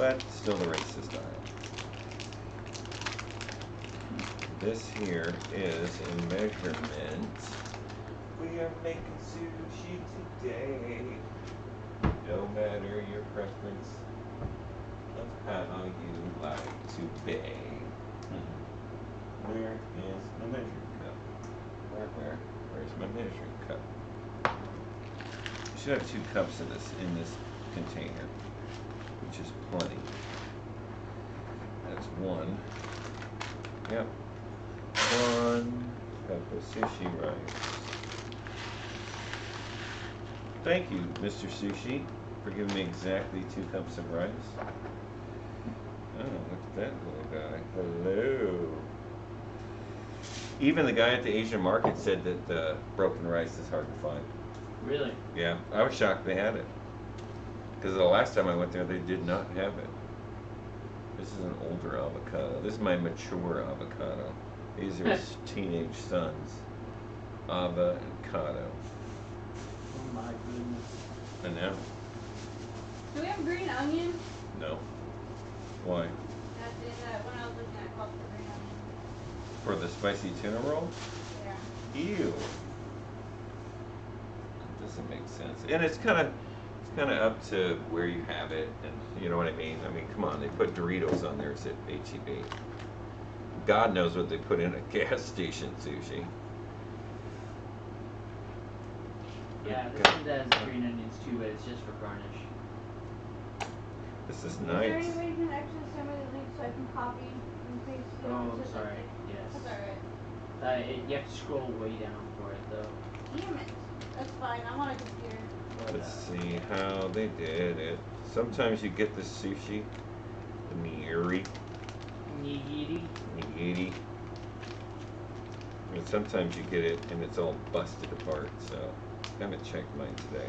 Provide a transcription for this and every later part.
but still the racist aisle. This here is a measurement. We are making sushi today. No matter your preference of how you like to bake. Where is my measuring cup? Where's my measuring cup? You should have 2 cups of this in this container, which is plenty. That's 1. Yep. 1 cup of sushi rice. Thank you, Mr. Sushi, for giving me exactly 2 cups of rice. Oh, look at that little guy. Hello. Even the guy at the Asian market said that broken rice is hard to find. Really? Yeah, I was shocked they had it. Because the last time I went there, they did not have it. This is an older avocado. This is my mature avocado. These are his teenage sons. Avocado. Oh my goodness. I know. Do we have green onion? No. Why? That's in when I was looking at cost for green onion. For the spicy tuna roll? Yeah. Ew. That doesn't make sense. And it's kind of up to where you have it, and you know what I mean? I mean, come on, they put Doritos on there, it's at H-E-B. God knows what they put in a gas station sushi. Yeah, this one has green onions too, but it's just for garnish. This is Is there nice. any way you can actually send me the link so I can copy and paste it Oh, onto I'm the sorry. thing? Yes. That's alright. You have to scroll way down for it though. Damn it. That's fine. I'm on a computer. But, Let's see how they did it. Sometimes you get the sushi, the nigiri, nigiri. And sometimes you get it and it's all busted apart, so I haven't checked mine today.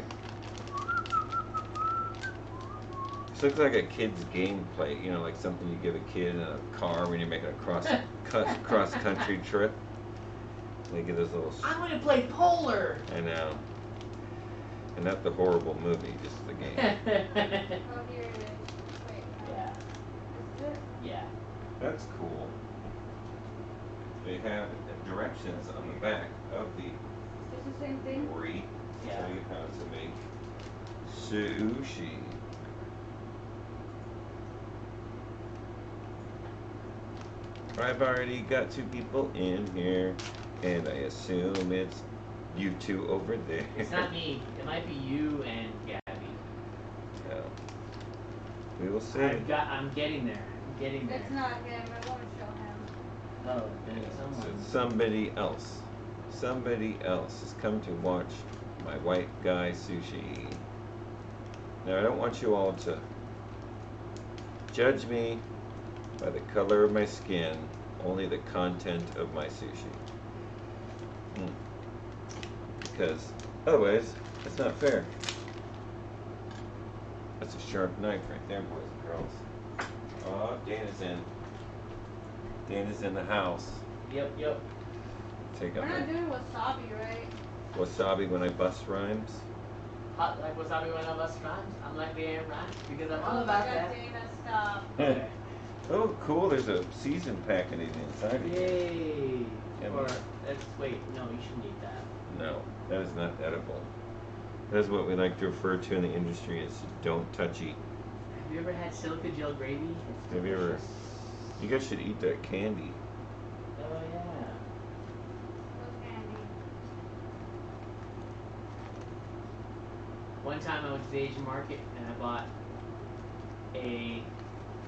This looks like a kid's game plate, you know, like something you give a kid in a car when you're making a cross-country trip. They get those little... I'm gonna play Polar! I know. And not the horrible movie, just the game. Oh, here it is. Wait. Yeah. Is it? Yeah. That's cool. They have directions on the back of the It's the same thing? nori to Yeah. tell you how to make sushi. I've already got 2 people in here, and I assume it's you 2 over there. It's not me. It might be you and Gabby. Yeah. We will see. I'm getting there. I'm getting there. It's not him. I won't show him. Oh, then Yeah, it's so someone. it's somebody else. Somebody else has come to watch my white guy sushi. Now, I don't want you all to judge me by the color of my skin, only the content of my sushi. Because otherwise, it's not fair. That's a sharp knife right there, boys and girls. Oh, Dana's in. Dana's in the house. Yep. Take We're out not my doing wasabi, right? wasabi when I bust rhymes. Hot like wasabi when I bust rhymes. I'm like the air rhymes because I'm all Oh my about god, that. Dana, stop. Okay. Oh, cool. There's a seasoned packaging inside of it. Yay! Yeah, Or man. that's wait, no, you shouldn't eat that. No, that is not edible. That's what we like to refer to in the industry as don't touch eat. Have you ever had silica gel gravy? It's Have you ever? delicious. You guys should eat that candy. Oh yeah. What's candy? One time I went to the Asian market and I bought a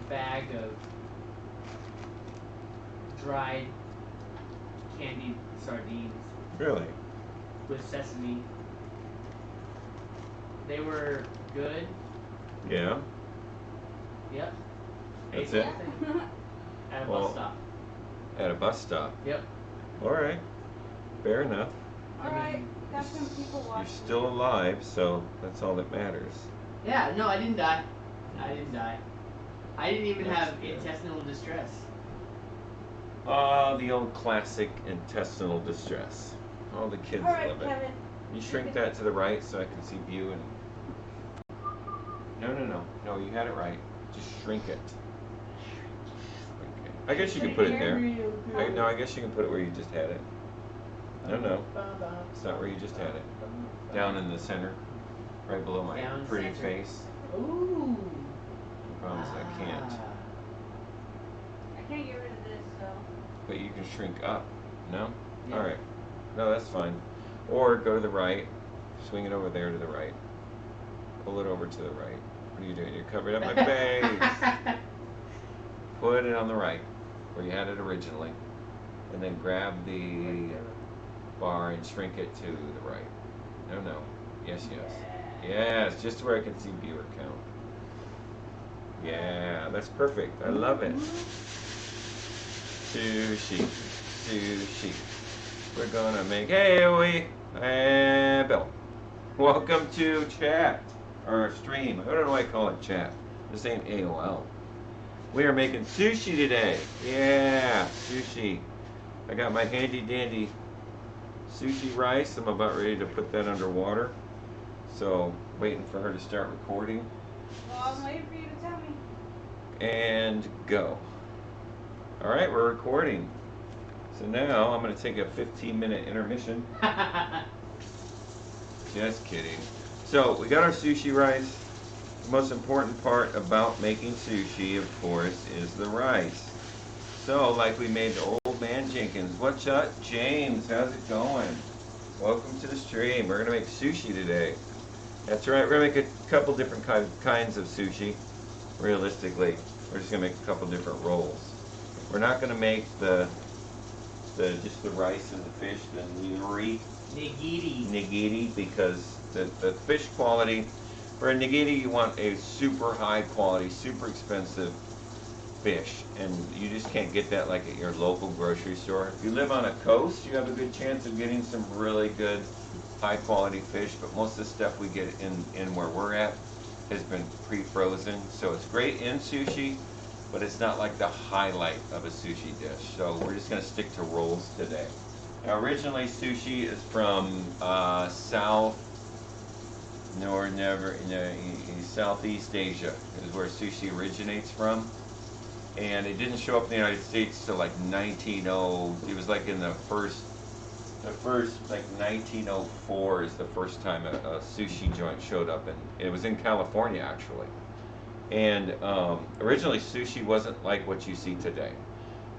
bag of dried candied sardines Really? with sesame. They were good. Yeah. Yep. That's Ate the it? whole thing at a Well- bus stop. At a bus stop. Yep. All right. Fair enough. Alright, got some people You're watching. still alive, so that's all that matters. Yeah, no, I didn't die. I didn't die. I didn't even That's have good. intestinal distress. Ah, the old classic intestinal distress. All the kids Alright, love it. Kevin. You shrink that to the right so I can see view and... No, you had it right. Just shrink it. I guess you can put it there. No, I guess you can put it where you just had it. No. It's not where you just had it. Down in the center, right below my pretty face. Ooh. The problem is I can't. I can't get rid of this, so. But you can shrink up. No? Yeah. Alright. No, that's fine. Or go to the right. Swing it over there to the right. Pull it over to the right. What are you doing? You're covering up my face. Put it on the right, where you had it originally. And then grab the bar and shrink it to the right. No. Yes. Yes, just where I can see viewer count. Yeah, that's perfect. I love it. Sushi. We're gonna make Bill. Welcome to chat, or stream. I don't know why I call it chat. This ain't AOL. We are making sushi today. Yeah, sushi. I got my handy dandy sushi rice. I'm about ready to put that underwater. So, waiting for her to start recording. Well, I'm waiting for you to tell me. And go. Alright, we're recording. So now I'm going to take a 15-minute intermission. Just kidding. So, we got our sushi rice. The most important part about making sushi, of course, is the rice. So, like we made the old man Jenkins. What's up, James? How's it going? Welcome to the stream. We're going to make sushi today. That's right. We're going to make a couple different kinds of sushi. Realistically, we're just going to make a couple different rolls. We're not going to make just the rice and the fish, the nigiri, because the fish quality, for a nigiri you want a super high quality, super expensive fish, and you just can't get that like at your local grocery store. If you live on a coast, you have a good chance of getting some really good high quality fish, but most of the stuff we get in where we're at has been pre-frozen, so it's great in sushi, but it's not like the highlight of a sushi dish. So we're just going to stick to rolls today. Now, originally sushi is from Southeast Asia is where sushi originates from, and it didn't show up in the United States till like it was like in the first like 1904 is the first time a sushi joint showed up, and it was in California actually. And originally sushi wasn't like what you see today.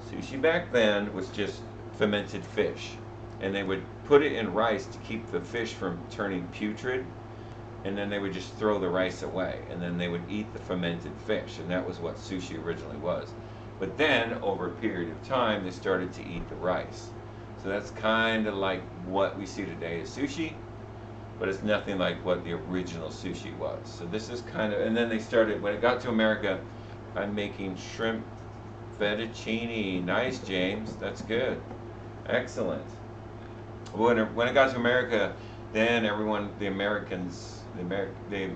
Sushi back then was just fermented fish, and they would put it in rice to keep the fish from turning putrid, and then they would just throw the rice away, and then they would eat the fermented fish, and that was what sushi originally was. But then over a period of time they started to eat the rice. So that's kind of like what we see today as sushi, but it's nothing like what the original sushi was. So this is kind of, and then they started, when it got to America, I'm making shrimp fettuccine. Nice, James, that's good. Excellent. When it got to America, then the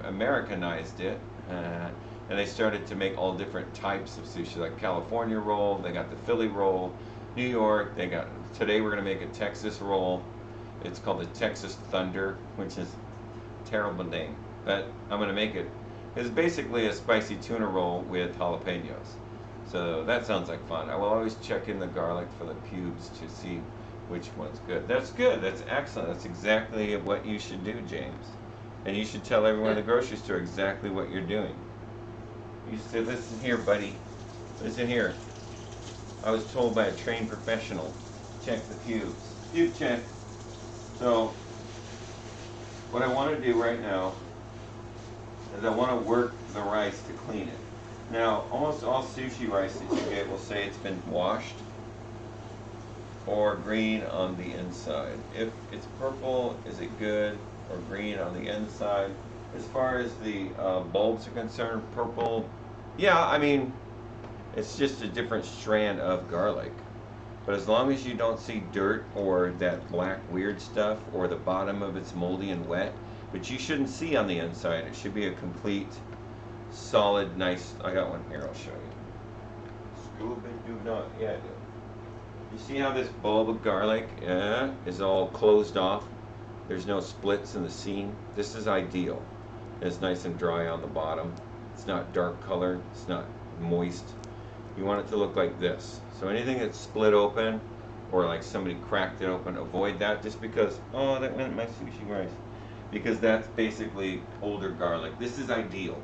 Americanized it, and they started to make all different types of sushi, like California roll, they got the Philly roll, New York, today we're going to make a Texas roll. It's called the Texas Thunder, which is a terrible name, but I'm going to make it. It's basically a spicy tuna roll with jalapenos. So that sounds like fun. I will always check in the garlic for the pubes to see which one's good. That's good. That's excellent. That's exactly what you should do, James. And you should tell everyone in the grocery store exactly what you're doing. You say, listen here, buddy. Listen here. I was told by a trained professional, check the pubes. Pube check. So, what I want to do right now is I want to work the rice to clean it. Now, almost all sushi rice that you get will say it's been washed or green on the inside. If it's purple, is it good, or green on the inside? As far as the bulbs are concerned, purple, yeah, I mean, it's just a different strand of garlic. But as long as you don't see dirt or that black weird stuff, or the bottom of it's moldy and wet, but you shouldn't see on the inside. It should be a complete, solid, nice, I got one here, I'll show you. Scooby-Doo, yeah I do. You see how this bulb of garlic is all closed off? There's no splits in the seam. This is ideal. It's nice and dry on the bottom. It's not dark color. It's not moist. You want it to look like this. So anything that's split open or like somebody cracked it open, avoid that just because, oh, that went in my sushi rice. Because that's basically older garlic. This is ideal.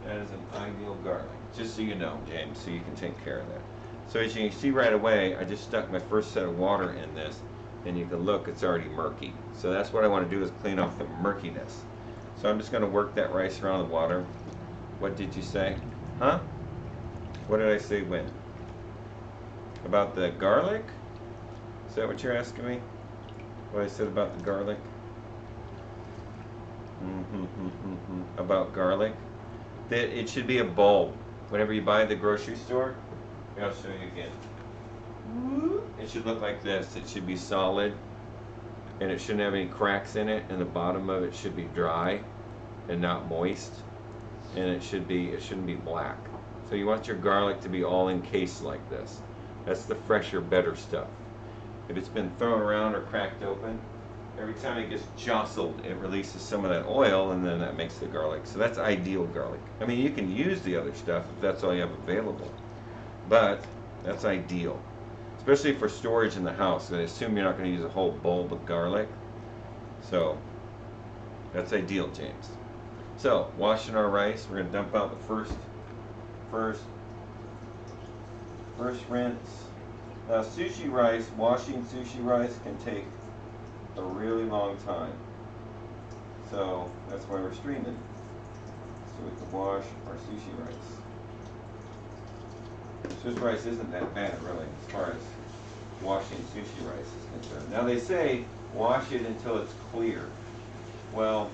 That is an ideal garlic. Just so you know, James, so you can take care of that. So as you can see right away, I just stuck my first set of water in this, and you can look, it's already murky. So that's what I want to do, is clean off the murkiness. So I'm just going to work that rice around the water. What did you say? Huh? What did I say when? About the garlic? Is that what you're asking me? What I said about the garlic? About garlic? That it should be a bulb. Whenever you buy at the grocery store, I'll show you again. It should look like this. It should be solid, and it shouldn't have any cracks in it, and the bottom of it should be dry and not moist, and it shouldn't be black. So you want your garlic to be all encased like this. That's the fresher, better stuff. If it's been thrown around or cracked open, every time it gets jostled, it releases some of that oil, and then that makes the garlic. So that's ideal garlic. I mean, you can use the other stuff if that's all you have available, but that's ideal, especially for storage in the house. I assume you're not going to use a whole bulb of garlic, so that's ideal, James. So washing our rice, we're going to dump out the first rinse. Now sushi rice, washing sushi rice can take a really long time. So that's why we're streaming, so we can wash our sushi rice. Sushi rice isn't that bad really as far as washing sushi rice is concerned. Now they say wash it until it's clear. Well,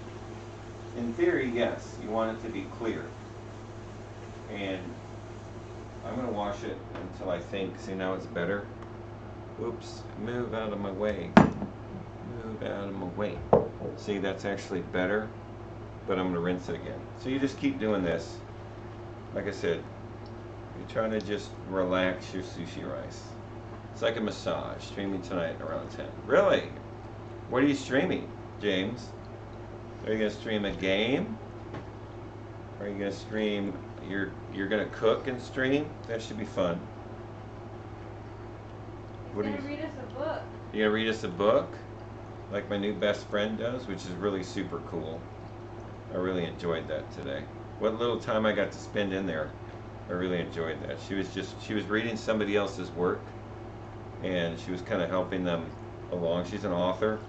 in theory, yes, you want it to be clear. And I'm going to wash it until I think, see, now it's better. Oops, move out of my way. Move out of my way. See, that's actually better, but I'm going to rinse it again. So you just keep doing this. Like I said, you're trying to just relax your sushi rice. It's like a massage. Streaming tonight around 10. Really? What are you streaming, James? Are you going to stream a game? Are you going to stream, you're going to cook and stream? That should be fun. He's going to read us a book. You're going to read us a book? Like my new best friend does, which is really super cool. I really enjoyed that today. What little time I got to spend in there, I really enjoyed that. She was reading somebody else's work, and she was kind of helping them along. She's an author,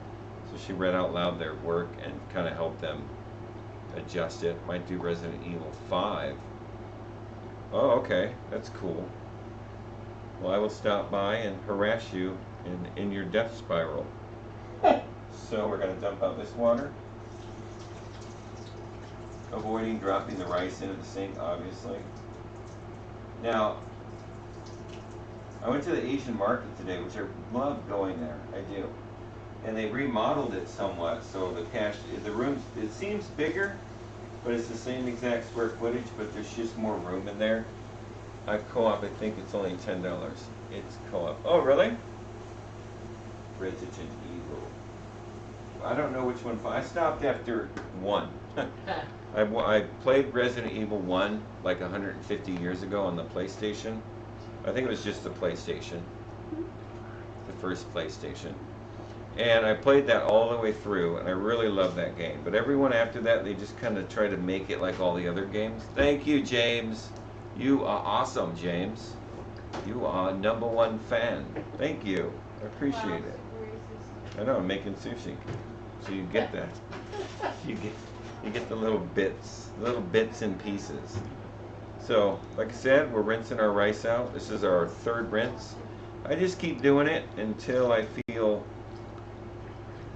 so she read out loud their work and kind of helped them adjust it. Might do Resident Evil 5. Oh, okay, that's cool. Well, I will stop by and harass you in your death spiral. So we're going to dump out this water, avoiding dropping the rice into the sink, obviously. Now, I went to the Asian market today, which I love going there. I do. And they remodeled it somewhat, so the room, it seems bigger, but it's the same exact square footage, but there's just more room in there. Co-op, I think it's only $10. It's co-op. Oh, really? Resident Evil. I don't know which one. I stopped after 1. I played Resident Evil 1 like 150 years ago on the PlayStation. I think it was just the PlayStation. The first PlayStation. And I played that all the way through, and I really love that game. But everyone after that, they just kind of try to make it like all the other games. Thank you, James. You are awesome, James. You are #1 fan. Thank you. I appreciate it. I know, I'm making sushi. So you get that. You get the little bits and pieces. So, like I said, we're rinsing our rice out. This is our 3rd rinse. I just keep doing it until I feel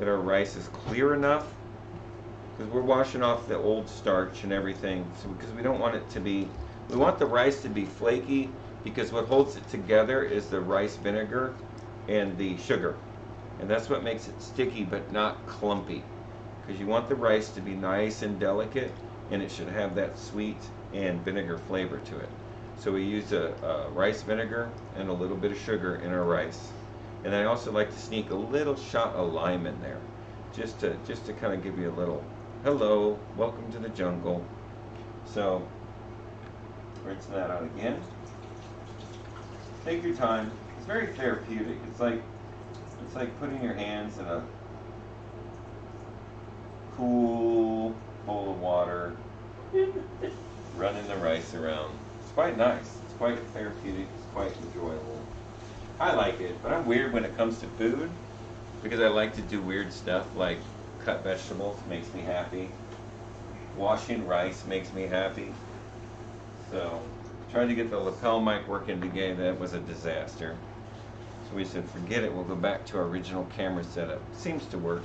that our rice is clear enough, because we're washing off the old starch and everything. So because we don't want it to be, we want the rice to be flaky, because what holds it together is the rice vinegar and the sugar. And that's what makes it sticky but not clumpy. Because you want the rice to be nice and delicate, and it should have that sweet and vinegar flavor to it. So we use a rice vinegar and a little bit of sugar in our rice. And I also like to sneak a little shot of lime in there, just to kind of give you a little, hello, welcome to the jungle. So, rinse that out again. Take your time. It's very therapeutic. It's like putting your hands in a cool bowl of water, running the rice around. It's quite nice. It's quite therapeutic. It's quite enjoyable. I like it, but I'm weird when it comes to food because I like to do weird stuff like cut vegetables makes me happy. Washing rice makes me happy. So, tried to get the lapel mic working today. That was a disaster. So we said, forget it. We'll go back to our original camera setup. Seems to work.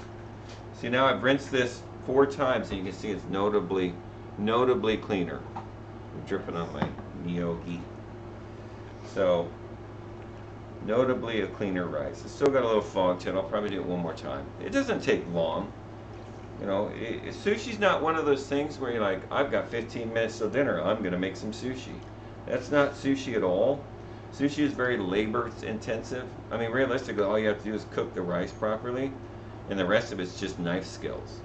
See, now I've rinsed this 4 times, and you can see it's notably cleaner. I'm dripping on my gnocchi. So, notably a cleaner rice. It's still got a little fog to it. I'll probably do it one more time. It doesn't take long. You know, sushi's not one of those things where you're like, I've got 15 minutes till dinner. I'm going to make some sushi. That's not sushi at all. Sushi is very labor intensive. I mean, realistically, all you have to do is cook the rice properly, and the rest of it's just knife skills.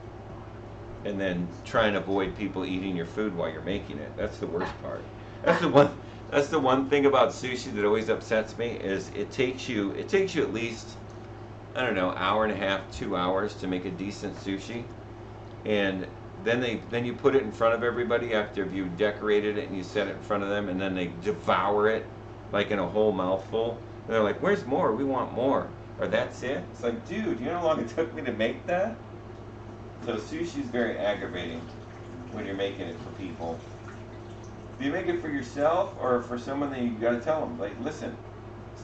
And then try and avoid people eating your food while you're making it. That's the worst part. That's the one thing about sushi that always upsets me is it takes you at least, I don't know, hour and a half, 2 hours to make a decent sushi. And then you put it in front of everybody after you decorated it and you set it in front of them, and then they devour it like in a whole mouthful. And they're like, where's more? We want more. Or that's it? It's like, dude, you know how long it took me to make that? So sushi is very aggravating when you're making it for people. Do you make it for yourself or for someone that you gotta tell them, like, listen,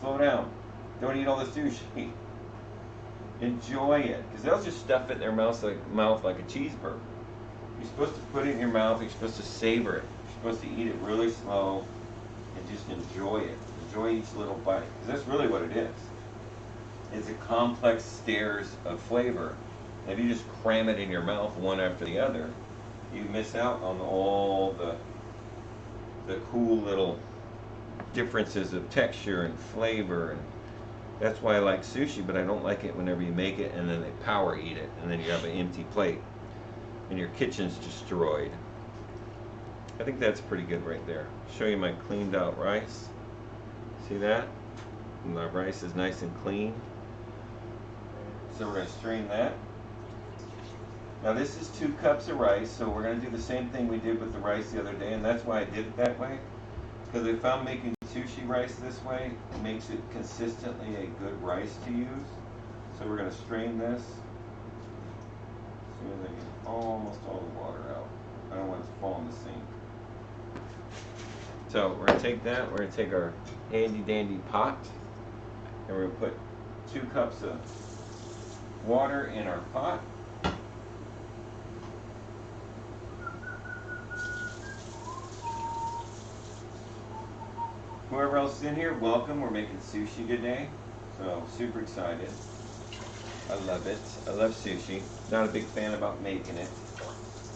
slow down. Don't eat all the sushi. Enjoy it. Because they'll just stuff it in their mouth like a cheeseburger. You're supposed to put it in your mouth. You're supposed to savor it. You're supposed to eat it really slow and just enjoy it. Enjoy each little bite. Because that's really what it is. It's a complex stairs of flavor. And if you just cram it in your mouth one after the other, you miss out on all the cool little differences of texture and flavor. And that's why I like sushi, but I don't like it whenever you make it and then they power eat it. And then you have an empty plate. And your kitchen's destroyed. I think that's pretty good right there. Show you my cleaned out rice. See that? And the rice is nice and clean. So we're going to strain that. Now this is 2 cups of rice, so we're going to do the same thing we did with the rice the other day, and that's why I did it that way. Because I found making sushi rice this way makes it consistently a good rice to use. So we're going to strain this. As soon as I get almost all the water out. I don't want it to fall in the sink. So we're going to take that, we're going to take our handy dandy pot, and we're going to put 2 cups of water in our pot. Whoever else is in here, welcome. We're making sushi today, so super excited. I love it. I love sushi. Not a big fan about making it,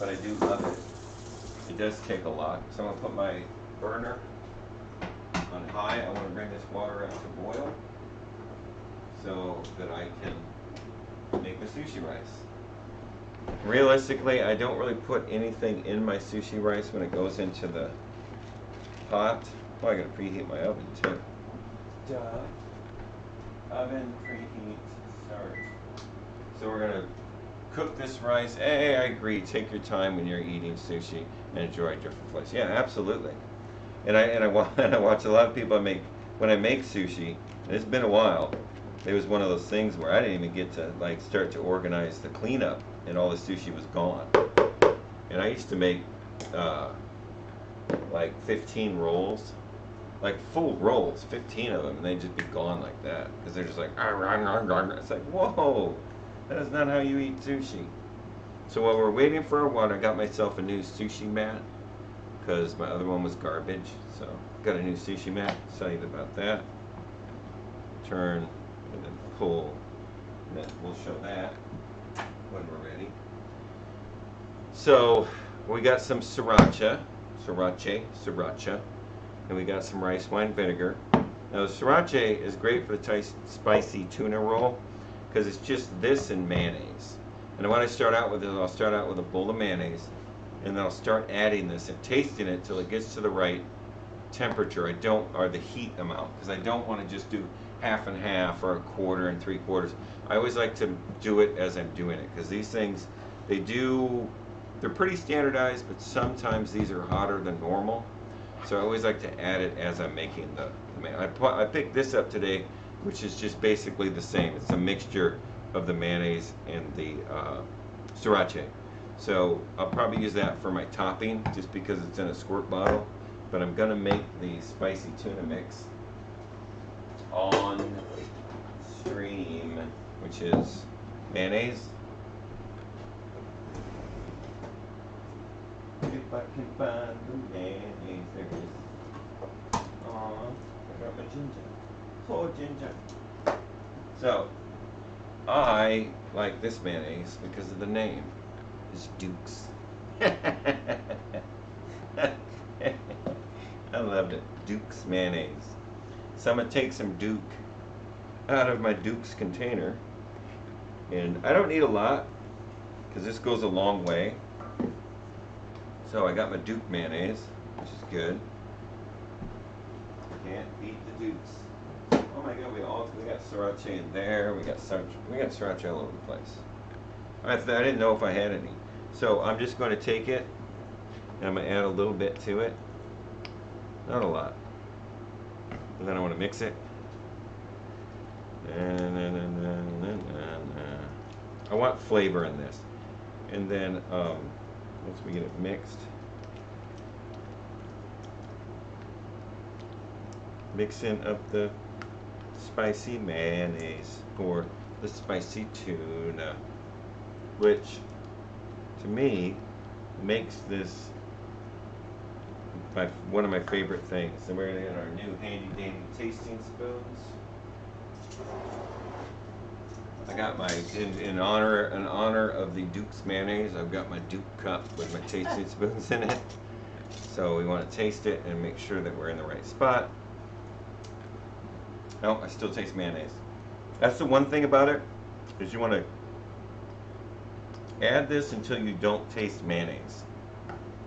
but I do love it. It does take a lot. So I'm going to put my burner on high. I want to bring this water up to boil so that I can make the sushi rice. Realistically, I don't really put anything in my sushi rice when it goes into the pot. Oh, I gotta preheat my oven too. Duh. Oven preheat start. So we're gonna cook this rice. Hey, I agree. Take your time when you're eating sushi and enjoy different flavors. Yeah, absolutely. And I watch a lot of people when I make sushi. And it's been a while. It was one of those things where I didn't even get to like start to organize the cleanup, and all the sushi was gone. And I used to make like 15 rolls. Like full rolls, 15 of them, and they'd just be gone like that because they're just like, it's like, whoa, that is not how you eat sushi. So while we're waiting for our water, I got myself a new sushi mat because my other one was garbage. So got a new sushi mat. Excited about that. Turn and then pull, and then we'll show that when we're ready. So we got some sriracha. And we got some rice wine vinegar. Now the sriracha is great for the spicy tuna roll because it's just this and mayonnaise. And what I start out with is I'll start out with a bowl of mayonnaise, and then I'll start adding this and tasting it till it gets to the right temperature. Or the heat amount, because I don't want to just do half and half or a quarter and 3/4. I always like to do it as I'm doing it, because these things, they're pretty standardized, but sometimes these are hotter than normal. So I always like to add it as I'm making the I picked this up today, which is just basically the same. It's a mixture of the mayonnaise and the sriracha. So I'll probably use that for my topping, just because it's in a squirt bottle. But I'm gonna make the spicy tuna mix on stream, which is mayonnaise. If I can find the mayonnaise, there it is. Aw, I got my ginger. Oh, ginger. So, I like this mayonnaise because of the name. It's Duke's. I loved it. Duke's mayonnaise. So I'm going to take some Duke out of my Duke's container. And I don't need a lot, because this goes a long way. So I got my Duke mayonnaise, which is good. Can't beat the Dukes. Oh my God, we got sriracha in there. We got sriracha all over the place. I didn't know if I had any. So I'm just going to take it, and I'm going to add a little bit to it. Not a lot. And then I want to mix it. I want flavor in this. And then once we get it mixed, mixing up the spicy mayonnaise or the spicy tuna, which to me makes this one of my favorite things. So we're gonna get our new handy dandy tasting spoons. I got my in honor of the Duke's mayonnaise. I've got my Duke cup with my tasting spoons in it. So we want to taste it and make sure that we're in the right spot. No, I still taste mayonnaise. That's the one thing about it, is you want to add this until you don't taste mayonnaise.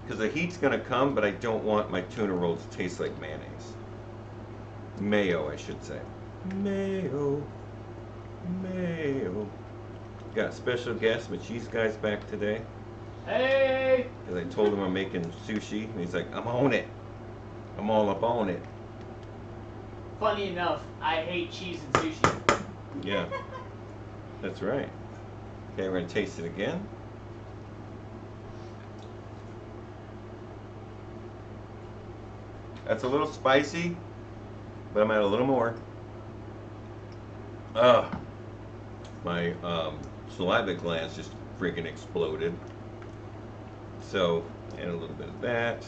Because the heat's going to come, but I don't want my tuna rolls to taste like mayonnaise. Mayo, I should say. Mayo. Mayo. Got special guest, my cheese guy's back today. Hey! Because I told him I'm making sushi, and he's like, I'm on it. I'm all up on it. Funny enough, I hate cheese and sushi. Yeah. That's right. Okay, we're going to taste it again. That's a little spicy, but I'm add a little more. My saliva glands just freaking exploded. So add a little bit of that,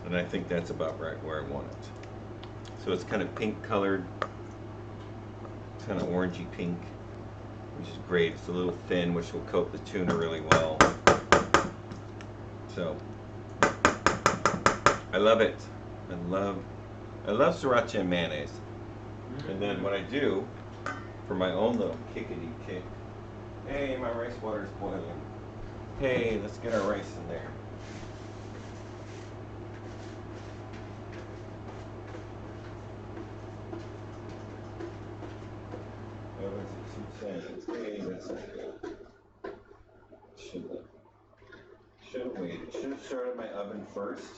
and I think that's about right where I want it. So it's kind of pink colored, it's kind of orangey pink, which is great. It's a little thin, which will coat the tuna really well. So I love it. I love sriracha and mayonnaise. And then what I do for my own little kickity kick. Hey, my rice water is boiling. Hey, let's get our rice in there. Hey, that's not good. Should have waited. Should have started my oven first.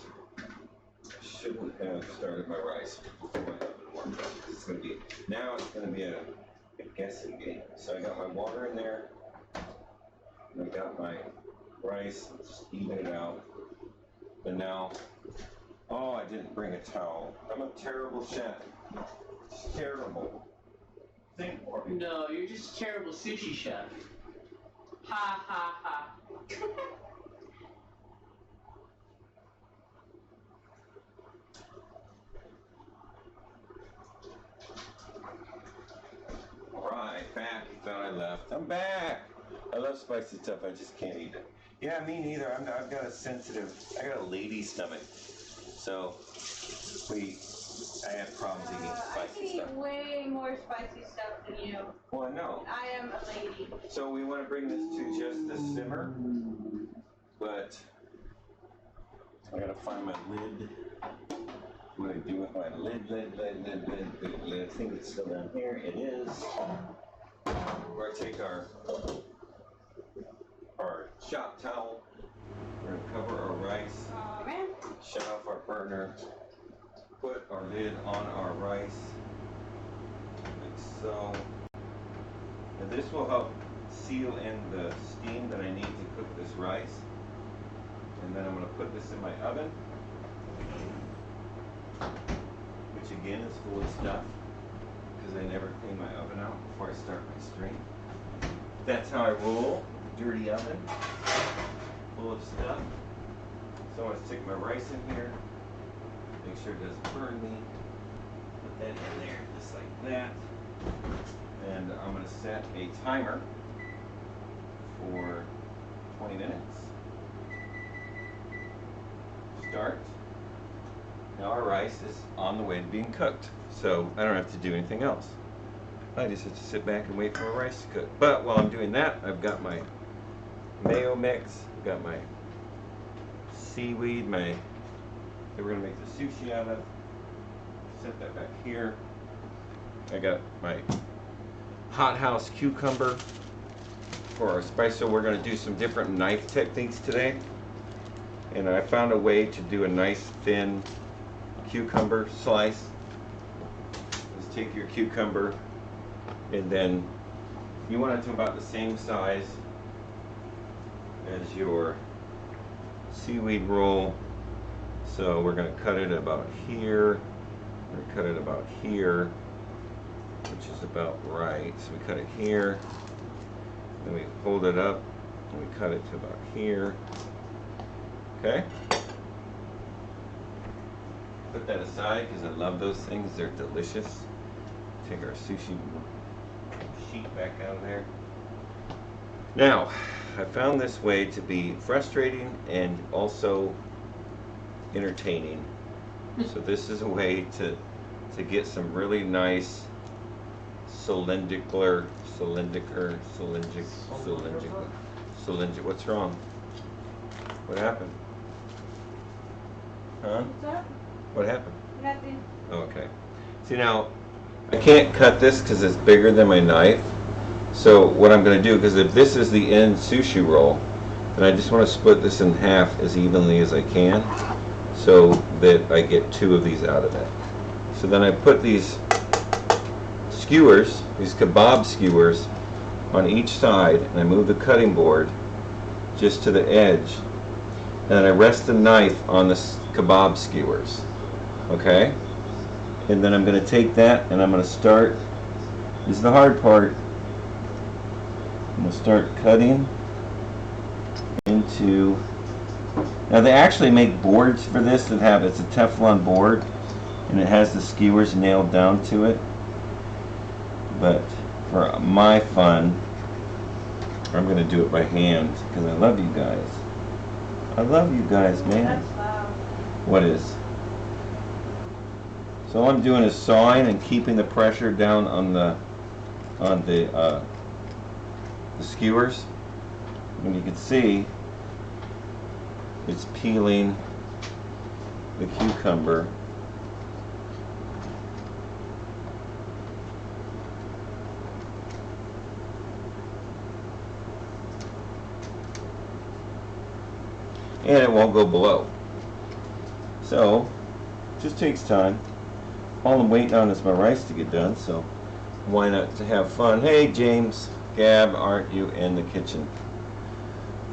Shouldn't have started my rice before my oven warmed up. Now it's gonna be a guessing game. So I got my water in there, and I got my rice, just even it out. But now, oh, I didn't bring a towel. I'm a terrible chef. It's terrible. Think more. No, you're just a terrible sushi chef. Ha ha ha. Alright, back. You thought I left. I'm back. I love spicy stuff. I just can't eat it. Yeah, me neither. I've got I got a lady stomach. So, I have problems eating I spicy can eat stuff. way more spicy stuff than you. Well, I know. I am a lady. So we want to bring this to just the simmer, but I gotta find my lid. What do I do with my lid? I think it's still down here. It is. Where I take our shop towel. We're gonna cover our rice. Shut off our burner. Put our lid on our rice, like so. And this will help seal in the steam that I need to cook this rice. And then I'm going to put this in my oven, which again is full of stuff because I never clean my oven out before I start my stream. That's how I roll. Dirty oven, full of stuff. So I'm going to stick my rice in here. Make sure it doesn't burn me. Put that in there just like that. And I'm going to set a timer for 20 minutes. Start. Now our rice is on the way to being cooked. So I don't have to do anything else. I just have to sit back and wait for my rice to cook. But while I'm doing that, I've got my mayo mix. I've got my seaweed, that we're going to make the sushi out of. Set that back here. I got my hothouse cucumber for our spice. So we're going to do some different knife techniques today. And I found a way to do a nice thin cucumber slice. Just take your cucumber and then you want it to about the same size as your seaweed roll. So we're going to cut it about here. We're going to cut it about here, which is about right. So we cut it here, then we hold it up, and we cut it to about here. Okay? Put that aside because I love those things. They're delicious. Take our sushi sheet back out of there. Now, I found this way to be frustrating and also entertaining. So this is a way to get some really nice cylindrical, what's wrong? What happened? Huh? What's up? What happened? Nothing. Okay. See now, I can't cut this because it's bigger than my knife. So what I'm going to do, because if this is the end sushi roll, then I just want to split this in half as evenly as I can so that I get two of these out of it. So then I put these skewers, these kebab skewers, on each side, and I move the cutting board just to the edge, and then I rest the knife on the kebab skewers. Okay? And then I'm going to take that and I'm going to start, this is the hard part, I'm going to start cutting into, now they actually make boards for this that have, it's a Teflon board and it has the skewers nailed down to it, but for my fun I'm going to do it by hand because I love you guys. I love you guys, man. That's loud. What is? So all I'm doing is sawing and keeping the pressure down on the skewers. And you can see it's peeling the cucumber. And it won't go below. So, it just takes time. All I'm waiting on is my rice to get done, so why not to have fun? Hey James, Gab, aren't you in the kitchen?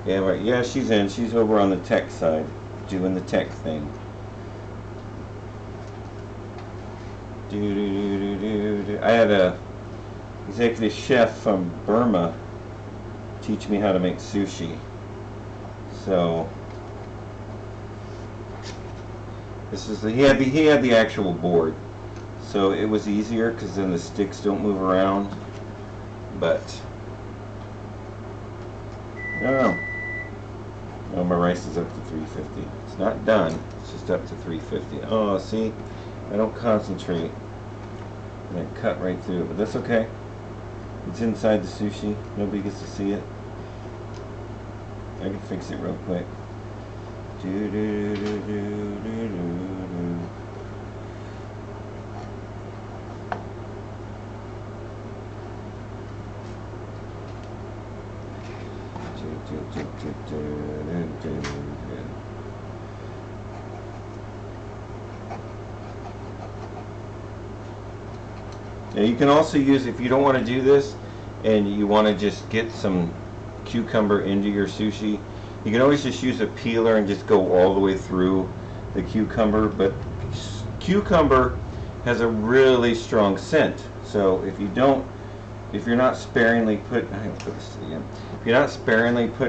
Gab, right? Yeah, she's in. She's over on the tech side, doing the tech thing. I had a executive chef from Burma teach me how to make sushi. So this is he had the actual board, so it was easier because then the sticks don't move around. But I don't know. Oh, my rice is up to 350. It's not done. It's just up to 350. Oh, see, I don't concentrate, and I cut right through it. But that's okay. It's inside the sushi. Nobody gets to see it. I can fix it real quick. Do do do do do do do. Now you can also use, if you don't want to do this and you want to just get some cucumber into your sushi, you can always just use a peeler and just go all the way through the cucumber. But cucumber has a really strong scent, so if you're not sparingly putting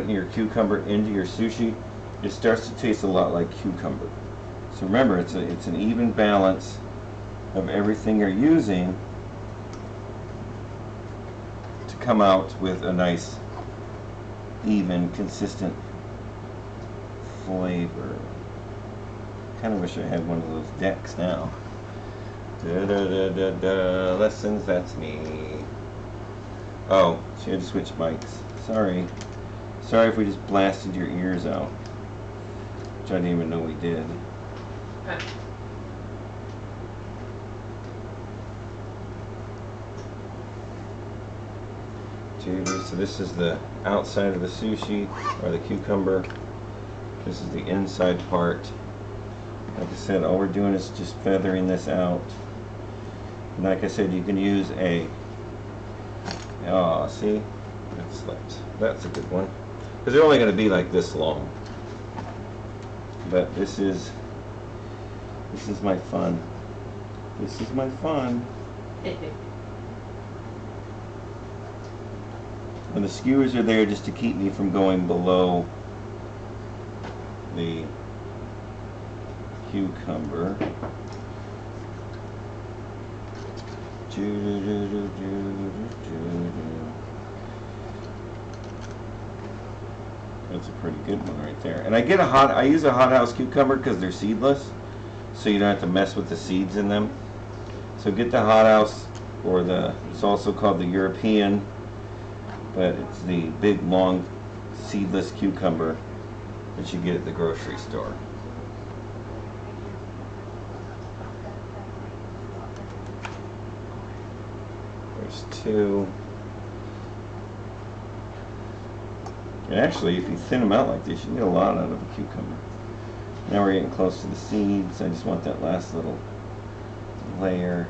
your cucumber into your sushi, it starts to taste a lot like cucumber. So remember, it's an even balance of everything you're using to come out with a nice, even, consistent flavor. Kind of wish I had one of those decks now. Da da da da da. Lessons, that's me. Oh, she had to switch mics. Sorry. Sorry if we just blasted your ears out. Which I didn't even know we did. So this is the outside of the sushi, or the cucumber. This is the inside part. Like I said, all we're doing is just feathering this out. And like I said, you can use a... Oh, see? That slipped. That's a good one. Because they're only going to be like this long. But this is my fun. This is my fun. And the skewers are there just to keep me from going below the cucumber. That's a pretty good one right there. And I use a hothouse cucumber because they're seedless, so you don't have to mess with the seeds in them. So get the hothouse, or it's also called the European, but it's the big long seedless cucumber that you get at the grocery store. There's two. And actually, if you thin them out like this, you can get a lot out of a cucumber. Now we're getting close to the seeds. I just want that last little layer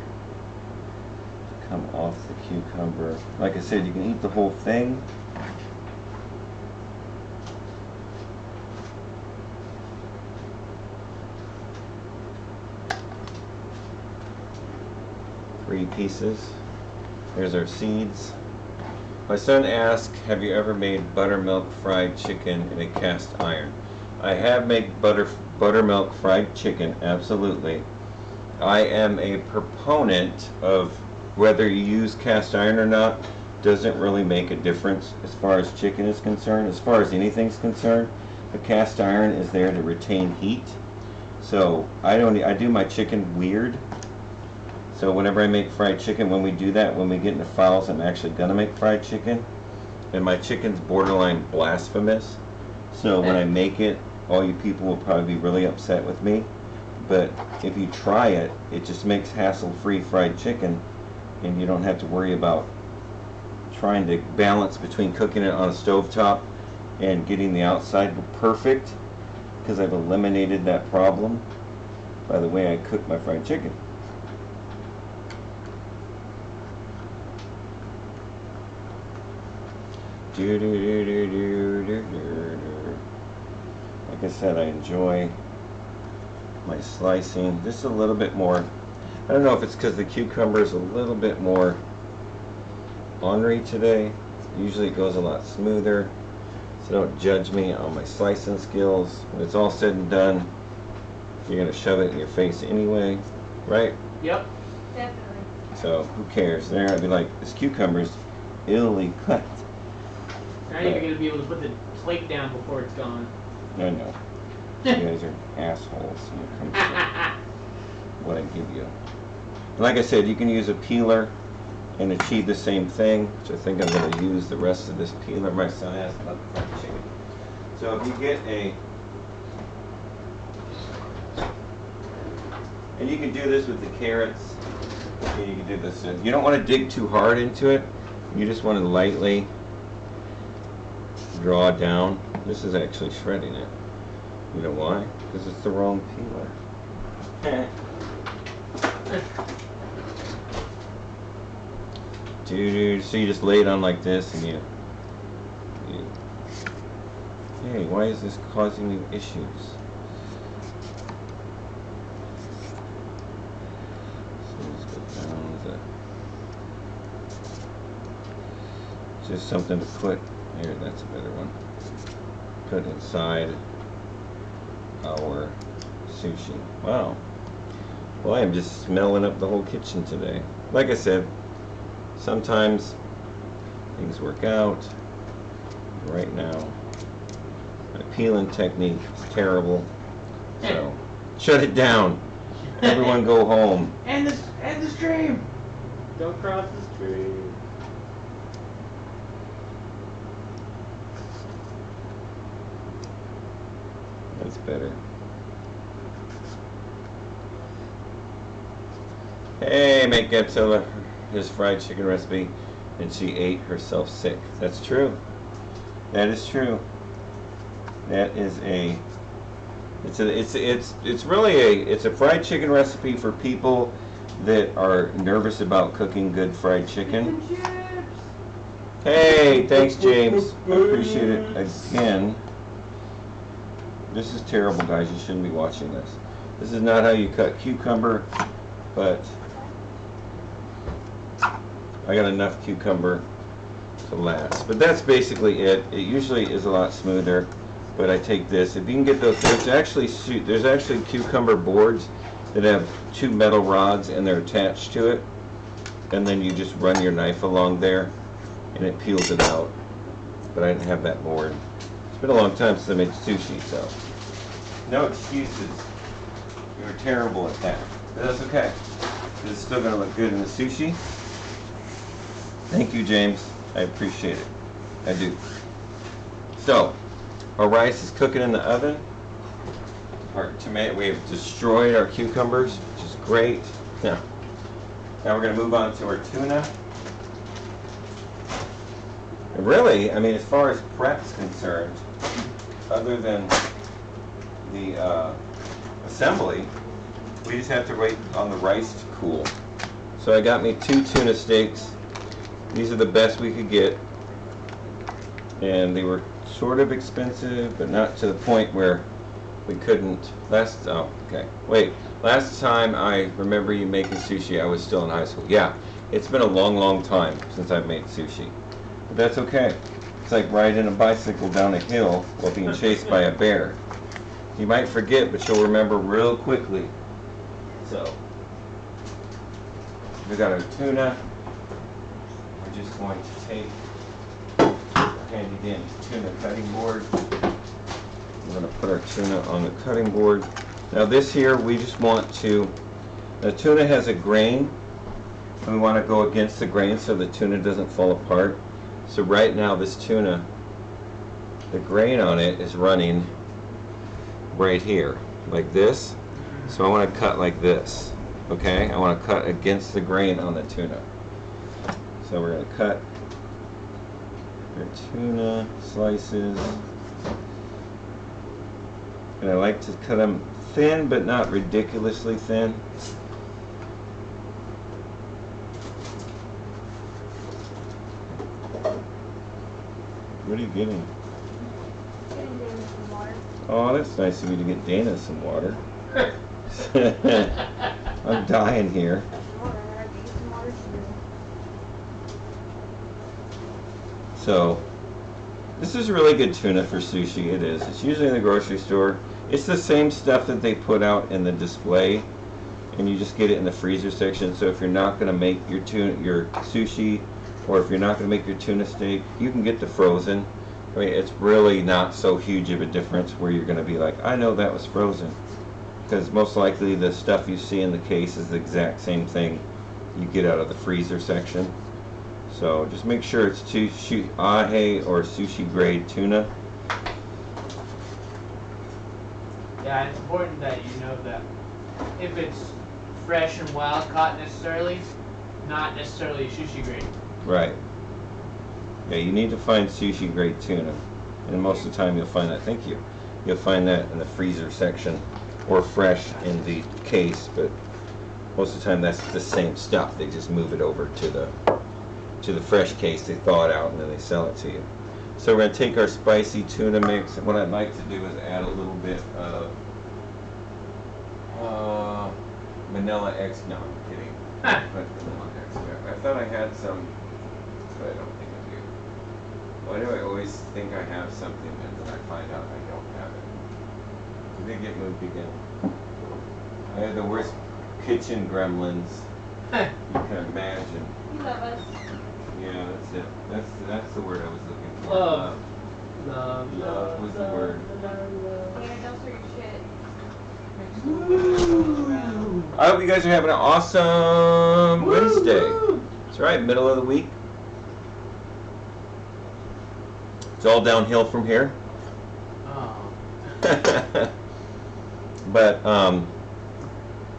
to come off the cucumber. Like I said, you can eat the whole thing. Three pieces. Here's our seeds. My son asked, have you ever made buttermilk fried chicken in a cast iron? I have made buttermilk fried chicken, absolutely. I am a proponent of whether you use cast iron or not, doesn't really make a difference as far as chicken is concerned. As far as anything's concerned, the cast iron is there to retain heat. So I do my chicken weird. So whenever I make fried chicken, when we do that, when we get into fowls, I'm actually gonna make fried chicken. And my chicken's borderline blasphemous. So when I make it, all you people will probably be really upset with me. But if you try it, it just makes hassle-free fried chicken, and you don't have to worry about trying to balance between cooking it on a stovetop and getting the outside perfect, because I've eliminated that problem by the way I cook my fried chicken. Like I said, I enjoy my slicing just a little bit more. I don't know if it's because the cucumber is a little bit more ornery today. Usually it goes a lot smoother. So don't judge me on my slicing skills. When it's all said and done, you're going to shove it in your face anyway, right? Yep. Definitely. So who cares? There, I'd be like, this cucumber's illy cut. Now you're going to be able to put the plate down before it's gone. I know. You guys are assholes when it comes to what I give you. And like I said, you can use a peeler and achieve the same thing, which I think I'm going to use the rest of this peeler. My son asked about the fried chicken. So if you get a And you can do this with the carrots. And you can do this. You don't want to dig too hard into it. You just want to lightly draw down. This is actually shredding it. You know why? Because it's the wrong peeler. Dude, so you just lay it on like this and you hey, why is this causing you issues? So let's go down with it. Just something to put here, that's a better one. Put inside our sushi. Wow. Well, I am just smelling up the whole kitchen today. Like I said, sometimes things work out. Right now, my peeling technique is terrible. So, shut it down. Everyone go home. End the stream. Don't cross the stream. That's better. Hey, make Godzilla his fried chicken recipe, and she ate herself sick. That's true. That is true. That is a. It's really a fried chicken recipe for people that are nervous about cooking good fried chicken. Hey, thanks, James. I appreciate it again. This is terrible, guys. You shouldn't be watching this. This is not how you cut cucumber, but I got enough cucumber to last. But that's basically it. It usually is a lot smoother, but I take this. If you can get those, there's actually cucumber boards that have 2 metal rods and they're attached to it, and then you just run your knife along there, and it peels it out. But I didn't have that board. It's been a long time since I made sushi, so no excuses. You were terrible at that, but that's okay. It's still gonna look good in the sushi. Thank you, James. I appreciate it. I do. So, our rice is cooking in the oven. Our tomato, we have destroyed our cucumbers, which is great. Now we're gonna move on to our tuna. And really, I mean, as far as prep's concerned, other than the assembly, we just have to wait on the rice to cool. So I got me 2 tuna steaks. These are the best we could get, and they were sort of expensive, but not to the point where we couldn't. Last time I remember you making sushi, I was still in high school. Yeah, it's been a long time since I've made sushi, but that's okay. It's like riding a bicycle down a hill while being chased by a bear. You might forget, but you'll remember real quickly. So, we got our tuna. We're just going to take our handy dandy tuna cutting board. We're going to put our tuna on the cutting board. Now this here, we just want to, the tuna has a grain, and we want to go against the grain so the tuna doesn't fall apart. So right now this tuna, the grain on it is running right here, like this. So I want to cut like this, okay? I want to cut against the grain on the tuna. So we're going to cut our tuna slices. And I like to cut them thin, but not ridiculously thin. What are you getting? Getting Dana some water. Oh, that's nice of you to get Dana some water. I'm dying here. Water, I gave you some water too. So, this is really good tuna for sushi. It is. It's usually in the grocery store. It's the same stuff that they put out in the display, and you just get it in the freezer section. So if you're not going to make your sushi, or if you're not going to make your tuna steak, you can get the frozen. I mean, it's really not so huge of a difference where you're going to be like, I know that was frozen. Because most likely the stuff you see in the case is the exact same thing you get out of the freezer section. So just make sure it's ahe or sushi grade tuna. Yeah, it's important that you know that if it's fresh and wild caught necessarily, not necessarily sushi grade. Right. Yeah, you need to find sushi grade tuna, and most of the time you'll find that. Thank you. You'll find that in the freezer section, or fresh in the case. But most of the time that's the same stuff. They just move it over to the fresh case. They thaw it out and then they sell it to you. So we're gonna take our spicy tuna mix, and what I'd like to do is add a little bit of vanilla extract. No, I'm kidding. But vanilla extract. I thought I had some, but I don't think I do. Why do I always think I have something and then I find out I don't have it? Did it get moved again? I have the worst kitchen gremlins you can imagine. You love us. Yeah, that's it. That's the word I was looking for. Love. Love was the word. Yeah, don't stir your shit. I hope you guys are having an awesome Wednesday. That's right, middle of the week. It's all downhill from here. Oh. But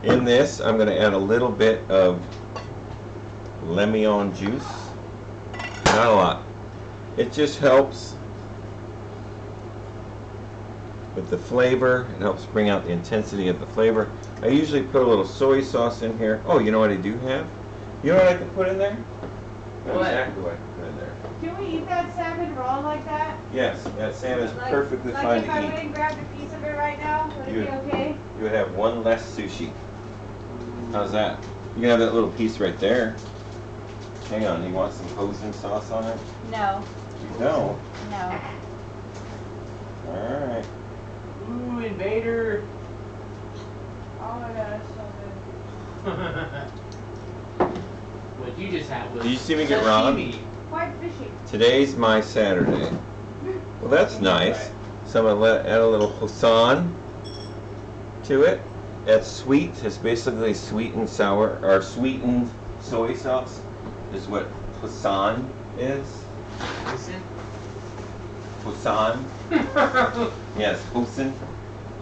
in this, I'm going to add a little bit of lemon juice. Not a lot. It just helps with the flavor. It helps bring out the intensity of the flavor. I usually put a little soy sauce in here. Oh, you know what I do have? You know what I can put in there? What? Exactly what I can put in there. Can we eat that salmon raw like that? Yes, that salmon is Like- perfectly like fine if I to went eat. and grabbed a piece of it right now, would it You- be okay? You would have one less sushi. How's that? You can have that little piece right there. Hang on, you want some hoisin sauce on it? No, You don't? no. Alright. Ooh, invader. Oh my god, it's so good. What you just had was Did you see me get robbed? sashimi. Quite fishy. Today's my Saturday. Well, that's nice. So I'm going to add a little hoisin to it. That's sweet. It's basically sweet and sour, or sweetened soy sauce is what hoisin is. Listen. Hoisin. Yes,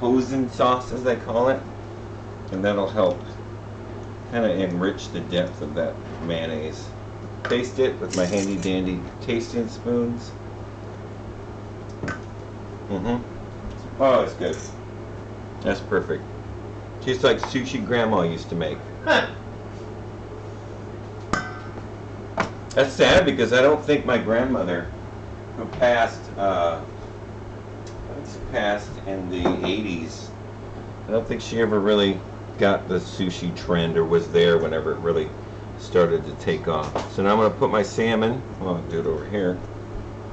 hoisin sauce as they call it. And that'll help kind of enrich the depth of that mayonnaise. Taste it with my handy dandy tasting spoons. Oh, it's good. That's perfect. Tastes like sushi grandma used to make. That's sad because I don't think my grandmother, who passed in the 80s, I don't think she ever really got the sushi trend or was there whenever it really started to take off. So now I'm going to put my salmon, well, I'll do it over here.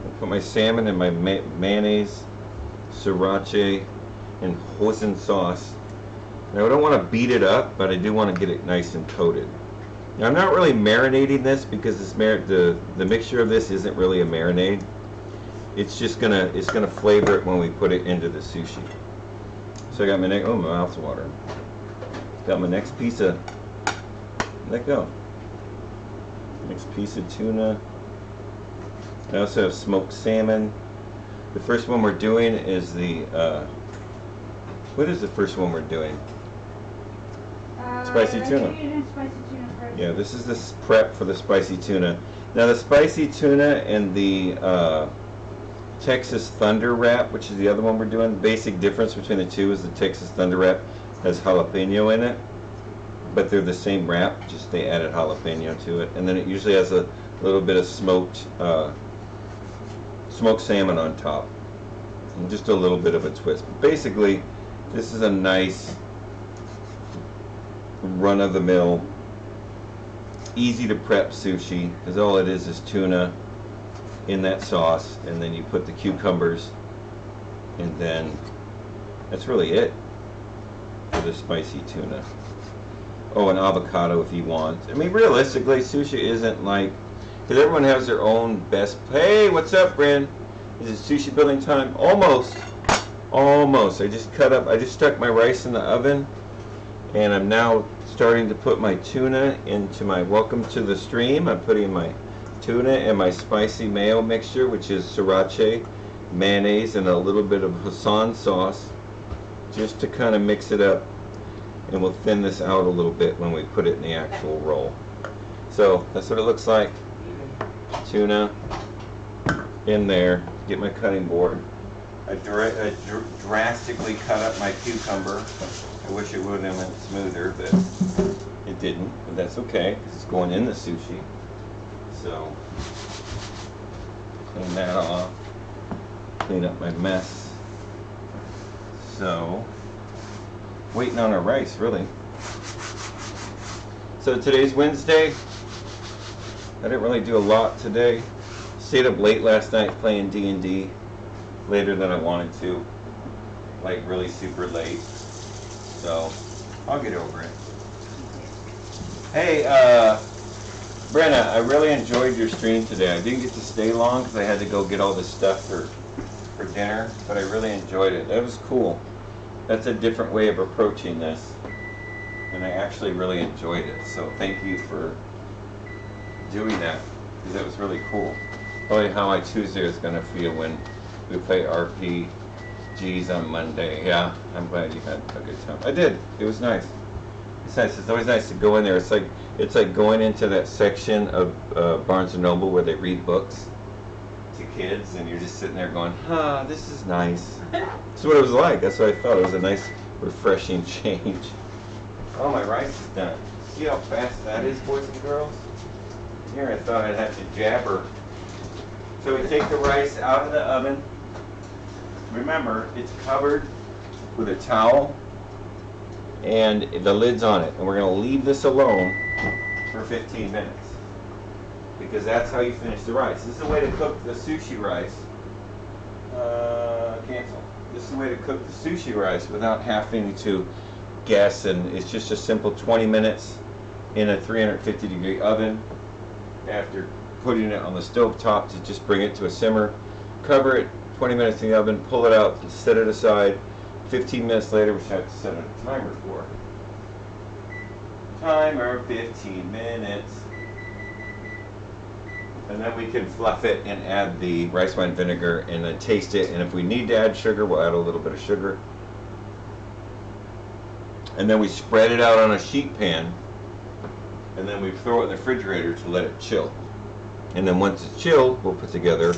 I'll put my salmon in my mayonnaise, sriracha, and hoisin sauce. Now I don't want to beat it up, but I do want to get it nice and coated. Now I'm not really marinating this because the mixture of this isn't really a marinade. It's just gonna flavor it when we put it into the sushi. So I got my my mouth's watering. Got my next piece of, let go. Next piece of tuna. I also have smoked salmon. The first one we're doing is the, what is the first one we're doing? Spicy tuna. Spicy tuna first. Yeah, this is the prep for the spicy tuna. Now the spicy tuna and the Texas Thunder Wrap, which is the other one we're doing, the basic difference between the two is the Texas Thunder Wrap has jalapeno in it, but they're the same wrap, just they added jalapeno to it. And then it usually has a little bit of smoked salmon on top, and just a little bit of a twist. But basically, this is a nice run-of-the-mill, easy to prep sushi, because all it is tuna in that sauce, and then you put the cucumbers, and then that's really it for the spicy tuna. Oh, an avocado if you want. I mean, realistically, sushi isn't like, because everyone has their own best. Hey, what's up, Bryn? Is it sushi building time? Almost. I just stuck my rice in the oven, and I'm now starting to put my tuna into my welcome to the stream. I'm putting my tuna and my spicy mayo mixture, which is sriracha, mayonnaise, and a little bit of hoisin sauce, just to kind of mix it up. and we'll thin this out a little bit when we put it in the actual roll. So that's what it looks like. Tuna in there. Get my cutting board. I drastically cut up my cucumber. I wish it would have been smoother, but it didn't. But that's okay, because it's going in the sushi. So, clean that off. Clean up my mess. So, waiting on our rice, really. So today's Wednesday. I didn't really do a lot today. Stayed up late last night playing D&D. Later than I wanted to. Like really super late. So, I'll get over it. Hey, Brenna, I really enjoyed your stream today. I didn't get to stay long because I had to go get all this stuff for dinner, but I really enjoyed it. That was cool. That's a different way of approaching this. And I actually really enjoyed it. So thank you for doing that, because that was really cool. Probably how my Tuesday is going to feel when we play RPGs on Monday. Yeah, I'm glad you had a good time. I did. It was nice. It's nice. It's always nice to go in there. It's like going into that section of Barnes & Noble where they read books to kids, and you're just sitting there going, this is nice. That's what it was like. That's what I felt. It was a nice, refreshing change. Oh, my rice is done. See how fast that is, boys and girls? Here, I thought I'd have to jabber. So we take the rice out of the oven. Remember, it's covered with a towel and the lid's on it. And we're going to leave this alone for 15 minutes. Because that's how you finish the rice. This is the way to cook the sushi rice. Cancel. This is the way to cook the sushi rice without having to guess. And it's just a simple 20 minutes in a 350-degree oven. After putting it on the stove top, to just bring it to a simmer, cover it 20 minutes in the oven, pull it out, set it aside. 15 minutes later, we have to set a timer for. Timer 15 minutes. And then we can fluff it and add the rice wine vinegar and then taste it. And if we need to add sugar, we'll add a little bit of sugar. And then we spread it out on a sheet pan. And then we throw it in the refrigerator to let it chill. And then once it's chilled, we'll put together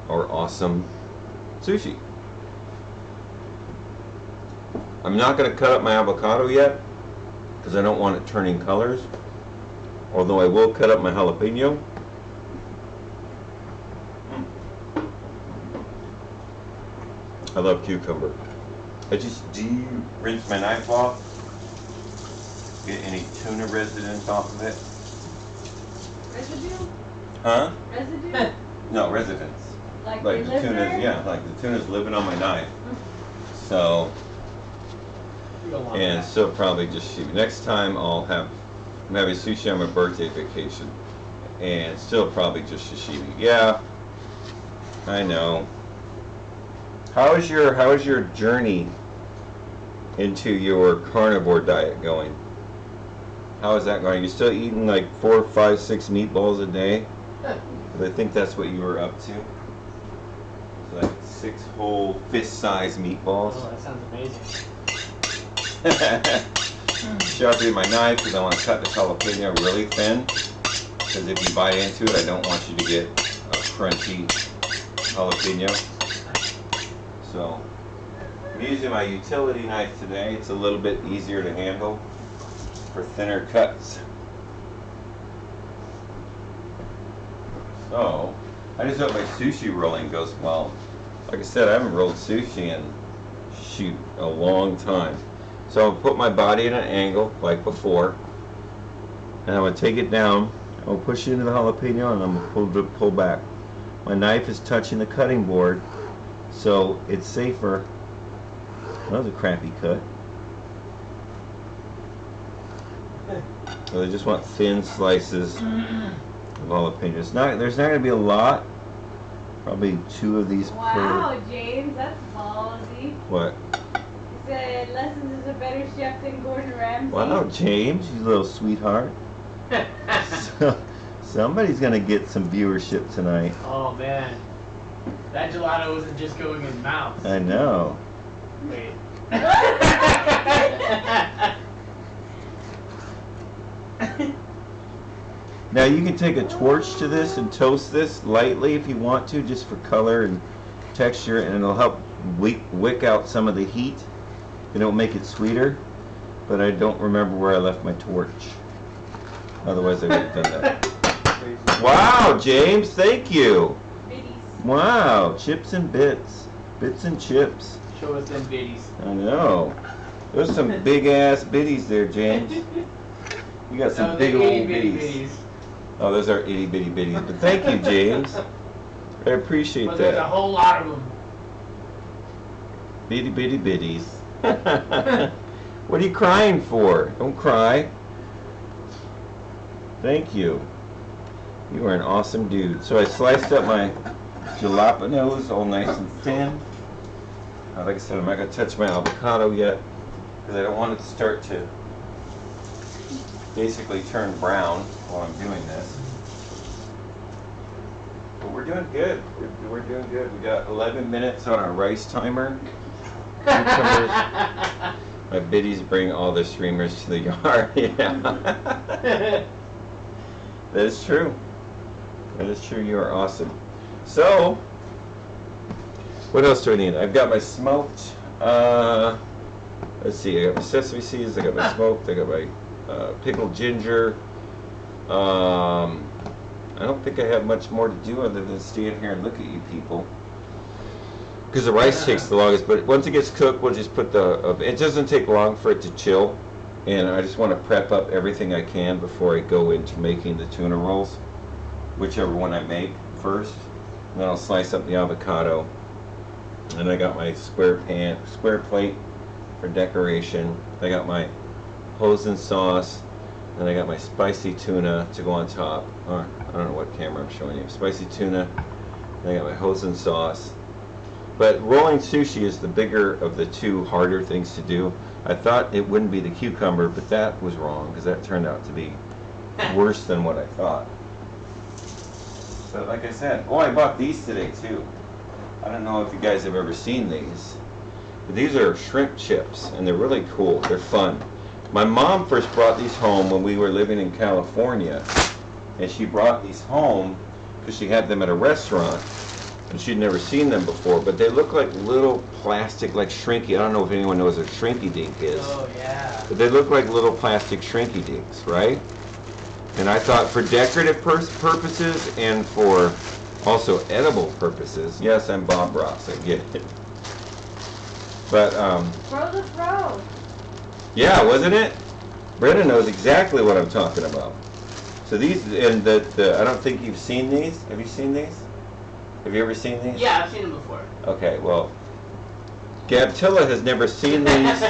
our awesome sushi. I'm not going to cut up my avocado yet because I don't want it turning colors. Although I will cut up my jalapeno. I love cucumber. Do you rinse my knife off? Get any tuna residue off of it? Residue? Huh? Residue? No, residence. Like the tuna's, yeah, like the tuna's living on my knife. So, and still probably just shoot. Next time I'm having sushi on my birthday vacation. And still probably just sashimi. Yeah, I know. How is your journey into your carnivore diet going? How is that going? You still eating like 4, 5, 6 meatballs a day? Because I think that's what you were up to. It's like 6 whole fist-sized meatballs. Oh, that sounds amazing. Sharpening my knife because I want to cut this jalapeno really thin. Because if you bite into it, I don't want you to get a crunchy jalapeno. So, I'm using my utility knife today. It's a little bit easier to handle for thinner cuts. So, I just hope my sushi rolling goes well. Like I said, I haven't rolled sushi in, shoot, a long time. So I'll put my body at an angle, like before, and I'm going to take it down, I'll push it into the jalapeno, and I'm going to pull back. My knife is touching the cutting board, so it's safer. That was a crappy cut. So I just want thin slices of jalapenos. There's not going to be a lot. Probably 2 of these per. Wow, James, that's ballsy. What? You said Lessons is a better chef than Gordon Ramsay. Wow, James, you little sweetheart. So, somebody's going to get some viewership tonight. Oh man, that gelato isn't just going in mouths. I know. Wait. Now you can take a torch to this and toast this lightly if you want to, just for color and texture, and it'll help wick out some of the heat. It'll make it sweeter, but I don't remember where I left my torch. Otherwise I would have done that. Wow, James, thank you. Biddies. Wow, chips and bits. Bits and chips. Show us them biddies. I know. There's some big ass biddies there, James. You got some big old biddies. Oh, those are itty bitty bitties. But thank you, James. I appreciate Well, that. there's a whole lot of them. Bitty bitty bitties. What are you crying for? Don't cry. Thank you. You are an awesome dude. So I sliced up my jalapenos all nice and thin. Like I said, I'm not going to touch my avocado yet because I don't want it to start to basically turn brown while I'm doing this. But we're doing good. We're doing good. We got 11 minutes on our rice timer. Cucumbers. My biddies bring all their streamers to the yard. Yeah. That is true. That is true. You are awesome. So, what else do I need? I've got my smoked, let's see, I got my sesame seeds, I got my smoked, I got my pickled ginger. I don't think I have much more to do other than stand here and look at you people. Because the rice takes the longest, but once it gets cooked, we'll just put it doesn't take long for it to chill. And I just want to prep up everything I can before I go into making the tuna rolls. Whichever one I make first. And then I'll slice up the avocado. And I got my square plate for decoration. I got my hoisin sauce. And I got my spicy tuna to go on top. I don't know what camera I'm showing you. Spicy tuna. And I got my hoisin sauce. But rolling sushi is the bigger of the two harder things to do. I thought it wouldn't be the cucumber, but that was wrong because that turned out to be worse than what I thought. But like I said, I bought these today too. I don't know if you guys have ever seen these. But these are shrimp chips, and they're really cool. They're fun. My mom first brought these home when we were living in California, and she brought these home because she had them at a restaurant, and she'd never seen them before. But they look like little plastic, like shrinky. I don't know if anyone knows what shrinky dink is. Oh yeah. But they look like little plastic shrinky dinks, right? And I thought for decorative purposes and for also edible purposes. Yes, I'm Bob Ross. I get it. But Throw the throw. yeah, wasn't it? Brenda knows exactly what I'm talking about. So these, and I don't think you've seen these. Have you seen these? Have you ever seen these? Yeah, I've seen them before. Okay, well, Gabtilla has never seen these,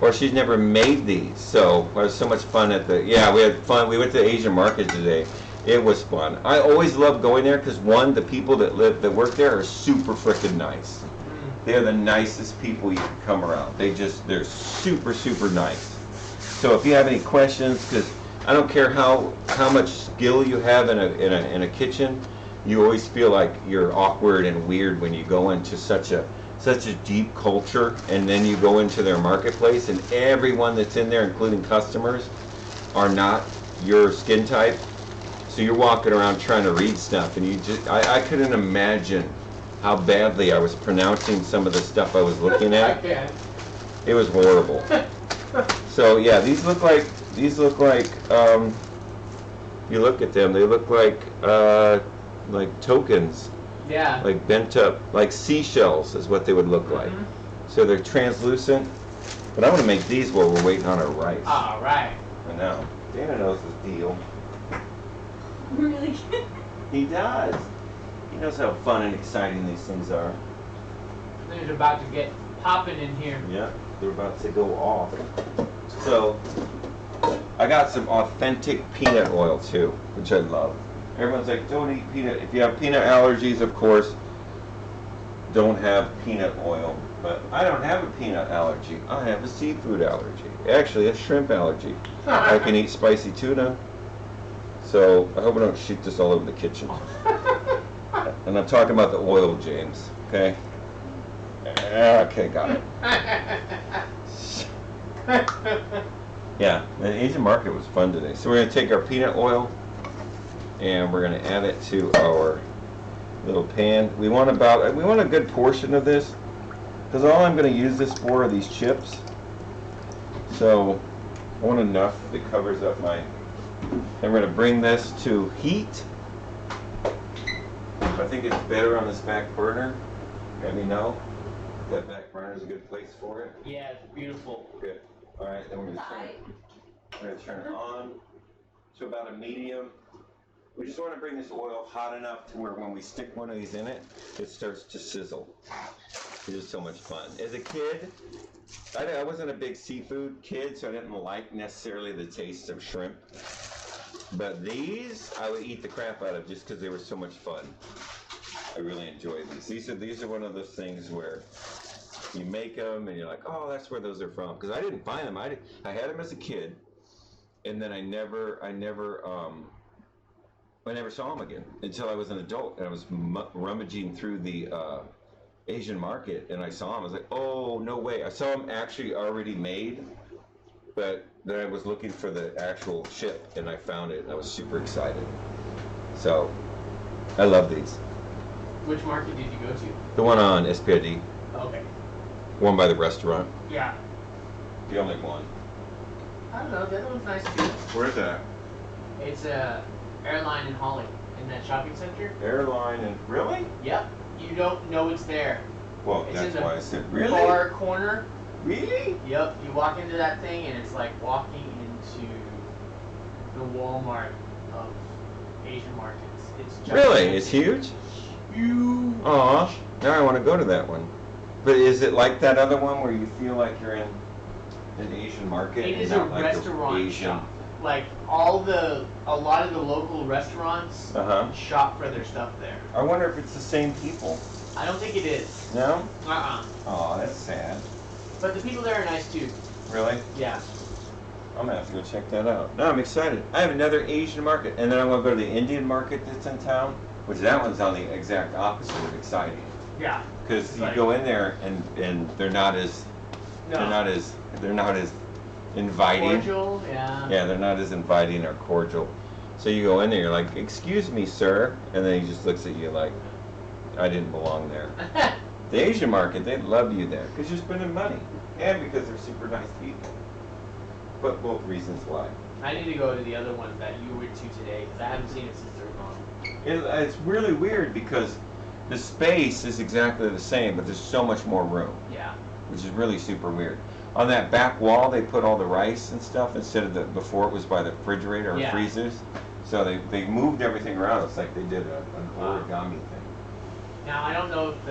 or she's never made these. So it was so much fun we had fun. We went to the Asian market today. It was fun. I always love going there because one, the people that work there are super freaking nice. They're the nicest people you can come around. They're super, super nice. So if you have any questions, because I don't care how much skill you have in a kitchen, you always feel like you're awkward and weird when you go into such a deep culture, and then you go into their marketplace, and everyone that's in there, including customers, are not your skin type. So you're walking around trying to read stuff, and I couldn't imagine how badly I was pronouncing some of the stuff I was looking at. It was horrible. So yeah, these look like you look at them, they look like tokens. Yeah. Like bent up, like seashells is what they would look like. So they're translucent. But I want to make these while we're waiting on our rice. All right. I know. Dana knows his deal. Really? He does. He knows how fun and exciting these things are. Things are about to get popping in here. Yeah, they're about to go off. So, I got some authentic peanut oil too, which I love. Everyone's like, don't eat peanut. If you have peanut allergies, of course, don't have peanut oil. But I don't have a peanut allergy. I have a seafood allergy. Actually, a shrimp allergy. I can eat spicy tuna. So, I hope I don't shoot this all over the kitchen. And I'm talking about the oil, James. Okay? Okay, got it. Yeah, the Asian market was fun today. So we're gonna take our peanut oil and we're gonna add it to our little pan. We want a good portion of this because all I'm gonna use this for are these chips. So I want enough that covers up my. And we're gonna bring this to heat. I think it's better on this back burner. Let me know. That back burner is a good place for it. Yeah, it's beautiful. Good. All right, then we're gonna turn it on to about a medium. We just want to bring this oil hot enough to where when we stick one of these in it, it starts to sizzle. It is so much fun. As a kid, I wasn't a big seafood kid, so I didn't like necessarily the taste of shrimp. But these, I would eat the crap out of just because they were so much fun. I really enjoy these. These are one of those things where you make them and you're like, oh, that's where those are from. Because I didn't find them. I had them as a kid, and then I never saw them again until I was an adult, and I was rummaging through the Asian market, and I saw them. I was like, oh, no way. I saw them actually already made, but then I was looking for the actual ship, and I found it, and I was super excited. So, I love these. Which market did you go to? The one on SPID, Okay. one by the restaurant. Yeah. The only one. I don't know, the other one's nice too. Where's that? It's a airline in Holly, in that shopping center. Airline and really? Yep. You don't know it's there. Well, It's that's in the why I said really. Far corner. Really? Yep. You walk into that thing and it's like walking into the Walmart of Asian markets. It's Really? It's huge? huge. Aw, now I want to go to that one. But is it like that other one where you feel like you're in an Asian market? It and is a not like restaurant Asian? shop. Like a lot of the local restaurants shop for their stuff there. I wonder if it's the same people. I don't think it is. No? Uh-uh. Oh, that's sad. But the people there are nice too. Really? Yeah. I'm gonna have to go check that out. No, I'm excited. I have another Asian market, and then I want to go to the Indian market that's in town, which that one's on the exact opposite of exciting. Yeah. Because you Like- go in there and they're not as inviting. Cordial, yeah. Yeah, they're not as inviting or cordial. So you go in there, you're like, "Excuse me, sir," and then he just looks at you like, "I didn't belong there." The Asian market, they love you there because you're spending money, and because they're super nice people. But both reasons why. I need to go to the other one that you went to today because I haven't seen it since they were gone. It's really weird because the space is exactly the same, but there's so much more room, Yeah. which is really super weird. On that back wall, they put all the rice and stuff instead of before it was by the refrigerator or Yeah. freezers. So they moved everything around. It's like they did an origami thing. Now I don't know if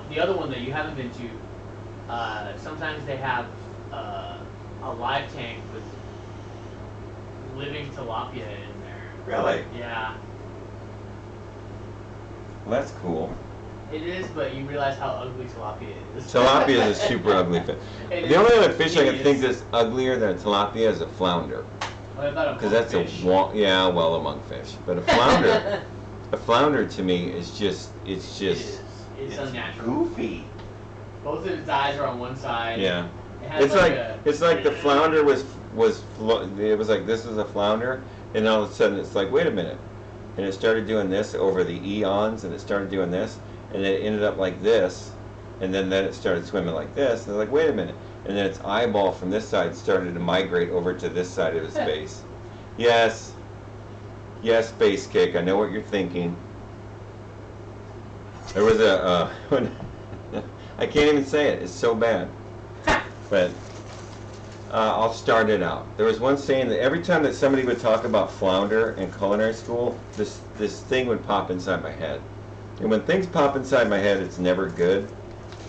the other one that you haven't been to. Sometimes they have a live tank with living tilapia in there. Really? Yeah. Well, that's cool. It is, but you realize how ugly tilapia is. Tilapia is a super ugly fish. It The is only other fish I can hideous. think that's uglier than a tilapia is a flounder. What about a Because that's monkfish? a monkfish. But a flounder to me is just, it's just, It's unnatural. goofy. Both of its eyes are on one side. Yeah. It has It's like the flounder it was like, this is a flounder, and all of a sudden it's like, wait a minute. And it started doing this over the eons, and it started doing this, and it ended up like this, and then it started swimming like this, and they're like, wait a minute. And then its eyeball from this side started to migrate over to this side of its face. Yes, Space Kick, I know what you're thinking. There was I can't even say it, it's so bad. But I'll start it out. There was one saying that every time that somebody would talk about flounder in culinary school, this thing would pop inside my head. And when things pop inside my head, it's never good.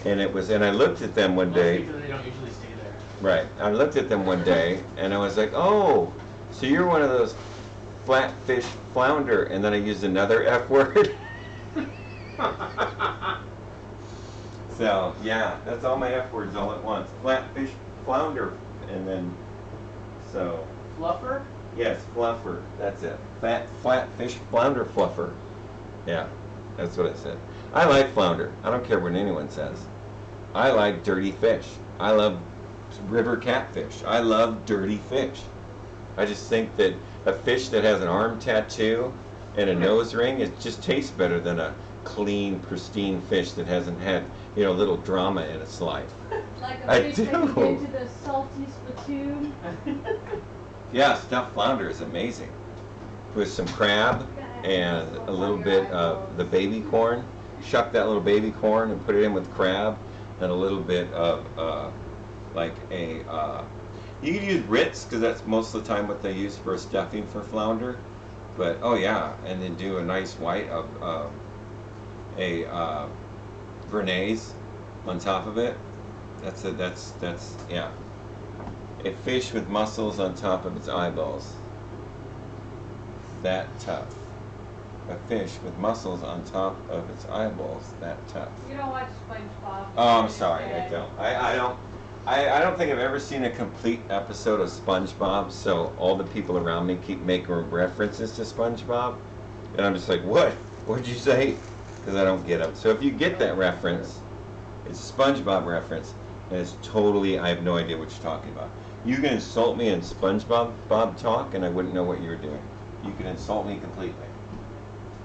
And I looked at them one day. Because they don't usually stay there. Right. I looked at them one day, and I was like, oh, so you're one of those flatfish flounder. And then I used another F word. So, yeah, that's all my F words all at once. Flatfish flounder. And then, so. Fluffer? Yes, fluffer. That's it. Flatfish flounder fluffer. Yeah, that's what I said. I like flounder. I don't care what anyone says. I like dirty fish. I love river catfish. I love dirty fish. I just think that a fish that has an arm tattoo and a nose ring, it just tastes better than a clean, pristine fish that hasn't had, you know, a little drama in its life. Like I a fish that can do. get into the salty spittoon. Yeah, stuffed flounder is amazing. With some crab and a little bit of the baby corn. Shuck that little baby corn and put it in with crab and a little bit of like a you can use Ritz because that's most of the time what they use for a stuffing for flounder. But oh yeah, and then do a nice white of a Bernaise on top of it. That's yeah. A fish with muscles on top of its eyeballs. That tough. A fish with muscles on top of its eyeballs. That tough. You don't watch SpongeBob. Oh, I'm sorry, I don't. I don't think I've ever seen a complete episode of SpongeBob, so all the people around me keep making references to SpongeBob, and I'm just like, what? What'd you say? Because I don't get them. So if you get that reference, it's a SpongeBob reference, and it's totally, I have no idea what you're talking about. You can insult me in SpongeBob talk, and I wouldn't know what you were doing. You can insult me completely.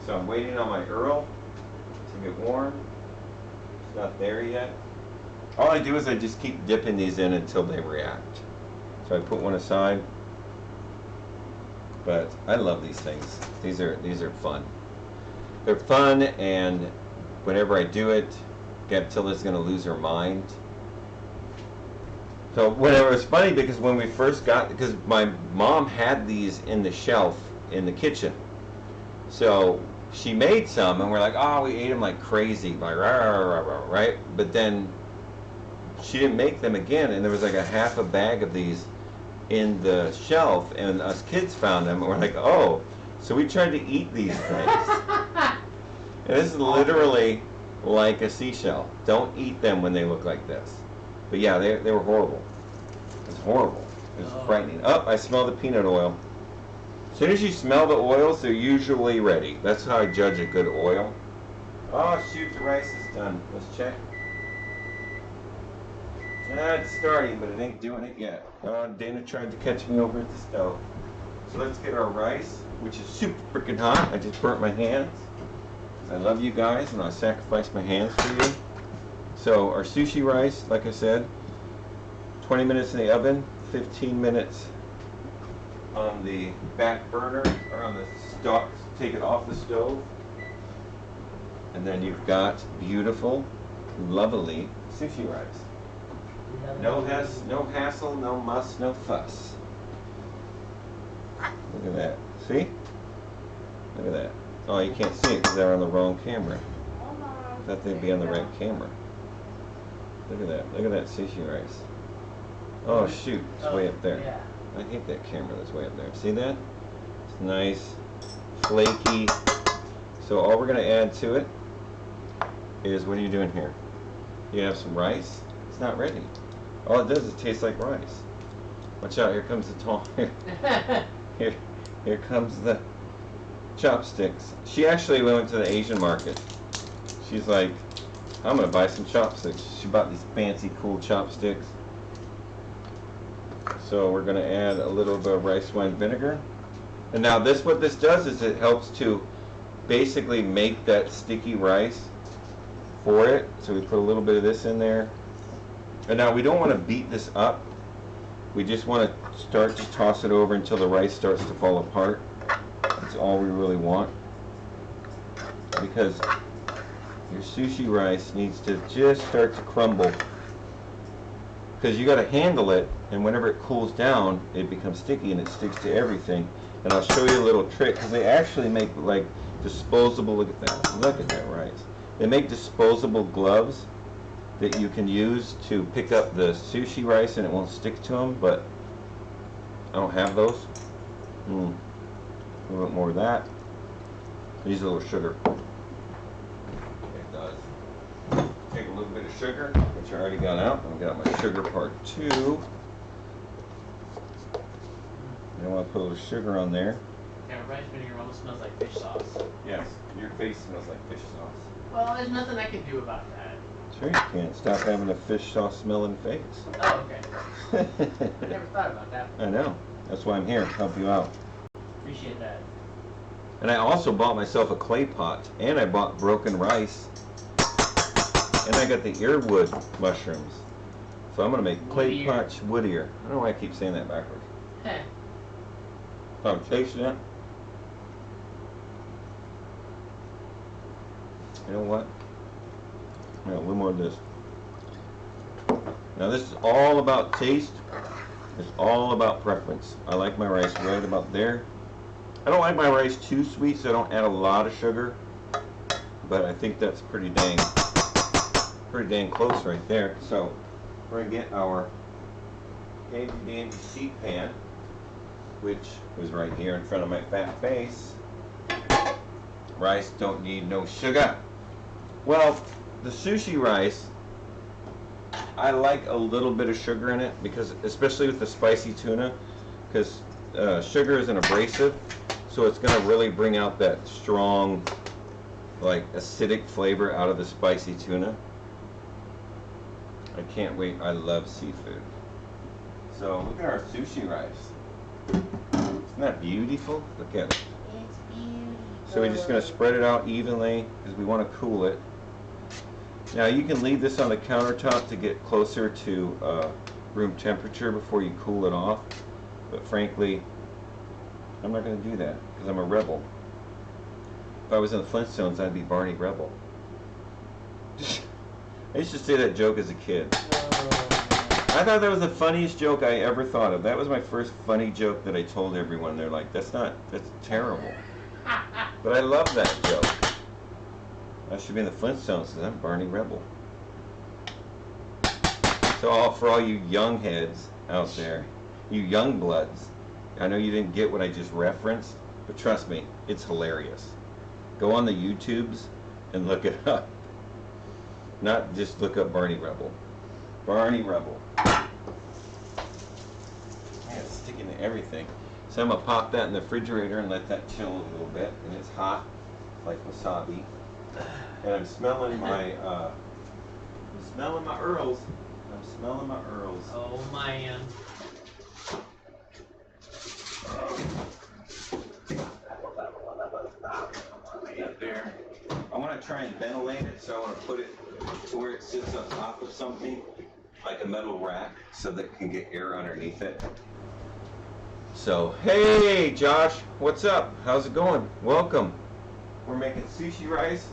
So I'm waiting on my Earl to get warm. It's not there yet. All I do is I just keep dipping these in until they react. So I put one aside. But I love these things. These are fun. They're fun, and whenever I do it, Gabtilla's gonna lose her mind. So whenever it's funny because when we first got, because my mom had these in the shelf in the kitchen. So she made some, and we're like, oh, we ate them like crazy, like right? But then she didn't make them again, and there was like a half a bag of these in the shelf, and us kids found them, and we're like, oh, so we tried to eat these things. And this is literally like a seashell. Don't eat them when they look like this. But yeah, they were horrible. It was horrible. It was frightening. Oh, I smell the peanut oil. As soon as you smell the oils, they're usually ready. That's how I judge a good oil. Oh shoot, the rice is done. Let's check. It's starting, but it ain't doing it yet. Dana tried to catch me over at the stove. So let's get our rice, which is super freaking hot. I just burnt my hands. I love you guys, and I sacrificed my hands for you. So our sushi rice, like I said, 20 minutes in the oven, 15 minutes on the back burner, or on the stove, take it off the stove. And then you've got beautiful, lovely sushi rice. No hassle, no muss, no fuss. Look at that. See? Look at that. Oh, you can't see it because they're on the wrong camera. I thought they'd be on the right camera. Look at that. Look at that sushi rice. Oh, shoot. It's way up there. Yeah. I hate that camera that's way up there. See that? It's nice, flaky. So all we're going to add to it is, what are you doing here? You have some rice. It's not ready. All it does is taste like rice. Watch out, here comes the here comes the chopsticks. She actually went to the Asian market. She's like, I'm gonna buy some chopsticks. She bought these fancy cool chopsticks. So we're gonna add a little bit of rice wine vinegar. And now what this does is it helps to basically make that sticky rice for it. So we put a little bit of this in there. And now we don't want to beat this up. We just want to start to toss it over until the rice starts to fall apart. That's all we really want. Because your sushi rice needs to just start to crumble. Because you got to handle it, and whenever it cools down, it becomes sticky and it sticks to everything. And I'll show you a little trick, because they actually make like disposable, look at that rice. They make disposable gloves that you can use to pick up the sushi rice and it won't stick to them, but I don't have those. A little bit more of that. Use a little sugar. It does. Take a little bit of sugar, which I already got out. I've got my sugar part 2. You want to put a little sugar on there. Yeah, rice vinegar almost smells like fish sauce. Yes, your face smells like fish sauce. Well, there's nothing I can do about that. Sure you can. Stop having a fish sauce smelling face. Oh, okay. I never thought about that. I know. That's why I'm here, to help you out. Appreciate that. And I also bought myself a clay pot, and I bought broken rice, and I got the earwood mushrooms. So I'm gonna make clay Woodier. pots woodier. I don't know why I keep saying that backwards. Heh. So I'm tasting it. You know what? Yeah, a little more of this. Now this is all about taste. It's all about preference. I like my rice right about there. I don't like my rice too sweet, so I don't add a lot of sugar. But I think that's pretty dang close right there. So we're gonna get our handy dandy sheet pan, which was right here in front of my fat face. Rice don't need no sugar. Well, the sushi rice, I like a little bit of sugar in it, because especially with the spicy tuna, because sugar is an abrasive, so it's going to really bring out that strong, like, acidic flavor out of the spicy tuna. I can't wait. I love seafood. So look at our sushi rice. Isn't that beautiful? Look at it. It's beautiful. So we're just going to spread it out evenly because we want to cool it. Now you can leave this on the countertop to get closer to room temperature before you cool it off. But frankly, I'm not going to do that because I'm a rebel. If I was in the Flintstones, I'd be Barney Rebel. I used to say that joke as a kid. I thought that was the funniest joke I ever thought of. That was my first funny joke that I told everyone. They're like, that's terrible. But I love that joke. I should be in the Flintstones because I'm Barney Rebel. So for all you young heads out there, you young bloods, I know you didn't get what I just referenced, but trust me, it's hilarious. Go on the YouTubes and look it up. Not just look up Barney Rebel. Barney Rebel. Yeah, it's sticking to everything. So I'm going to pop that in the refrigerator and let that chill a little bit. And it's hot, like wasabi. And I'm smelling my earls. I'm smelling my earls. Oh man. Right there. I want to try and ventilate it, so I want to put it to where it sits on top of something, like a metal rack, so that it can get air underneath it. So, hey Josh, what's up? How's it going? Welcome. We're making sushi rice.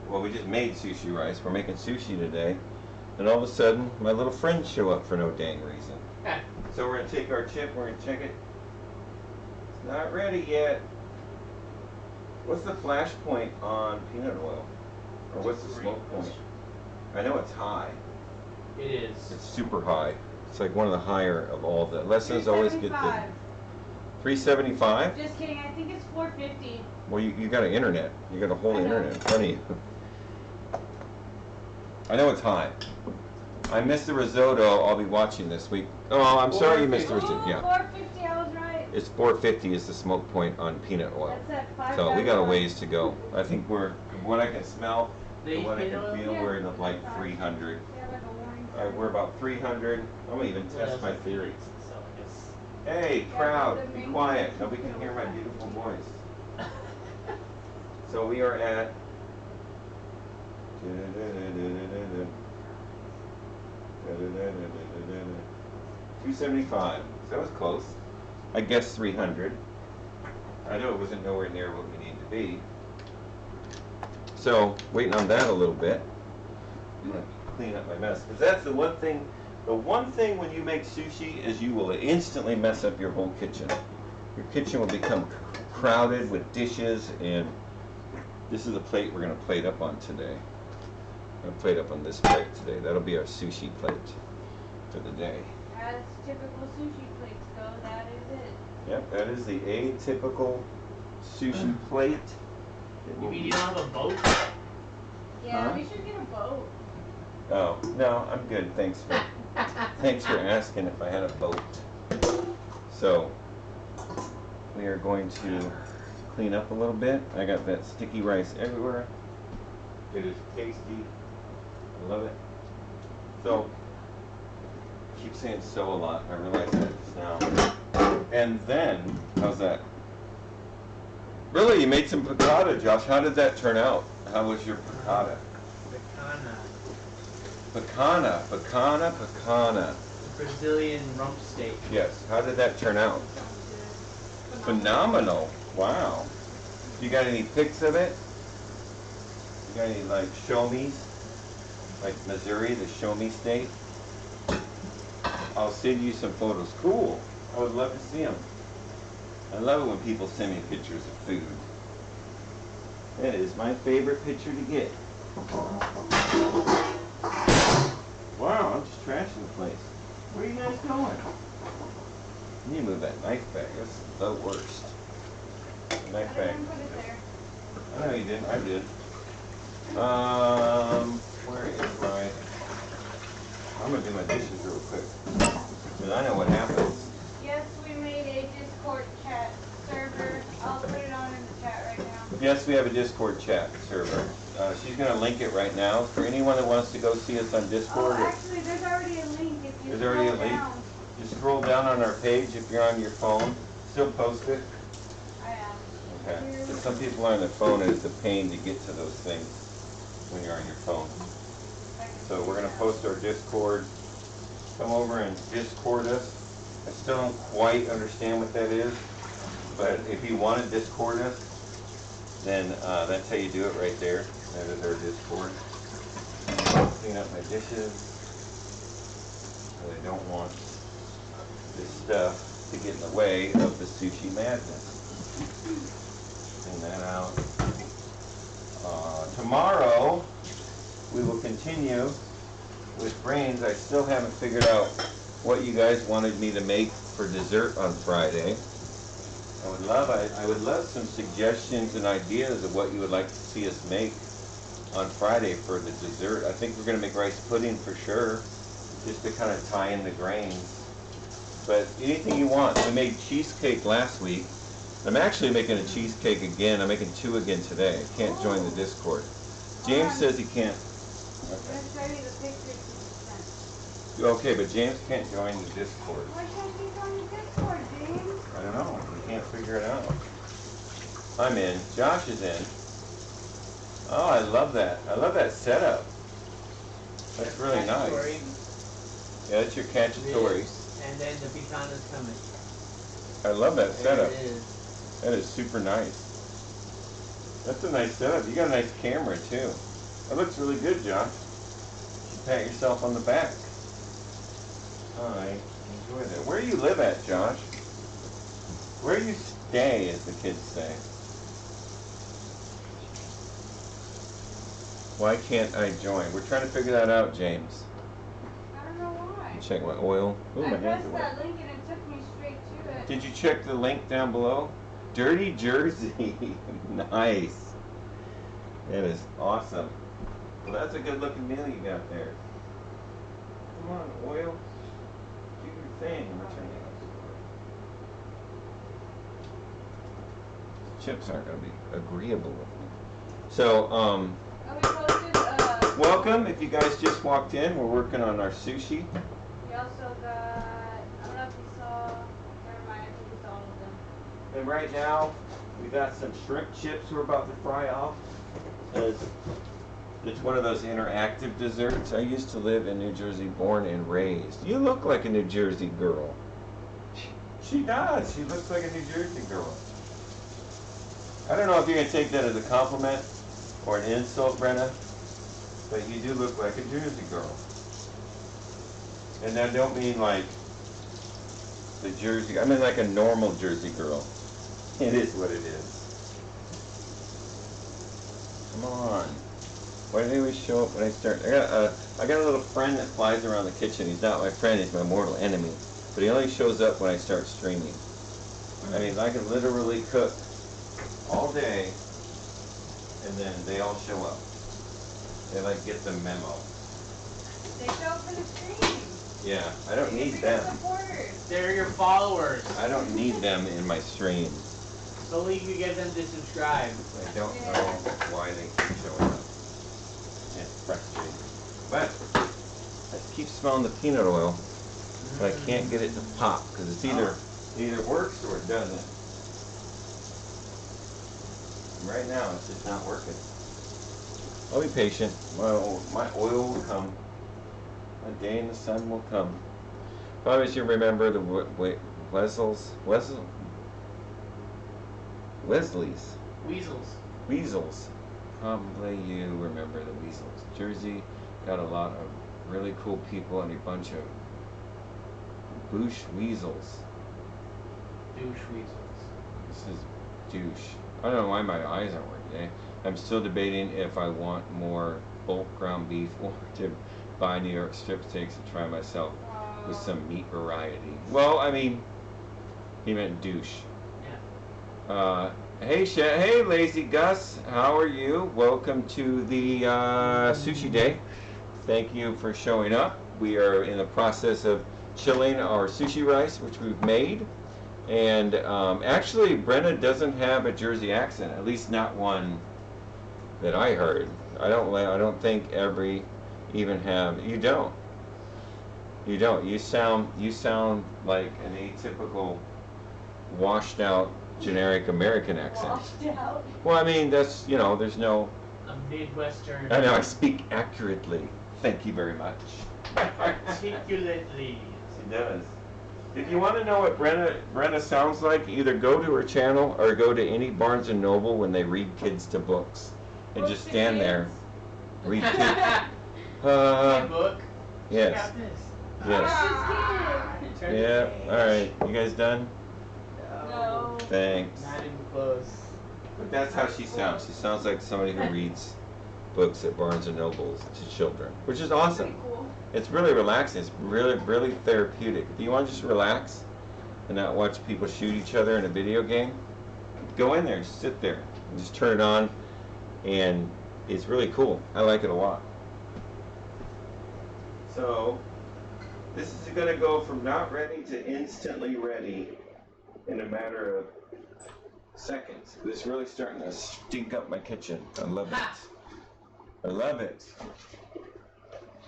Well, we just made sushi rice. We're making sushi today. And all of a sudden, my little friends show up for no dang reason. So we're going to take our chip, we're going to check it. It's not ready yet. What's the flash point on peanut oil? Or what's the smoke point? I know it's high. It is. It's super high. It's like one of the higher of all the lessons. Always get the 375. Just kidding. I think it's 450. Well, you got an internet. You got a whole internet in front of you. I know it's high. I missed the risotto. I'll be watching this week. Oh, I'm sorry you missed the risotto. Yeah. 450. I was right. It's 450 is the smoke point on peanut oil. That's at 5. So we got a ways to go. I think we're, what I can smell, The what I peanut can oil? feel, we're in like 300. Yeah, like a warning All right, we're about 300. I'm gonna even test my theory. So I guess. Hey, crowd, be quiet. Nobody can hear my beautiful voice. So we are at 275. So that was close. I guess 300. I know it wasn't nowhere near what we need to be. So waiting on that a little bit. I'm gonna clean up my mess because that's the one thing. The one thing when you make sushi is you will instantly mess up your whole kitchen. Your kitchen will become crowded with dishes, and this is the plate we're going to plate up on today. I'm going to plate up on this plate today. That'll be our sushi plate for the day. As typical sushi plates go, that is it. Yep, that is the atypical sushi plate. It You will mean be- you don't have a boat? Yeah, Huh? we should get a boat. Oh, no, I'm good. Thanks for asking if I had a boat. So, we are going to clean up a little bit. I got that sticky rice everywhere. It is tasty. I love it. So, I keep saying so a lot. I realize that just now. And then, how's that? Really, you made some piccata, Josh. How did that turn out? How was your piccata? Picana. Brazilian rump steak. Yes. How did that turn out? Phenomenal. Wow. You got any pics of it? You got any like show me's? Like Missouri, the show me state? I'll send you some photos. Cool. I would love to see them. I love it when people send me pictures of food. That is my favorite picture to get. Wow, I'm just trashing the place. Where are you guys going? You need to move that knife back. That's the worst. Knife back. Put it there. I know you didn't. I did. Where is my... I'm going to do my dishes real quick. Because I know what happens. Yes, we made a Discord chat server. I'll put it on in the chat right now. Yes, we have a Discord chat server. She's going to link it right now. For anyone that wants to go see us on Discord. Oh, actually, there's already a link if you There's already a link? down. Just scroll down on our page if you're on your phone. Still post it. I am. Okay. But some people are on their phone and it's a pain to get to those things when you're on your phone. So we're going to post our Discord. Come over and Discord us. I still don't quite understand what that is, but if you want to Discord us, then that's how you do it right there. That is our Discord. Clean up my dishes. I don't want this stuff to get in the way of the sushi madness. Clean that out. Tomorrow, we will continue with brains. I still haven't figured out what you guys wanted me to make for dessert on Friday. I would love some suggestions and ideas of what you would like to see us make on Friday for the dessert. I think we're going to make rice pudding for sure, just to kind of tie in the grains. But anything you want. We made cheesecake last week. I'm actually making a cheesecake again. I'm making 2 again today. I can't join the Discord. James says he can't. I'm going to show you the pictures you sent. Okay, but James can't join the Discord. Why can't you join the Discord, James? I don't know. We can't figure it out. I'm in. Josh is in. Oh, I love that. I love that setup. That's really nice. Yeah, that's your cacciatore. And then the picana's coming. I love that setup. There it is. That is super nice. That's a nice setup. You got a nice camera too. That looks really good, Josh. You should pat yourself on the back. I enjoy that. Where do you live at, Josh? Where do you stay, as the kids say? Why can't I join? We're trying to figure that out, James. I don't know why. Check my oil. Ooh, I my hands pressed are wet. that link and it took me straight to it. Did you check the link down below? Dirty Jersey. Nice. That is awesome. Well, that's a good looking meal you got there. Come on, oil. Do your thing. I'm turning it off. Chips aren't going to be agreeable with me. So, Oh, we posted, welcome. If you guys just walked in, we're working on our sushi. we also got, I don't know if you saw, never mind, I think it's all of them. And right now, we got some shrimp chips we're about to fry off. It's one of those interactive desserts. I used to live in New Jersey, born and raised. You look like a New Jersey girl. She does. She looks like a New Jersey girl. I don't know if you're going to take that as a compliment or an insult, Brenna, but you do look like a Jersey girl. And I don't mean like the Jersey, I mean like a normal Jersey girl. It is what it is. Come on. Why do they always show up when I start? I got a little friend that flies around the kitchen. He's not my friend, he's my mortal enemy. But he only shows up when I start streaming. I mean, I can literally cook all day, and then they all show up. They like get the memo. They show up for the stream. Yeah, I don't need They're your them. supporters. They're your followers. I don't need them in my stream. So you can get them to subscribe. I don't know why they keep showing up. It's frustrating. But I keep smelling the peanut oil, but I can't get it to pop because it's either it either works or it doesn't. And right now, it's just not working. I'll be patient. My oil will come. My day in the sun will come. Probably you remember the Weasels. Weasels. Probably you remember the Weasels. Jersey got a lot of really cool people and a bunch of weasels. Douche weasels. This is douche. I don't know why my eyes aren't working today. I'm still debating if I want more bulk ground beef or to buy New York strip steaks and try myself with some meat variety. Well, I mean, he meant douche. Yeah. Hey, Lazy Gus, how are you? Welcome to the Sushi Day. Thank you for showing up. We are in the process of chilling our sushi rice, which we've made. And actually, Brenna doesn't have a Jersey accent, at least not one that I heard. I don't think every even have. You don't. You sound like an atypical, washed out, generic American accent. Washed out. Well, I mean, that's, there's no... A Midwestern. I know, I speak accurately. Thank you very much. Articulately. She does. If you want to know what Brenna sounds like, either go to her channel or go to any Barnes & Noble when they read kids to books. And just stand there. Read kids. Hey, book. Yes. Check out this. Yes. Turn Yeah, the page. alright. You guys done? No. Thanks. Not even close. But that's how she sounds. She sounds like somebody who reads books at Barnes & Noble's to children, which is awesome. Pretty cool. It's really relaxing. It's really, really therapeutic. If you want to just relax and not watch people shoot each other in a video game, go in there and sit there and just turn it on, and it's really cool. I like it a lot. So, this is going to go from not ready to instantly ready in a matter of seconds. It's really starting to stink up my kitchen. I love it. I love it.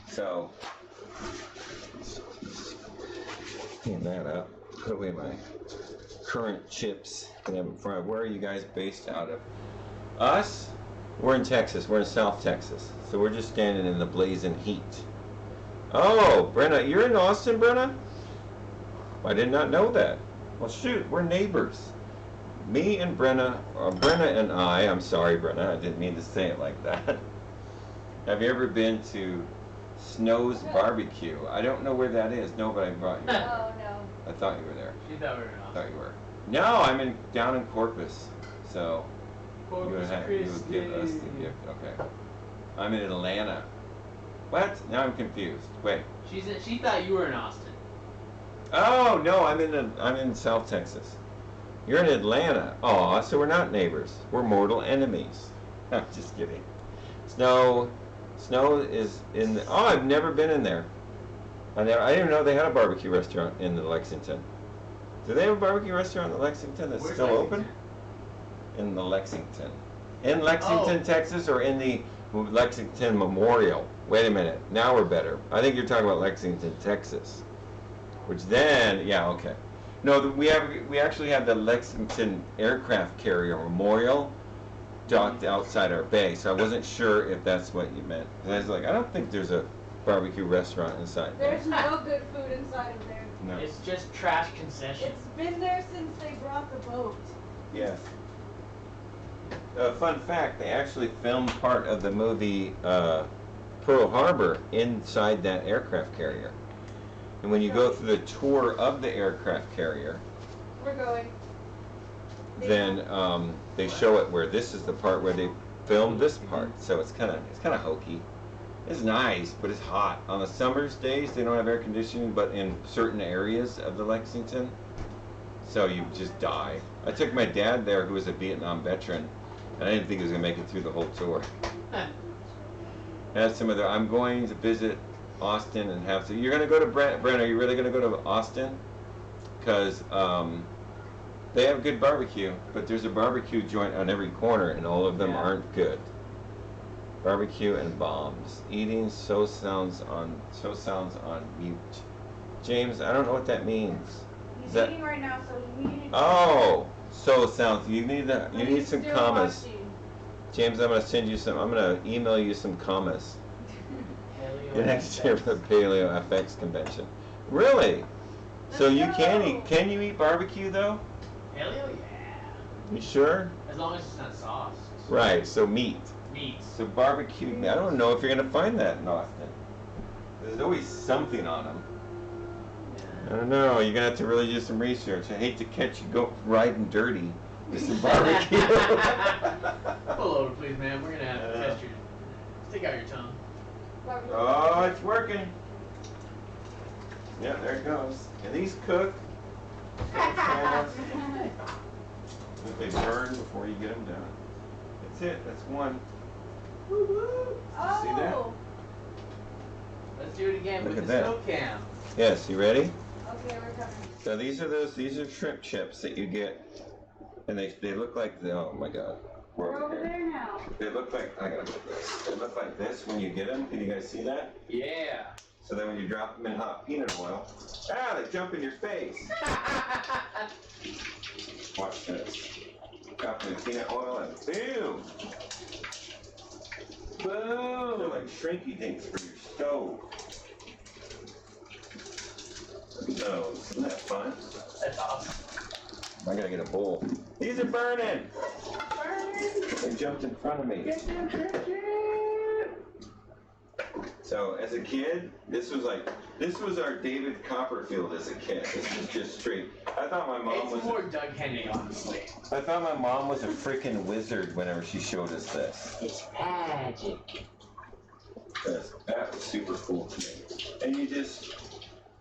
So, clean that up. Put away my current chips that I'm in front of. Where are you guys based out of? Us? We're in Texas. We're in South Texas. So we're just standing in the blazing heat. Oh, Brenna, you're in Austin, Brenna? I did not know that. Well, shoot, we're neighbors. Me and Brenna and I'm sorry, Brenna, I didn't mean to say it like that. Have you ever been to Snow's Barbecue? I don't know where that is. No, but I brought you. Oh, no. I thought you were there. She thought we were in I Austin. thought you were. No, I'm down in Corpus. So you Corpus would give us the Christi. gift. Okay. I'm in Atlanta. What? Now I'm confused. Wait. She thought you were in Austin. Oh no, I'm in South Texas. You're in Atlanta. Aw, so we're not neighbors. We're mortal enemies. I'm just kidding. Snow is in the, oh, I've never been in there. I didn't even know they had a barbecue restaurant in the Lexington. Do they have a barbecue restaurant in Lexington that's Where's still Lexington? open? In the Lexington. In Lexington, Texas, or in the Lexington Memorial? Wait a minute. Now we're better. I think you're talking about Lexington, Texas. Which then, yeah, okay. No, we actually have the Lexington aircraft carrier memorial docked outside our bay, so I wasn't sure if that's what you meant. 'Cause I was like, I don't think there's a barbecue restaurant inside there. There's no good food inside of there. No. It's just trash concession. It's been there since they brought the boat. Yes. Fun fact, they actually filmed part of the movie Pearl Harbor inside that aircraft carrier. And when you go through the tour of the aircraft carrier, We're going. then they show it where this is the part where they filmed this part. So it's kind of hokey. It's nice, but it's hot. On the summer's days, they don't have air conditioning, but in certain areas of the Lexington, so you just die. I took my dad there, who was a Vietnam veteran, and I didn't think he was gonna make it through the whole tour. Had some other. I'm going to visit Austin and have to. You're gonna go to Brent. Are you really gonna go to Austin? Because they have good barbecue, but there's a barbecue joint on every corner, and all of them Yeah. aren't good. Barbecue and bombs. Eating so sounds on mute. James, I don't know what that means. He's That- eating right now, so he needed to. Oh, so sounds. You need But you he's need some still commas. watching. James, I'm gonna send you some. I'm gonna email you some commas. Paleo Next year for the FX. Paleo FX convention. Really? So Let's you can go. eat? Can you eat barbecue though? Paleo, yeah. You sure? As long as it's not sauce. Right. So meat. Meat. So barbecue. I don't know if you're gonna find that in Austin. There's always something on them. I don't know. You're gonna have to really do some research. I hate to catch you go riding dirty with some barbecue. Pull over, please, man. We're gonna have to test your. Stick out your tongue. Oh, it's working. Yeah, there it goes. And these cook. So fast. If they burn before you get them done. That's it. That's one. Oh. See that? Let's do it again Look with at the that. snow cam. Yes, you ready? Okay, we're coming. So these are shrimp chips that you get, and they look like oh my god. We're over there now. They look like I gotta put this. They look like this when you get them. Can you guys see that? Yeah. So then when you drop them in hot peanut oil, they jump in your face. Watch this. Drop them in peanut oil and boom. Boom. They're like shrinky dinks for your stove. So, isn't that fun? That's awesome. I gotta get a bowl. These are burning. Burning. They jumped in front of me. Get them, get them. So as a kid, this was our David Copperfield as a kid. This was just straight. I thought my mom It's was. more Doug Henning, honestly. I thought my mom was a freaking wizard whenever she showed us this. It's magic. That was super cool to me. And you just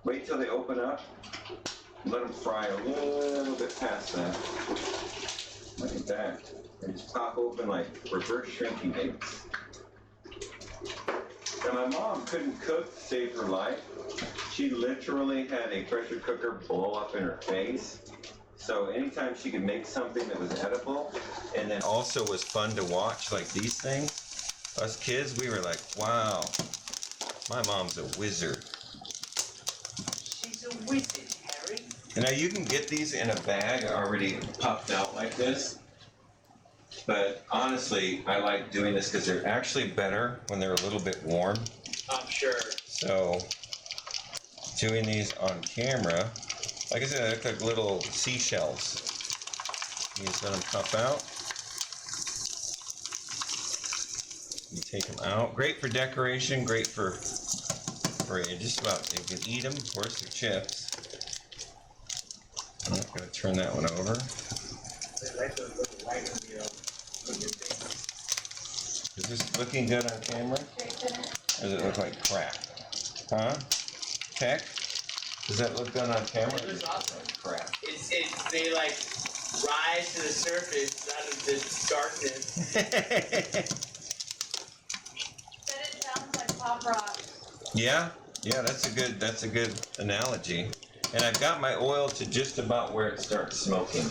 wait till they open up, let them fry a little bit past that. Look at that. They just pop open like reverse shrinky dinks. And my mom couldn't cook to save her life. She literally had a pressure cooker blow up in her face. So anytime she could make something that was edible, and then also was fun to watch, like these things, us kids, we were like, wow, my mom's a wizard. She's a wizard, Harry. And now you can get these in a bag already puffed out like this. But honestly, I like doing this because they're actually better when they're a little bit warm. I'm sure. So doing these on camera, like I said, they look like little seashells. You just let them puff out. You take them out. Great for decoration. Great for just about. You can eat them. Of course, they're chips. I'm going to turn that one over. Is this looking good on camera? Or does it look like crap? Huh? Tech? Does that look good on camera? It looks awesome. Crap. They like rise to the surface out of the darkness. Said it sounds like pop rock. Yeah, that's a good analogy. And I've got my oil to just about where it starts smoking.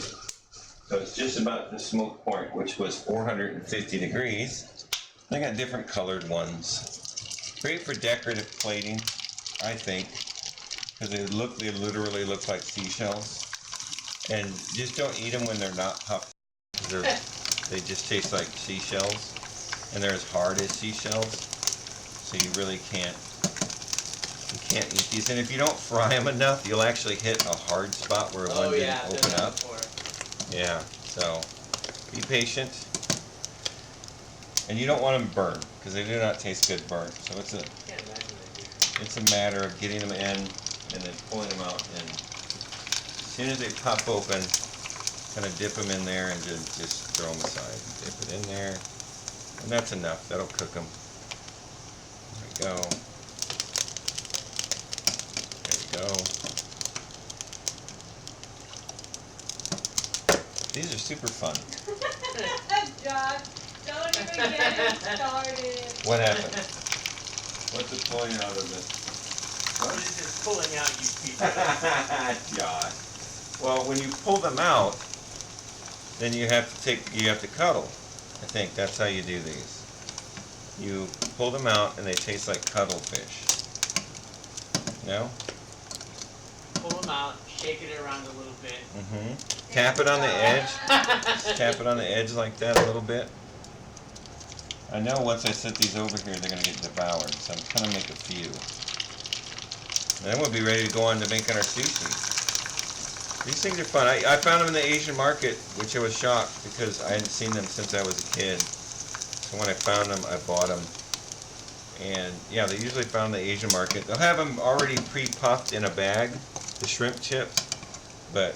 So it's just about the smoke point, which was 450 degrees. I got different colored ones. Great for decorative plating, I think, because they literally look like seashells. And just don't eat them when they're not puffed. They just taste like seashells, and they're as hard as seashells. So you really can't eat these. And if you don't fry them enough, you'll actually hit a hard spot where one didn't open up. Yeah, so be patient. And you don't want them burnt, because they do not taste good burnt. So it's a matter of getting them in and then pulling them out. And as soon as they pop open, kind of dip them in there and just throw them aside. Dip it in there, and that's enough. That'll cook them. There we go. There we go. These are super fun. Josh, don't even get it started. What happened? What's it pulling out of this? What is this pulling out, you people? Josh. Well, when you pull them out, then you have to cuddle. I think that's how you do these. You pull them out and they taste like cuttlefish. No? Pull them out, shaking it around a little bit. Mm-hmm. Tap it on the edge. Just tap it on the edge like that a little bit. I know once I set these over here, they're going to get devoured, so I'm just going to make a few. And then we'll be ready to go on to making our sushi. These things are fun. I found them in the Asian market, which I was shocked because I hadn't seen them since I was a kid. So when I found them, I bought them. And yeah, they usually found in the Asian market. They'll have them already pre-puffed in a bag, the shrimp chips. But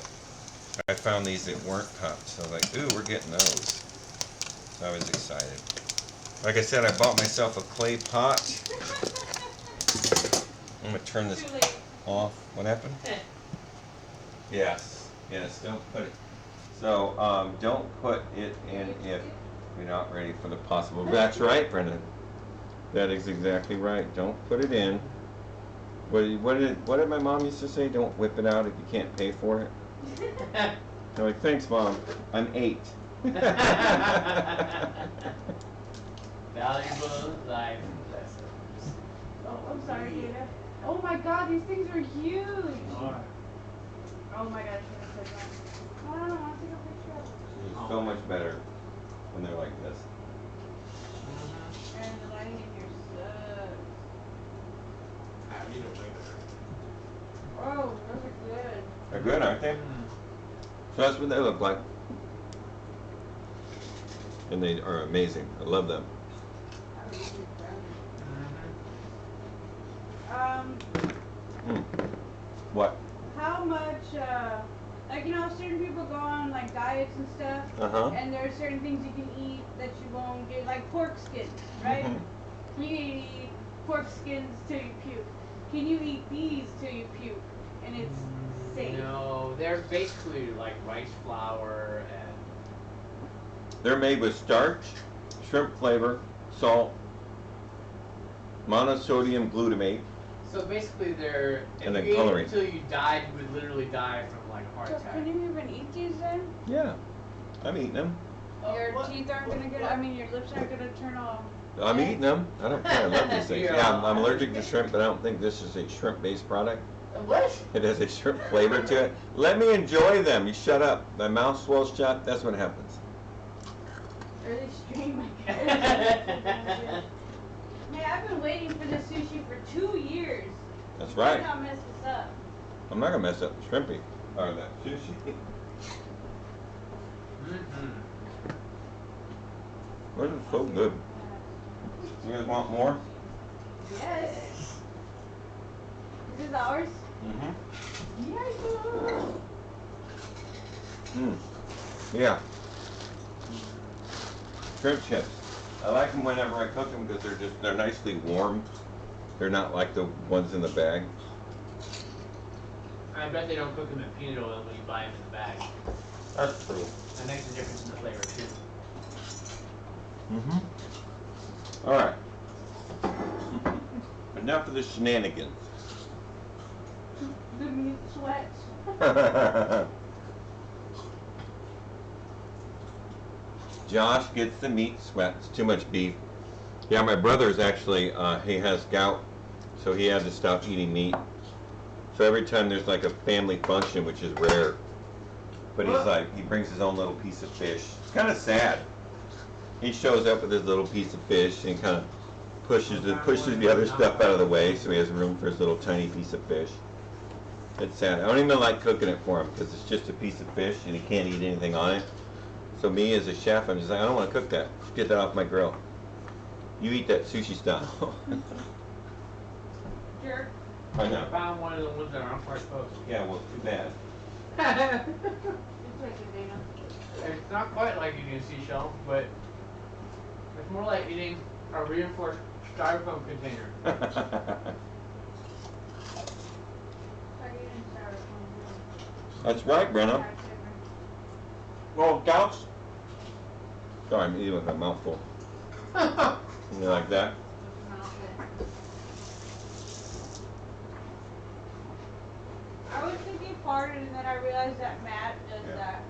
I found these that weren't puffed, so I was like, ooh, we're getting those. So I was excited. Like I said, I bought myself a clay pot. I'm gonna turn this off. What happened? Yes, don't put it. So, don't put it in if you're not ready for the possible. That's right, Brendan. That is exactly right. Don't put it in. What did my mom used to say? Don't whip it out if you can't pay for it. I'm like, thanks, Mom. I'm 8. Valuable life lessons. Oh, I'm sorry, Dana. Oh my God, these things are huge. Oh my God, I should have said that. I don't want to take a picture of it. It's so much better when they're like this. And the lighting in here sucks. Oh, those are good. They're good, aren't they? So that's what they look like. And they are amazing. I love them. What? How much, like, you know, certain people go on, like, diets and stuff, Uh-huh. and there are certain things you can eat that you won't get, like pork skins, right? Mhm. You can eat pork skins till you puke. Can you eat these till you puke? And it's safe. No, they're basically like rice flour and... They're made with starch, shrimp flavor, salt, monosodium glutamate. So basically they're... And then if you ate coloring. until you died, you would literally die from like a heart So attack. can you even eat these then? Yeah, I'm eating them. Your teeth aren't gonna get, I mean, your lips aren't gonna turn off. I'm eating them. I don't care. I love these things. You're Yeah, I'm alive. allergic to shrimp, but I don't think this is a shrimp-based product. What? It has a shrimp flavor to it. Let me enjoy them. You shut up. My mouth swells shut. That's what happens. Or they strain my Man, I've been waiting for this sushi for 2 years. That's right. You not mess this up. I'm not gonna mess up the shrimpy or the sushi. This is so good. You guys want more? Yes. Is this ours? Mm-hmm. Yes. Yeah. Shrimp chips. I like them whenever I cook them because they're nicely warm. They're not like the ones in the bag. I bet they don't cook them in peanut oil when you buy them in the bag. That's true. That makes a difference in the flavor too. Mm-hmm. All right. Enough of the shenanigans. The meat sweats. Josh gets the meat sweats. Too much beef. Yeah, my brother's actually, he has gout, so he had to stop eating meat. So every time there's like a family function, which is rare, but he brings his own little piece of fish. It's kind of sad. He shows up with his little piece of fish and kind of pushes the other stuff out of the way so he has room for his little tiny piece of fish. It's sad. I don't even like cooking it for him because it's just a piece of fish and he can't eat anything on it. So me as a chef, I'm just like, I don't want to cook that. Just get that off my grill. You eat that sushi style. Jerk. I know. I found one of the ones that aren't quite cooked. Yeah, well, too bad. It's like a Dana. It's not quite like eating a seashell, but it's more like eating a reinforced styrofoam container. Like eating styrofoam. That's right, Brenna. Well, gout's... Sorry, I'm eating with my mouth full. You like that? I was thinking farted and then I realized that Matt does that.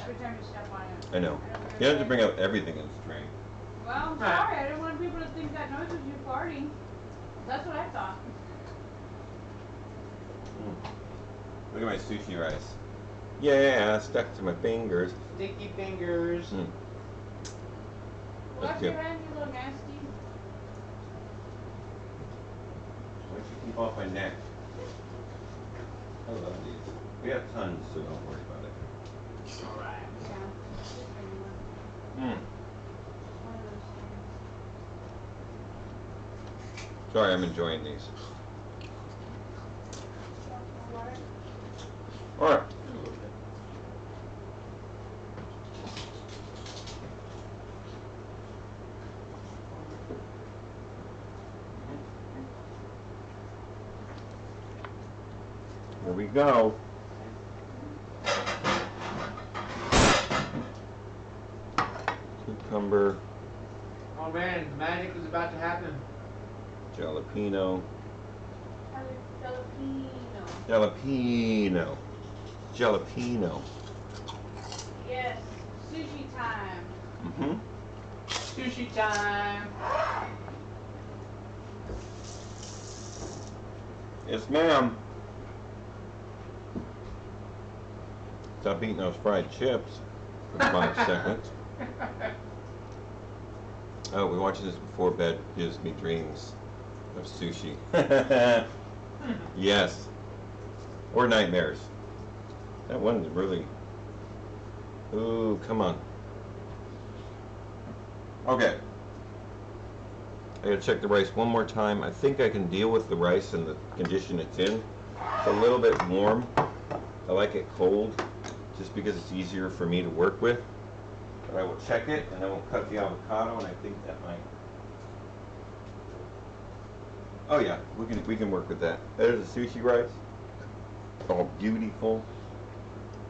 Every time you step on it. I know. He has to bring out everything in the tray. Well, I'm sorry. I didn't want people to think that noise was you farting. That's what I thought. Look at my sushi rice. Yeah, stuck to my fingers. Sticky fingers. Wash your hands, you little nasty. Why don't you keep off my neck? I love these. We have tons, so don't worry about it. Alright. Mm. Sorry, I'm enjoying these. Alright. Here we go. Cucumber, Oh man, the magic is about to happen. jalapeno, Jalapeno. jalapeno, jalapeno. Yes. Sushi time. Mm-hmm. Sushi time. Yes, ma'am. Stop eating those fried chips for 5 seconds. Oh, we're watching this before bed. Gives me dreams of sushi. Yes. Or nightmares. That one is really... Ooh, come on. Okay. I gotta check the rice one more time. I think I can deal with the rice and the condition it's in. It's a little bit warm. I like it cold, just because it's easier for me to work with. But I will check it, and then we'll cut the avocado, and I think that might... Oh yeah, we can work with that. There's the sushi rice. All beautiful.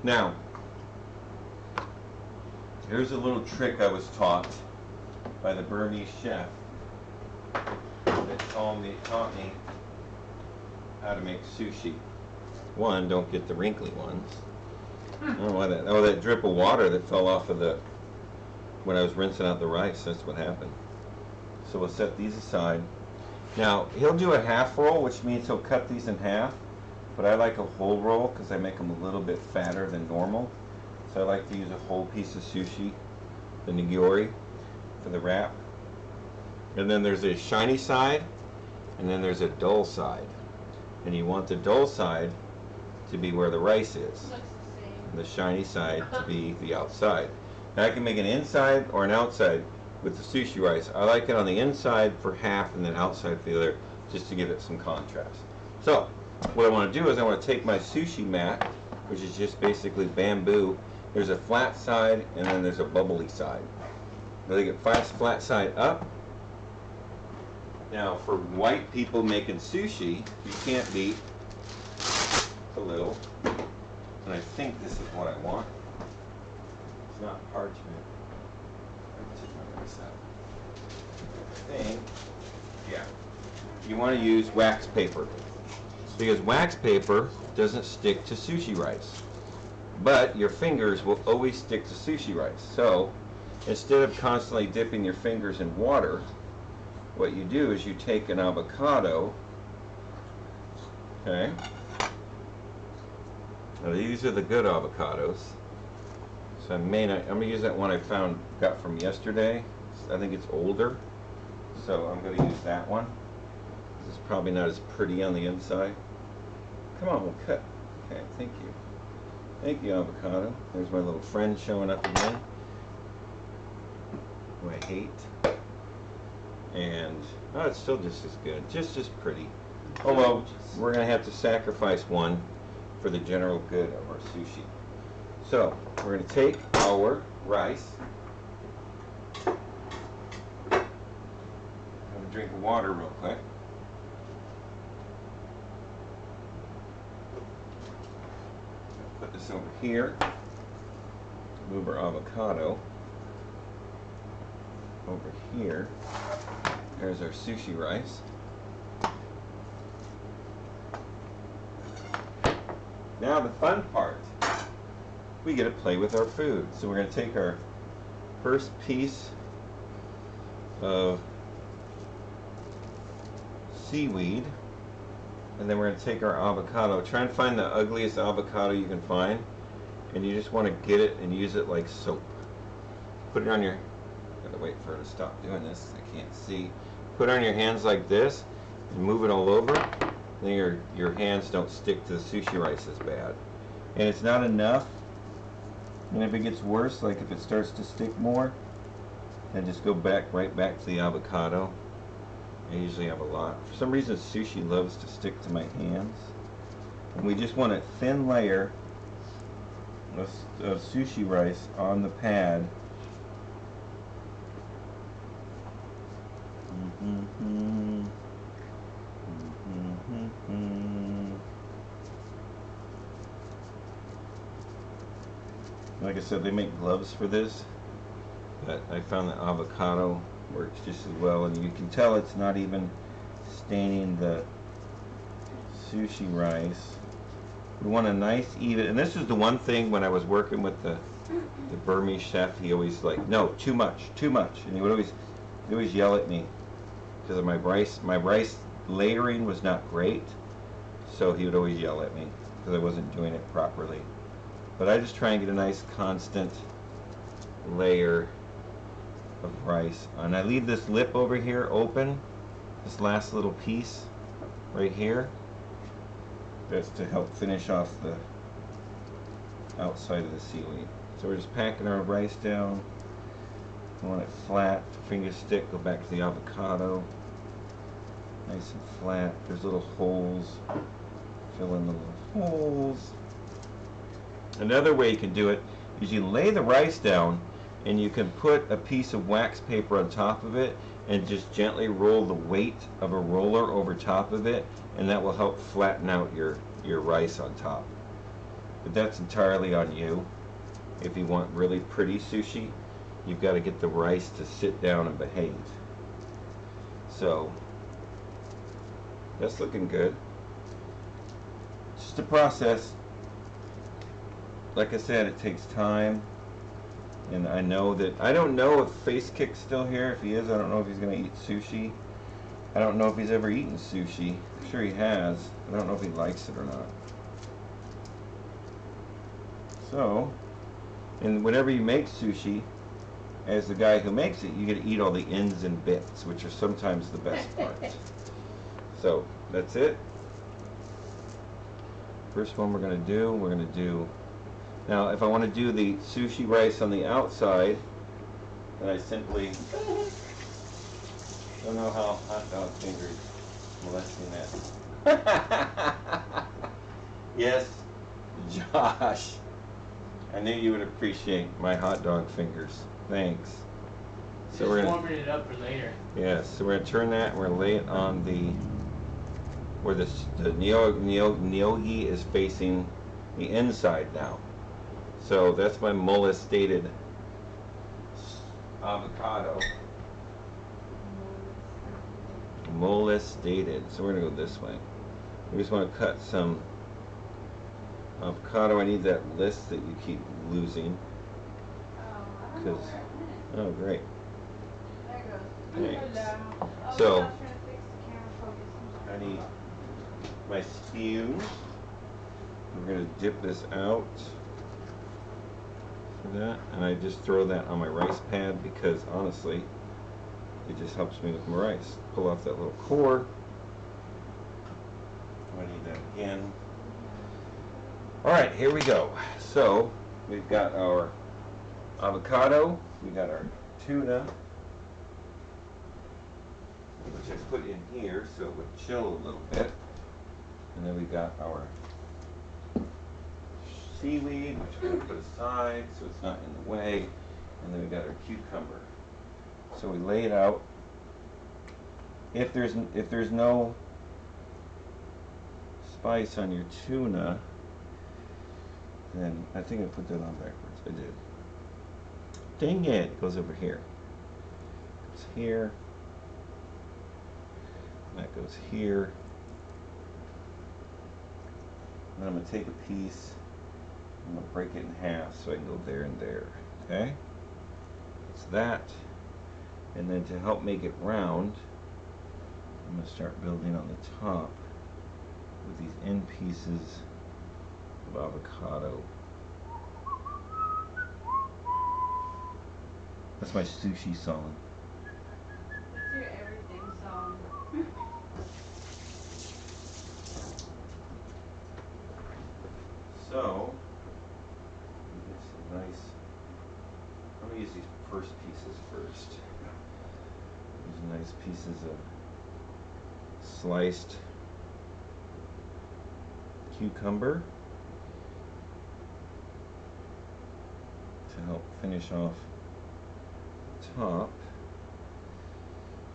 Now, here's a little trick I was taught by the Burmese chef that taught me how to make sushi. One, don't get the wrinkly ones. I don't know why that. Oh, that drip of water that fell off of the when I was rinsing out the rice. That's what happened. So we'll set these aside. Now he'll do a half roll, which means he'll cut these in half. But I like a whole roll because I make them a little bit fatter than normal. So I like to use a whole piece of sushi, the nigiri, for the wrap. And then there's a shiny side, and then there's a dull side. And you want the dull side to be where the rice is. Looks the same. And the shiny side to be the outside. Now I can make an inside or an outside with the sushi rice. I like it on the inside for half and then outside for the other, just to give it some contrast. So what I want to do is I want to take my sushi mat, which is just basically bamboo. There's a flat side and then there's a bubbly side. Now they get flat side up. Now for white people making sushi, you can't beat a little. And I think this is what I want. It's not parchment. Let me take my rice out. I think, yeah. You want to use wax paper. Because wax paper doesn't stick to sushi rice. But your fingers will always stick to sushi rice. So instead of constantly dipping your fingers in water, what you do is you take an avocado, okay? Now these are the good avocados. So I'm gonna use that one I got from yesterday. I think it's older. So I'm gonna use that one. It's probably not as pretty on the inside. Come on, we'll cut. Okay, thank you. Thank you, avocado. There's my little friend showing up again, who I hate. And, oh, it's still just as good, just as pretty. Although, we're going to have to sacrifice one for the general good of our sushi. So, we're going to take our rice. Have a drink of water real quick. Put this over here. Move our avocado over here. There's our sushi rice. Now the fun part. We get to play with our food. So we're going to take our first piece of seaweed. And then we're going to take our avocado. Try and find the ugliest avocado you can find. And you just want to get it and use it like soap. Put it on your... Gotta wait for her to stop doing this. I can't see. Put it on your hands like this and move it all over. Then your hands don't stick to the sushi rice as bad. And it's not enough. And if it gets worse, like if it starts to stick more, then just go right back to the avocado. I usually have a lot. For some reason, sushi loves to stick to my hands. And we just want a thin layer of sushi rice on the pad. Like I said, they make gloves for this, but I found that avocado works just as well, and you can tell it's not even staining the sushi rice. We want a nice even, and this is the one thing when I was working with the Burmese chef, he always like, no, too much, and he would always yell at me because of my rice layering was not great, so he would always yell at me because I wasn't doing it properly. But I just try and get a nice constant layer of rice. And I leave this lip over here open, this last little piece right here. That's to help finish off the outside of the seaweed. So we're just packing our rice down. We want it flat, finger stick, go back to the avocado. Nice and flat. There's little holes. Fill in the little holes. Another way you can do it is you lay the rice down and you can put a piece of wax paper on top of it and just gently roll the weight of a roller over top of it, and that will help flatten out your rice on top. But that's entirely on you. If you want really pretty sushi, you've got to get the rice to sit down and behave. So that's looking good. Just a process. Like I said, it takes time, and I know that, I don't know if Face Kick's still here. If he is, I don't know if he's going to eat sushi. I don't know if he's ever eaten sushi. I'm sure he has. I don't know if he likes it or not. So, and whenever you make sushi, as the guy who makes it, you get to eat all the ends and bits, which are sometimes the best parts. So, that's it. First one we're going to do, now if I want to do the sushi rice on the outside, then I simply, don't know how hot dog fingers molesting that. Yes, Josh, I knew you would appreciate my hot dog fingers. Thanks. So we're warming it up for later. Yes, so we're going to turn that and we're going to lay it on the, where the gnocchi is facing the inside now. So that's my molestated avocado. Molestated. So we're going to go this way. We just want to cut some avocado. I need that list that you keep losing. Oh, great. There it goes. Thanks. So, I need my spoon. We're going to dip this out for that, and I just throw that on my rice pad because honestly it just helps me with my rice. Pull off that little core. I need that again. Alright, here we go. So we've got our avocado, we got our tuna, which I put in here so it would chill a little bit. And then we got our seaweed, which we're going to put aside so it's not in the way. And then we got our cucumber. So we lay it out. If there's no spice on your tuna, then I think I put that on backwards. I did. Dang it! It goes over here. It goes here. That goes here. And I'm going to take a piece, I'm going to break it in half so I can go there and there. Okay? That's that. And then to help make it round, I'm going to start building on the top with these end pieces of avocado. That's my sushi song. What's your everything song? So, get some nice. I'm going to use these first pieces first. These nice pieces of sliced cucumber to help finish off the top.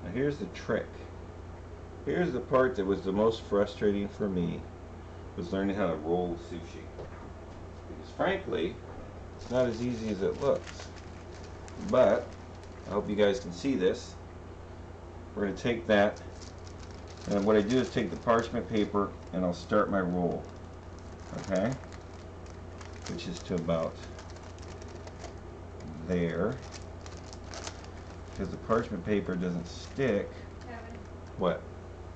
Now here's the trick. Here's the part that was the most frustrating for me, was learning how to roll sushi. Because frankly, it's not as easy as it looks. But I hope you guys can see this. We're going to take that, and what I do is take the parchment paper and I'll start my roll. Okay? Which is to about there. Because the parchment paper doesn't stick. Kevin, What?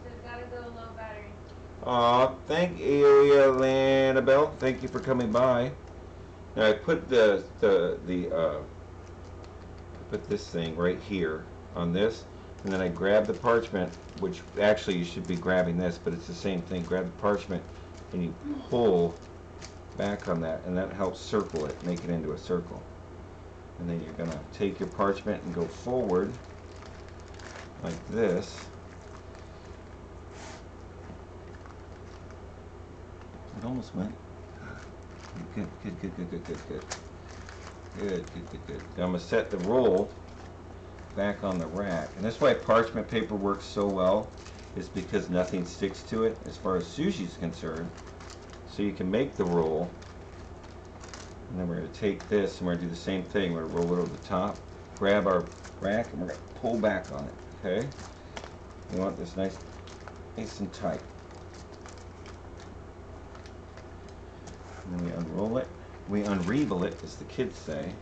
so it's gotta go low battery. Aw, thank you, Annabelle. Thank you for coming by. Now I put I put this thing right here on this, and then I grab the parchment, which actually you should be grabbing this, but it's the same thing. Grab the parchment and you pull back on that, and that helps circle it, make it into a circle. And then you're gonna take your parchment and go forward like this. It almost went. Good, good, good, good, good, good, good. Good, good, good, good. Now I'm going to set the roll back on the rack. And that's why parchment paper works so well, is because nothing sticks to it as far as sushi is concerned. So you can make the roll. And then we're going to take this and we're going to do the same thing. We're going to roll it over the top, grab our rack, and we're going to pull back on it. Okay? We want this nice and tight. And then we unroll it. We unrevel it, as the kids say.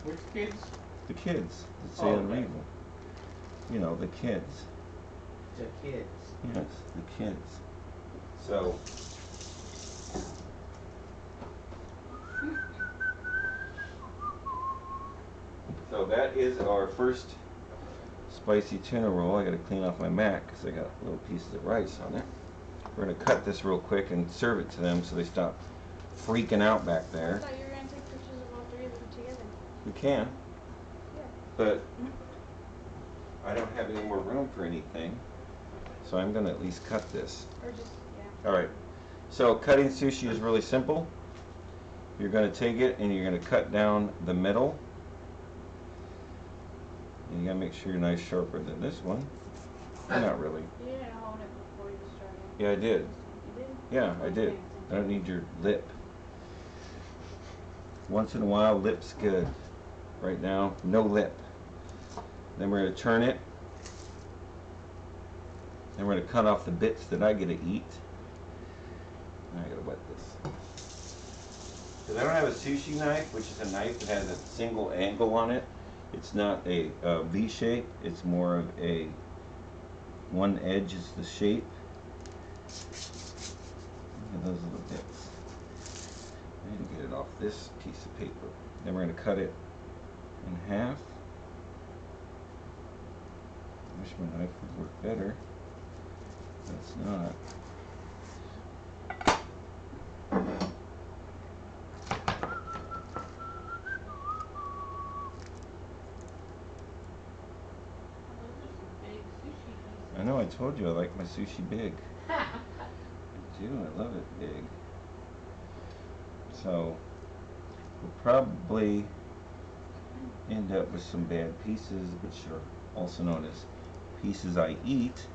Which kids? The kids that say Oh, okay. unrevel. You know, the kids. The kids. Yes, the kids. So, that is our first spicy tuna roll. I got to clean off my mat because I got little pieces of rice on it. We're going to cut this real quick and serve it to them so they stop freaking out back I there. thought you were gonna take pictures of all three of them together. We can, Yeah. but I don't have any more room for anything, so I'm going to at least cut this. Or just, yeah. Alright, so cutting sushi is really simple. You're going to take it and you're going to cut down the middle. And you got to make sure you're nice sharper than this one. Not really. You didn't hold it before you started. Yeah, I did. You did? Yeah, I did. I don't need your lip. Once in a while, lip's good. Right now, no lip. Then we're going to turn it. Then we're going to cut off the bits that I get to eat. And I got to wet this. Because I don't have a sushi knife, which is a knife that has a single angle on it. It's not a V shape. It's more of a one edge is the shape. And those are the bits. I need to get it off this piece of paper. Then we're going to cut it in half. I wish my knife would work better. It's not. I know, I told you I like my sushi big. I do, I love it big. So, we'll probably end up with some bad pieces, which are also known as pieces I eat.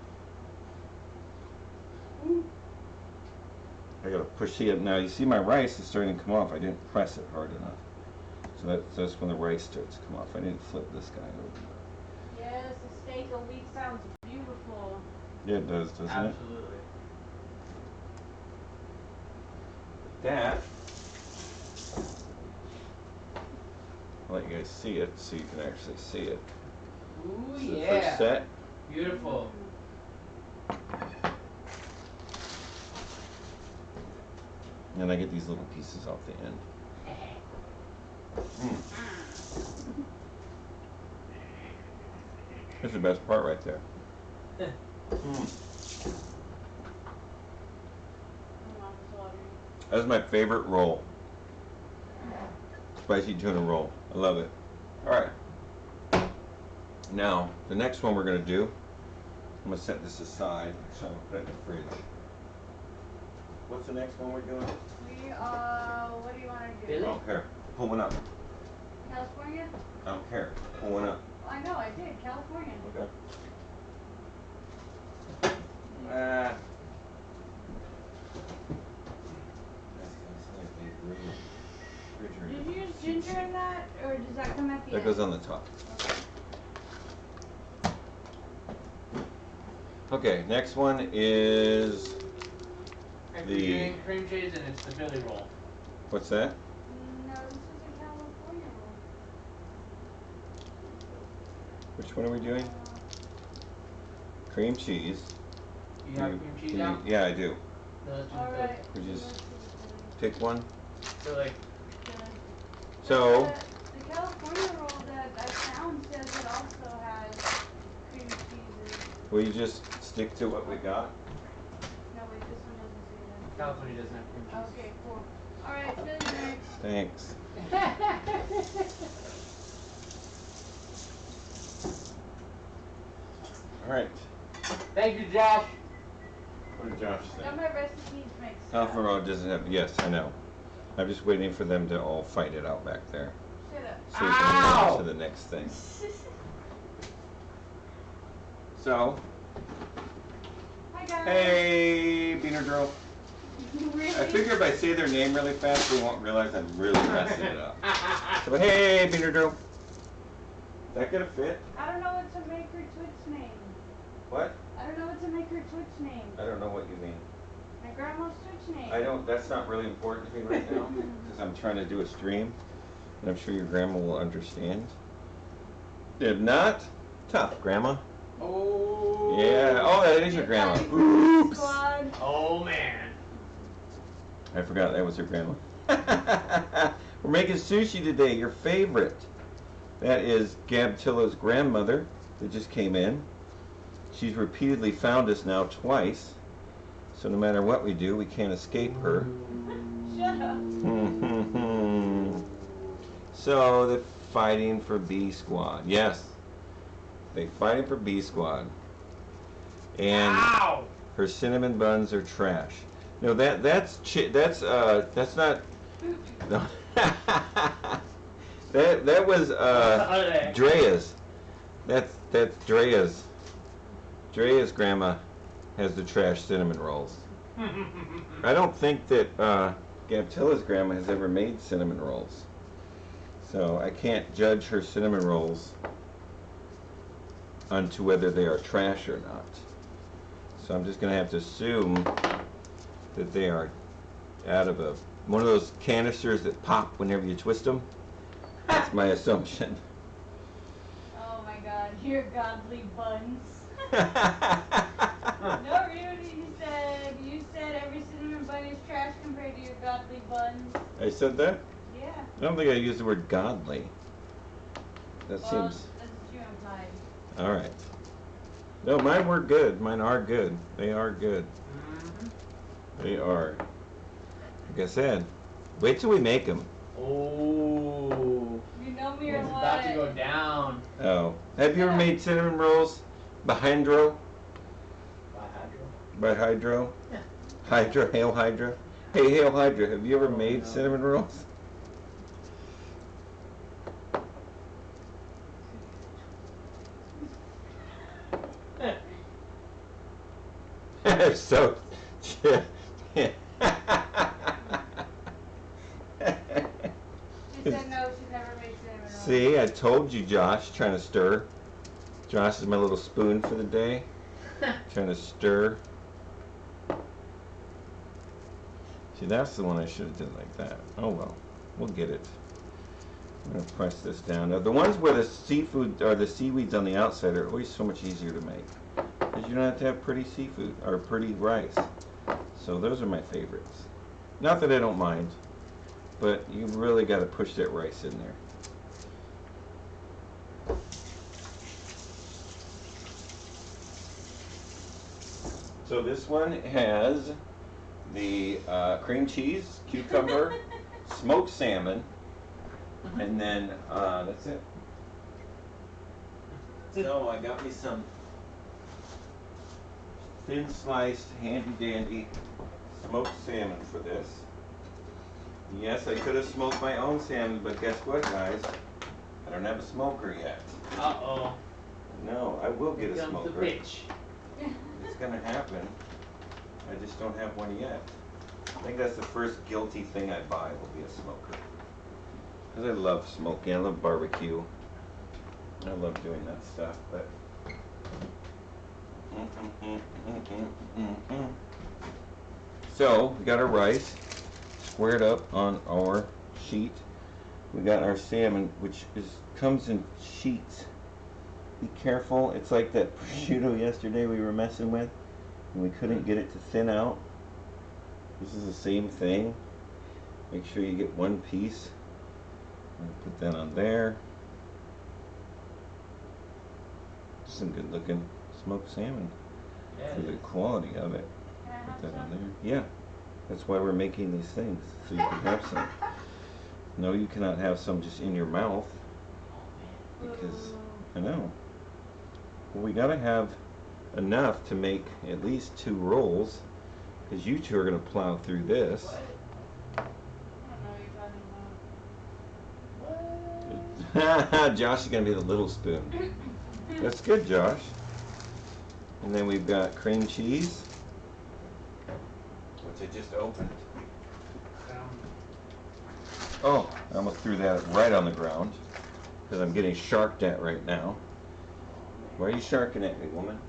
I gotta push, see it now, you see my rice is starting to come off. I didn't press it hard enough. So that's when the rice starts to come off. I didn't flip this guy over. Yes, the steak a week sounds beautiful. Yeah, it does, doesn't it? Absolutely. That I'll let you guys see it so you can actually see it. Ooh, This is the yeah. first set. Beautiful. And I get these little pieces off the end. Mm. That's the best part right there. That's my favorite roll. Spicy tuna roll. I love it. Alright. Now, the next one we're going to do, I'm going to set this aside. So I'm going to put it in the fridge. What's the next one we're doing? What do you want to do? Billy? I don't care. Pull one up. California? I don't care. Pull one up. I know, I did. California. Okay. Ah. Did you use ginger in that, or does that come at the That end? goes on the top. Okay, next one is And The- we're doing cream cheese and it's the Philly roll. what's that? No, this is a California roll. Which one are we doing? Cream cheese. Do you have cream cheese out? Yeah, I do. No, let's do the Alright. Would you just pick one? So like, So, The California roll that I found says it also has cream cheese. will you just stick to what we got? No, wait, this one doesn't say that. California doesn't have cream cheese. Okay, cool. Alright, Philly next. Thanks. Alright. Thank you, Josh. What did Josh say? Got my recipes mixed up. Alpharod doesn't have, yes, I know. I'm just waiting for them to all fight it out back there. Shut up. So we can move on Ow! to the next thing. So, Hi guys. hey, Beaner Girl. Really? I figure if I say their name really fast, they won't realize I'm really messing it up. So, hey, Beaner Girl. Is that gonna fit? I don't know what to make her Twitch name. What? I don't know what to make her Twitch name. I don't know what you mean. My grandma's Twitch name. I don't, that's not really important to me right now, because I'm trying to do a stream, and I'm sure your grandma will understand. If not, tough, Grandma. Oh. Yeah, oh, that is your grandma. Oops. Oops. Squad. Oh man. I forgot that was her grandma. We're making sushi today, your favorite. That is Gabtilla's grandmother that just came in. She's repeatedly found us now twice. So no matter what we do, we can't escape her. Shut up. So they're fighting for B Squad. Yes. They're fighting for B Squad. And Ow! her cinnamon buns are trash. No, that's not no. that was Drea's. That's Drea's. Drea's grandma has the trash cinnamon rolls. I don't think that Gabtilla's grandma has ever made cinnamon rolls. So I can't judge her cinnamon rolls onto whether they are trash or not. So I'm just going to have to assume that they are out of one of those canisters that pop whenever you twist them. That's my assumption. Oh my god, your godly buns. No, really, you said every cinnamon bun is trash compared to your godly buns. I said that? Yeah. I don't think I used the word godly. That Well, seems... that's what you implied. Alright. No, mine were good. Mine are good. They are good. They are. Like I said, wait till we make them. Oh. You know me or It's what? about to go down. Oh. Have you ever made cinnamon rolls by Hydro? By Hydro? Yeah. Hydra, Hail Hydra. Hey, Hail Hydra, have you ever made cinnamon rolls? So, She said no, she's never made cinnamon rolls. see, I told you, Josh, trying to stir. Josh is my little spoon for the day. Trying to stir. See, that's the one I should have done like that. Oh well, we'll get it. I'm gonna press this down. Now the ones where the seafood or the seaweeds on the outside are always so much easier to make because you don't have to have pretty seafood or pretty rice. So those are my favorites. Not that I don't mind, but you really got to push that rice in there. So this one has the cream cheese, cucumber, smoked salmon, and then that's it. So I got me some thin sliced, handy dandy smoked salmon for this. Yes, I could have smoked my own salmon, but guess what, guys? I don't have a smoker yet. Uh-oh. No, I will get Here a comes the smoker. bitch. It's gonna happen. I just don't have one yet. I think that's the first guilty thing I buy will be a smoker. Because I love smoking, I love barbecue. I love doing that stuff, but so we got our rice squared up on our sheet. We got our salmon, which comes in sheets. Be careful, it's like that prosciutto yesterday we were messing with and we couldn't get it to thin out. This is the same thing. Make sure you get one piece. I'm gonna put that on there. Some good looking smoked salmon. Yeah, For the quality of it. Can I have Put that on some? there. Yeah. That's why we're making these things, so you can have some. No, you cannot have some just in your mouth. Because, I know. Well, we gotta have enough to make at least 2 rolls. Because you two are gonna plow through this. I don't know what you're talking about. What? Josh is gonna be the little spoon. That's good, Josh. And then we've got cream cheese, which I just opened. Oh, I almost threw that right on the ground because I'm getting sharked at right now. Why are you sharking at me, woman?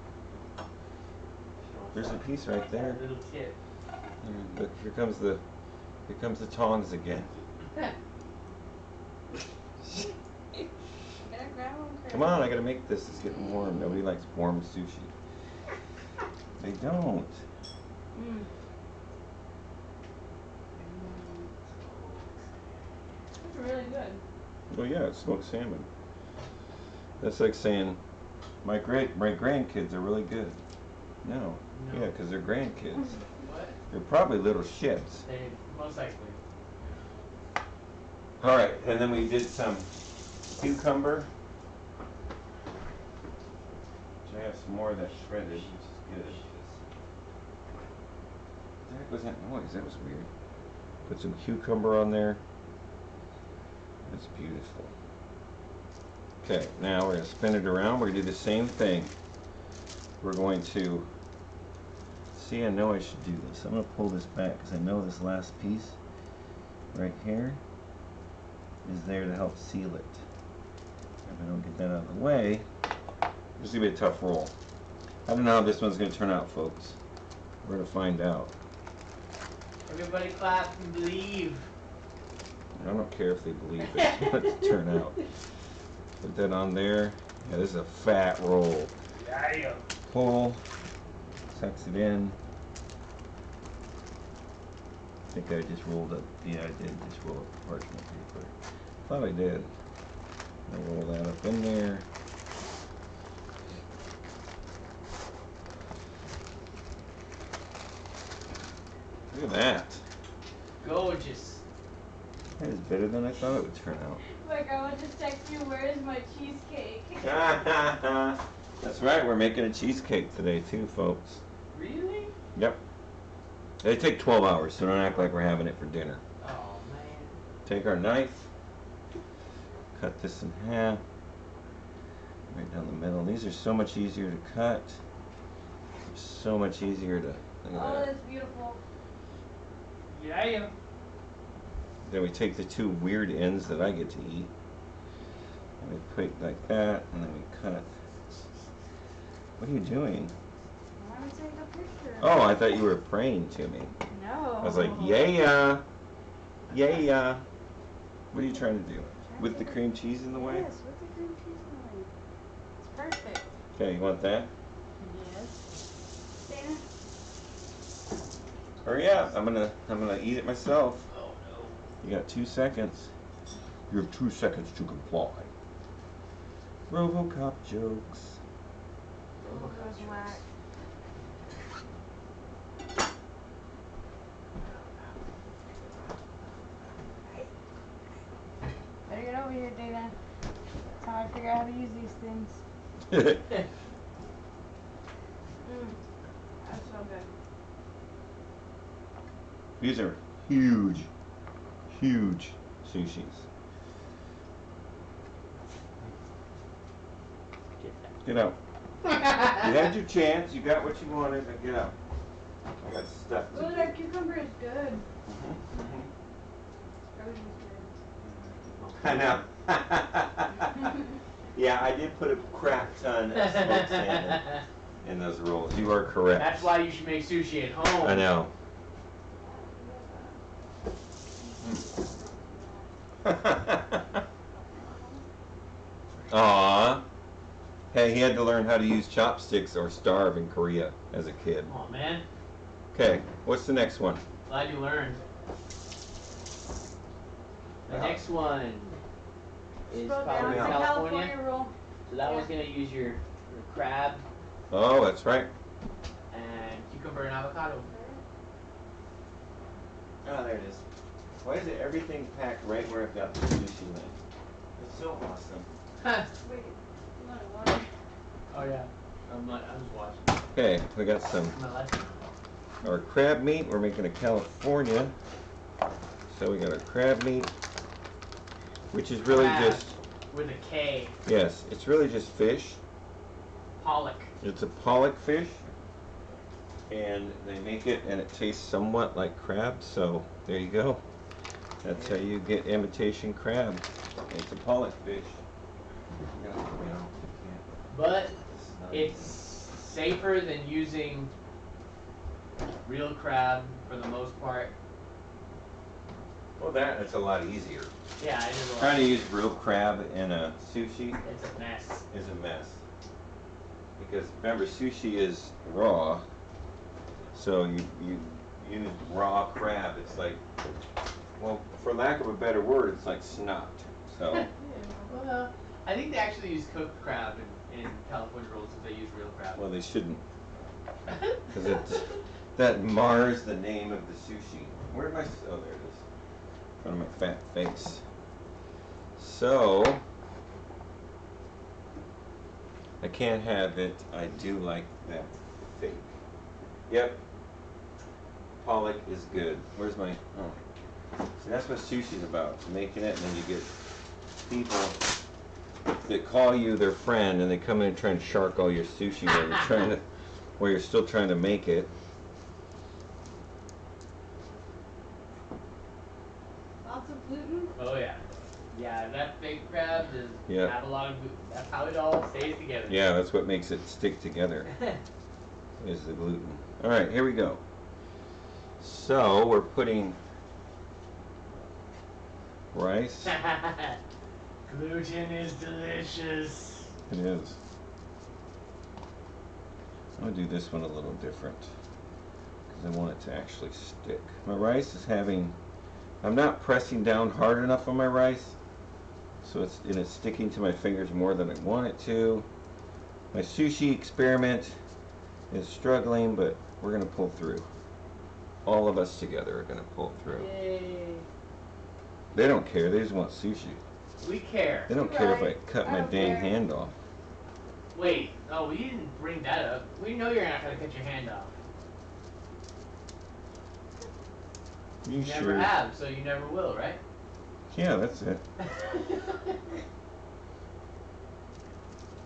There's a piece right there. Little kid. Look, here comes the tongs again. Come on, I gotta make this. It's getting warm. Nobody likes warm sushi. They don't. Mm. It's really good. Oh yeah, it's smoked salmon. That's like saying my grandkids are really good. No. No. Yeah, because they're grandkids. What? They're probably little shits. They most likely. All right, and then we did some cucumber. I have some more of that shredded, which is good. What the heck was that noise? That was weird. Put some cucumber on there. That's beautiful. Okay, now we're going to spin it around. We're going to do the same thing. We're going to... See, I know I should do this. I'm going to pull this back because I know this last piece right here is there to help seal it. If I don't get that out of the way, this is going to be a tough roll. I don't know how this one's going to turn out, folks. We're going to find out. Everybody clap and believe. I don't care if they believe it's going to turn out. Put that on there. Yeah, this is a fat roll. Yeah. Pull. Tucks it in. I think I just rolled up. Yeah, I did just roll up parchment paper. Thought I did. I'll roll that up in there. Look at that. Gorgeous. That is better than I thought it would turn out. My grandma just texted you, where is my cheesecake? That's right, we're making a cheesecake today too, folks. Really? Yep. They take 12 hours, so don't act like we're having it for dinner. Oh man. Take our knife, cut this in half, right down the middle. These are so much easier to cut. So much easier to, look at Oh, that. that's beautiful. Yeah. Then we take the 2 weird ends that I get to eat, and we put it like that, and then we cut. What are you doing? I want to take a picture. Oh, I thought you were praying to me. No. I was like, yeah. What are you trying to do? Trying With the cream cheese in the way? Yes, with the cream cheese in the way. It's perfect. Okay, you want that? Yes. Dana? Hurry up! I'm gonna eat it myself. Oh no. You got 2 seconds. You have 2 seconds to comply. RoboCop jokes. Goes whack. Better get over here, Dana. That's how I figure out how to use these things. That's so good. These are huge, huge sushis. Get out. You had your chance. You got what you wanted. But get out. I got stuff to Oh, do. that cucumber is good. I know. Yeah, I did put a crap ton of smoked salmon in those rolls. You are correct. That's why you should make sushi at home. I know. Aw. Hey, he had to learn how to use chopsticks or starve in Korea as a kid. Oh man. Okay, what's the next one? Glad you learned. The next one is Scroll down probably to California. California roll. So that Yeah. one's gonna use your crab Oh, that's right. and cucumber and avocado. Oh, there it is. Why is it everything packed right where I've got the sushi lid? It's so awesome. Wait, you want water? Oh yeah. I'm just watching. Okay, we got some My lesson. our crab meat. We're making a California. So we got our crab meat, which is really Crab. just, With a K. yes, it's really just fish. Pollock. It's a pollock fish. And they make it and it tastes somewhat like crab, so there you go. That's how you get imitation crab. It's a pollock fish. But it's safer than using real crab for the most part. Well, that's a lot easier. Yeah, it is a lot. Trying to use real crab in a sushi It's a mess. is a mess. Because remember, sushi is raw, so you use raw crab. It's like, well, for lack of a better word, it's like snot. So Well, I think they actually use cooked crab in California rolls if they use real crab. well, they shouldn't, because that mars the name of the sushi. Where am I? Oh, there it is. In front of my fat face. So I can't have it. I do like that fake. Yep. Pollock is good. Where's my? Oh. See, that's what sushi's about. Making it, and then you get people that call you their friend, and they come in and try and shark all your sushi while you're still trying to make it. Lots of gluten. Oh yeah. Yeah, that fake crab does Yeah. have a lot of gluten. That's how it all stays together. Yeah, that's what makes it stick together. Is the gluten. All right, here we go. So we're putting rice. Gluten is delicious. It is. I'm gonna do this one a little different because I want it to actually stick. My rice is having, I'm not pressing down hard enough on my rice, so it's sticking to my fingers more than I want it to. My sushi experiment is struggling, but we're gonna pull through. All of us together are gonna pull through. Yay. They don't care. They just want sushi. We care. They don't You're care if I right. cut I my don't dang care. hand off. Wait. Oh, we didn't bring that up. We know you're not gonna cut your hand off. You You never sure? have, so you never will, right? Yeah, that's it.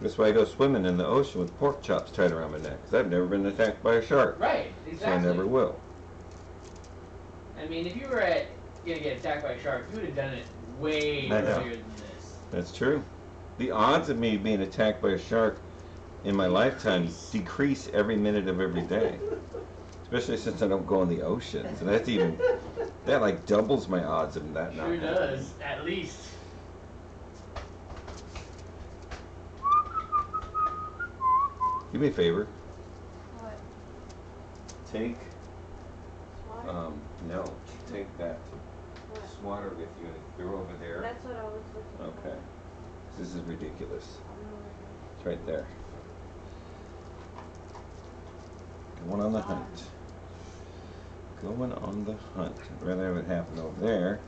That's why I go swimming in the ocean with pork chops tied around my neck, because I've never been attacked by a shark. Right. So Exactly. I never will. I mean, if you were gonna get attacked by a shark, you would have done it way I know. earlier than this. That's true. The odds of me being attacked by a shark in my lifetime decrease every minute of every day. Especially since I don't go in the ocean. So that like doubles my odds of that not Sure happening. does, at least. Do me a favor. What? Take, Water? no, take that What? swatter with you and throw over there. That's what I was looking for. Okay. This is ridiculous. I don't know where it It's right there. Going on the hunt. Going on the hunt. I'd rather have it happen over there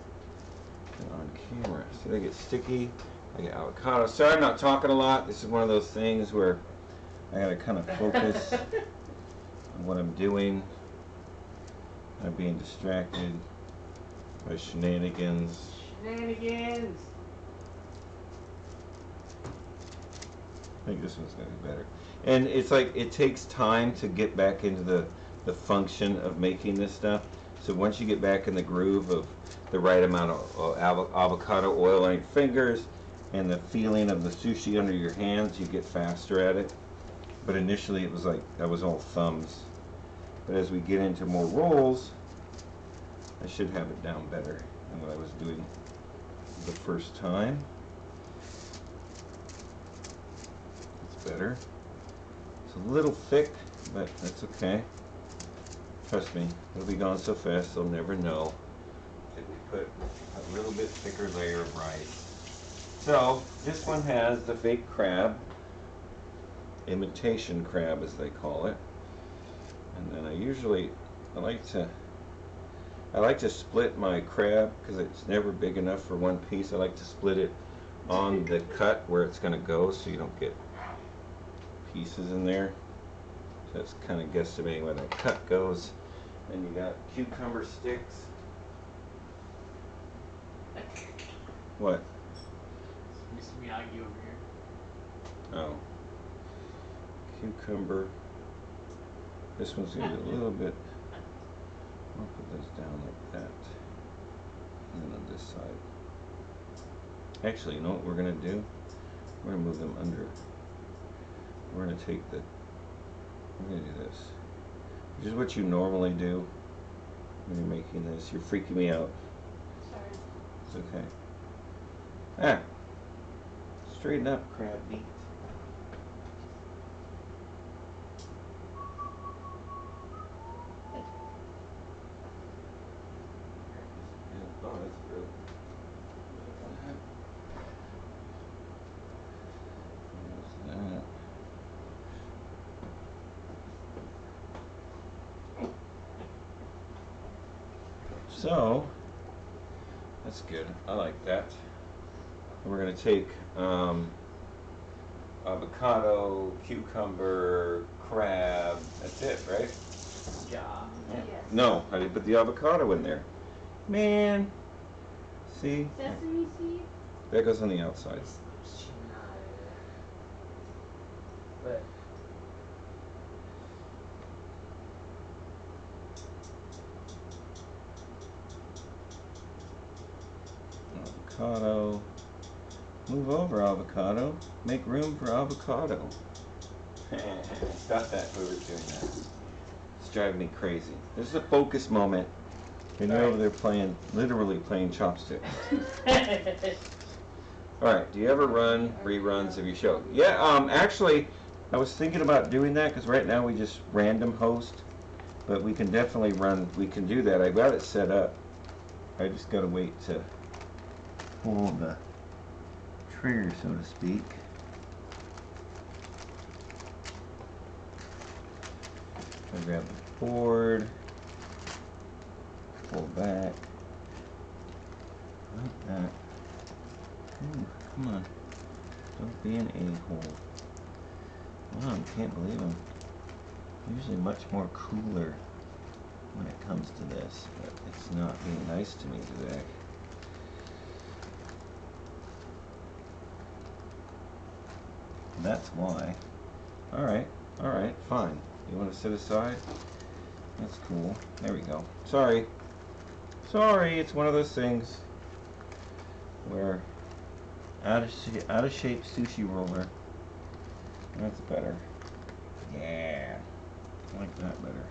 than on camera. See, they get sticky. I get avocado. Sorry, I'm not talking a lot. This is one of those things where I gotta kind of focus on what I'm doing. I'm being distracted by shenanigans. Shenanigans. I think this one's gonna be better. And it's like it takes time to get back into the function of making this stuff. So once you get back in the groove of the right amount of avocado oil on your fingers and the feeling of the sushi under your hands, you get faster at it. But initially it was like that was all thumbs. But as we get into more rolls, I should have it down better than what I was doing the first time. It's better. It's a little thick, but that's okay. Trust me, it'll be gone so fast they'll never know that we put a little bit thicker layer of rice. So this one has the fake crab, imitation crab as they call it. And then I like to split my crab because it's never big enough for one piece. I like to split it on the cut where it's going to go so you don't get pieces in there. So that's kind of guesstimating where that cut goes. And you got cucumber sticks. What? Mr. Miyagi over here. Oh. Cucumber. This one's going to be a little bit. I'll put this down like that. And then on this side. Actually, you know what we're going to do? We're going to move them under. We're going to take the. We're going to do this. Which is what you normally do when you're making this. You're freaking me out. Sorry. It's okay. Ah. Straighten up, crab meat. Oh, that's good. There's that. So, that's good. I like that. And we're going to take avocado, cucumber, crab. That's it, right? Yeah. Yes. No, I didn't put the avocado in there. Man. See? Sesame seed? That goes on the outside. But Avocado. Move over, avocado. Make room for avocado. Stop that, whoever's doing that. It's driving me crazy. This is a focus moment. And you're over there playing, literally playing chopsticks. Alright, do you ever run reruns of your show? Yeah, actually, I was thinking about doing that because right now we just random host. But we can definitely run, we can do that. I got it set up. I just gotta wait to pull the trigger, so to speak. I grab the board, pull back, like that. Ooh, come on, don't be an a-hole. Wow, I can't believe I'm usually much more cooler when it comes to this, but it's not being nice to me today. That's why. Alright, fine. You want to sit aside? That's cool. There we go. Sorry, it's one of those things where out of shape sushi roller. That's better. Yeah, I like that better.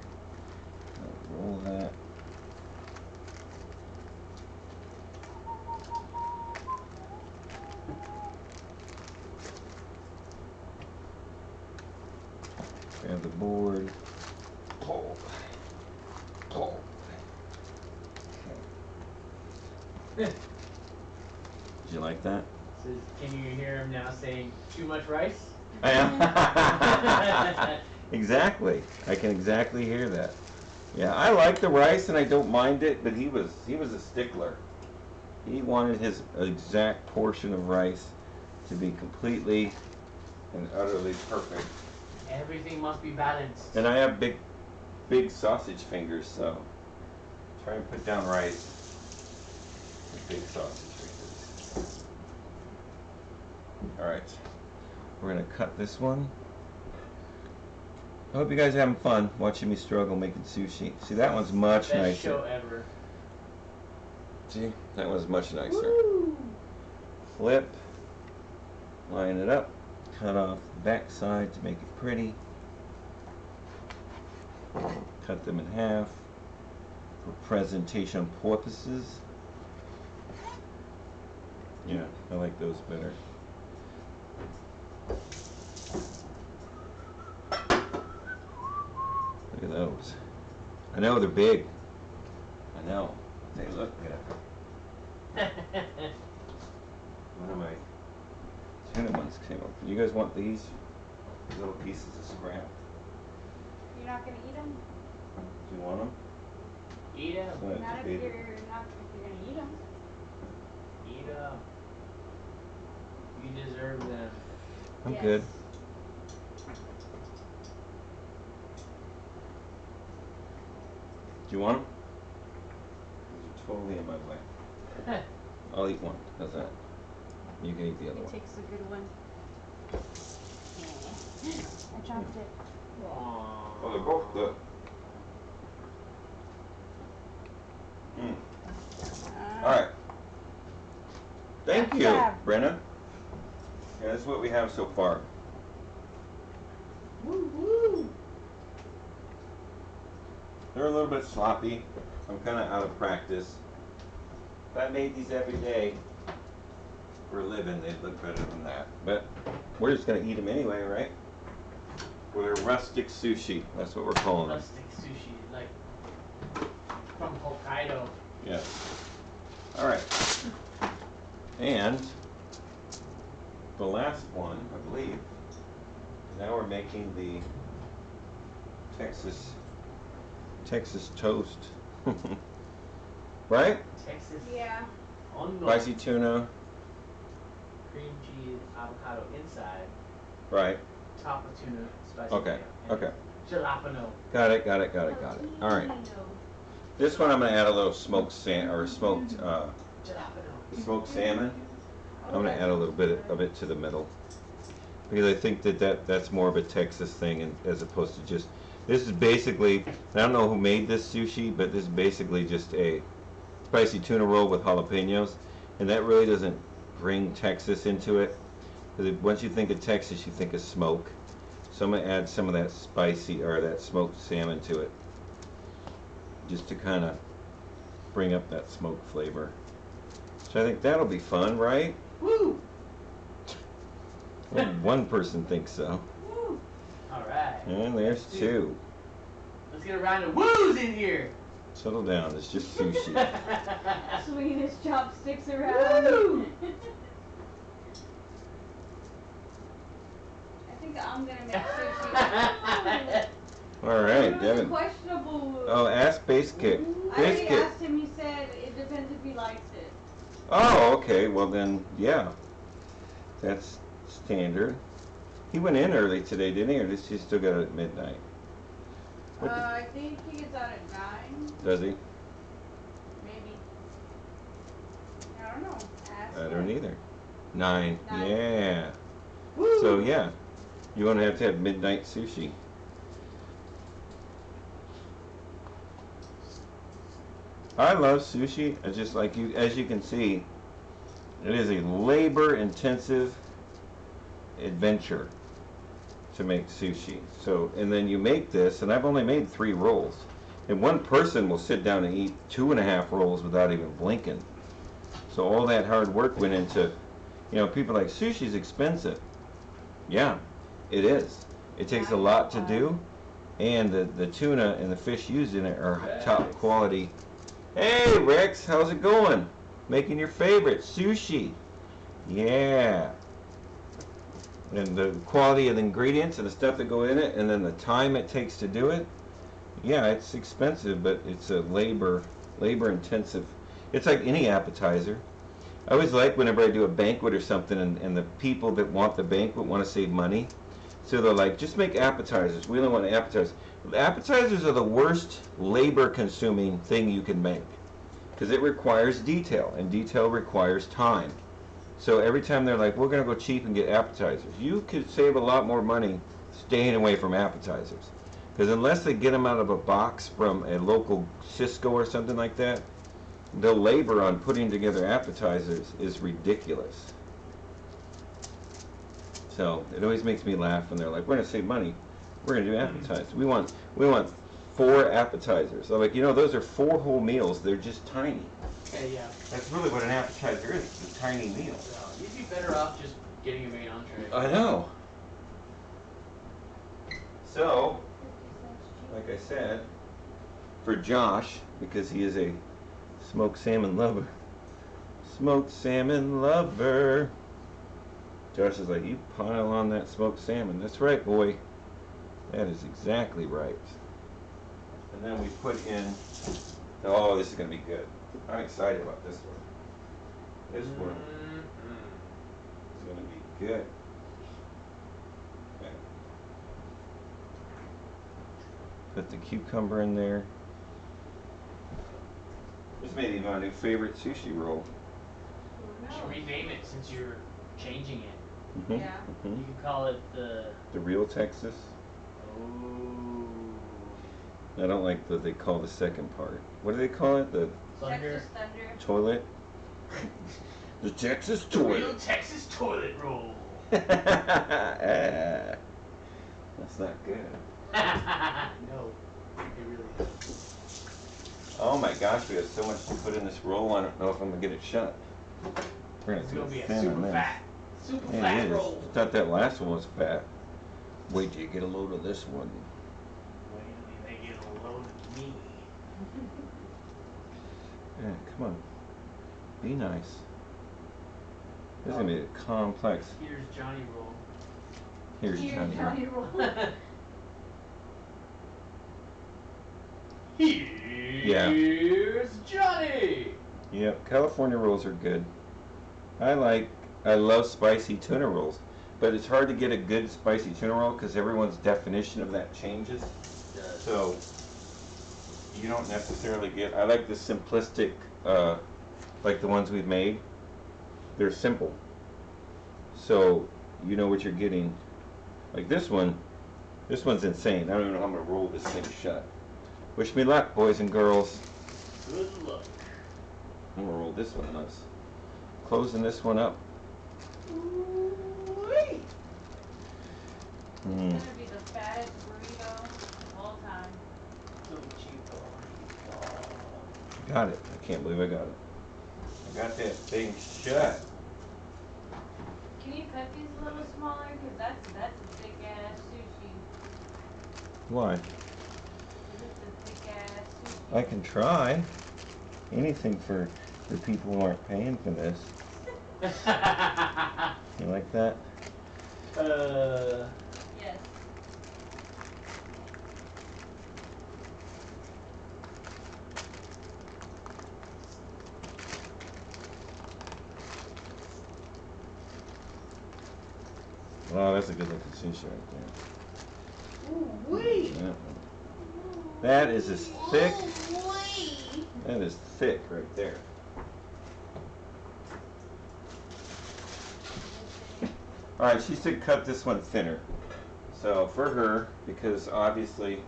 I'll roll that. Grab the board. Pull. Pull. Okay. Did you like that? Says, can you hear him now saying too much rice? I am. Exactly. I can exactly hear that. Yeah, I like the rice and I don't mind it, but he was a stickler. He wanted his exact portion of rice to be completely and utterly perfect. Everything must be balanced. And I have big sausage fingers, so try and put down rice with big sausage fingers. All right, we're gonna cut this one. I hope you guys are having fun watching me struggle making sushi. See, that one's much Best nicer. show ever. See, that one's much nicer. Woo. Flip, line it up, cut off the back side to make it pretty. Cut them in half for presentation purposes. Yeah, I like those better. Look at those. I know they're big. I know. They look good. One of my tuna ones came up. You guys want these little pieces of scrap? You're not gonna eat them? Do you want them? Eat 'em. Not if you're gonna eat them. Eat 'em. You deserve them. I'm Yes. good. Do you want them? These are totally in my way. I'll eat one. How's that? You can eat the other It one. takes a good one. I dropped it. Aww. Oh, they're both good. All right. Thank you, Brenna. Yeah, that's what we have so far. Woo woo. They're a little bit sloppy. I'm kind of out of practice. If I made these every day for a living, they'd look better than that. But we're just gonna eat them anyway, right? We're rustic sushi. That's what we're calling them. Rustic sushi, like from Hokkaido. Yeah. All right. And the last one, I believe. Now we're making the Texas toast. Right? Texas Yeah. on the Spicy tuna. cream cheese, avocado inside, Right. top of tuna, spicy Okay. mayo, Okay. and jalapeno. Got it. All right. This one I'm gonna add a little smoked salmon. Jalapeno. Smoked salmon. I'm gonna add a little bit of it to the middle because I think that's more of a Texas thing, and as opposed to just. This is basically. I don't know who made this sushi, but this is basically just a spicy tuna roll with jalapenos, and that really doesn't bring Texas into it. Because once you think of Texas, you think of smoke. So I'm gonna add some of that spicy or that smoked salmon to it, just to kind of bring up that smoke flavor. So I think that'll be fun, right? Woo! Well, one person thinks so. Woo! Alright. And there's two. Let's get a round of woos in here! Settle down, it's just sushi. Swinging his chopsticks around. Woo! I think I'm gonna make sushi. All right, It was Devin. questionable. Oh, ask Base Kick. I already Base Kick. asked him. He said it depends if he likes it. Oh, okay. Well then, yeah. That's standard. He went in early today, didn't he? Or does he still got it at midnight? What I think he gets out at 9, does he? maybe. I don't know. Ask I him. don't either. 9. 9. Yeah. Woo! So yeah, you're gonna have to have midnight sushi. I love sushi. I just like you, as you can see, it is a labor-intensive adventure to make sushi. So, and then you make this, and I've only made 3 rolls, and one person will sit down and eat 2.5 rolls without even blinking. So all that hard work went into, you know, people are like sushi's expensive. Yeah, it is. It takes a lot to do, and the tuna and the fish used in it are top quality. Hey Rex, how's it going? Making your favorite sushi. Yeah. And the quality of the ingredients and the stuff that go in it, and then the time it takes to do it. Yeah, it's expensive, but it's a labor intensive. It's like any appetizer. I always like whenever I do a banquet or something, and the people that want the banquet want to save money. So they're like, just make appetizers. We don't want appetizers. Appetizers are the worst labor consuming thing you can make, because it requires detail, and detail requires time. So every time they're like, we're going to go cheap and get appetizers, you could save a lot more money staying away from appetizers. Because unless they get them out of a box from a local Cisco or something like that, the labor on putting together appetizers is ridiculous. So it always makes me laugh when they're like, we're going to save money. We're going to do appetizers. We want 4 appetizers. I'm like, those are 4 whole meals. They're just tiny. Okay, yeah. That's really what an appetizer is. It's a tiny meal. You'd be better off just getting a main entree. I know. So, like I said, for Josh, because he is a smoked salmon lover. Smoked salmon lover. Josh is like, you pile on that smoked salmon. That's right, boy. That is exactly right. And then we put in, oh, this is going to be good. I'm excited about this one. This one is going to be good. Okay. Put the cucumber in there. This may be my new favorite sushi roll. You should rename it since you're changing it. Mm-hmm. Yeah. You can call it the real Texas. Oh. I don't like what they call the second part. What do they call it? The Thunder. Texas Thunder. toilet? The Texas The toilet. real Texas toilet roll. That's not good. No, it really is. Oh my gosh, we have so much to put in this roll. I don't know if I'm gonna get it shut. We're It's gonna be a thin on super this. super Yeah, fat it is. roll. I thought that last one was fat. Wait till you get a load of this one. Wait till they get a load of me. Yeah, come on. Be nice. This is gonna be a complex. Here's Johnny roll. Here's Johnny. roll. Here's Johnny. Yep, California rolls are good. I love spicy tuna rolls, but it's hard to get a good spicy tuna roll because everyone's definition of that changes. So you don't necessarily get. I like the simplistic, like the ones we've made. They're simple, so you know what you're getting. Like this one. This one's insane. I don't even know how I'm gonna roll this thing shut. Wish me luck, boys and girls. Good luck. I'm gonna roll this one up. Closing this one up. Ooh-wee. It's gonna be the fattest burrito of all time. So cheap. Got it. I can't believe I got it. I got that thing shut. Can you cut these a little smaller? Because that's a thick ass sushi. Why? This is a thick ass sushi. I can try. Anything for people who aren't paying for this. You like that? Yes. Oh, that's a good looking sushi right there. Ooh-wee. Yeah. That is as thick. Ooh-wee. That is thick right there. Alright, she said cut this one thinner. So for her, because obviously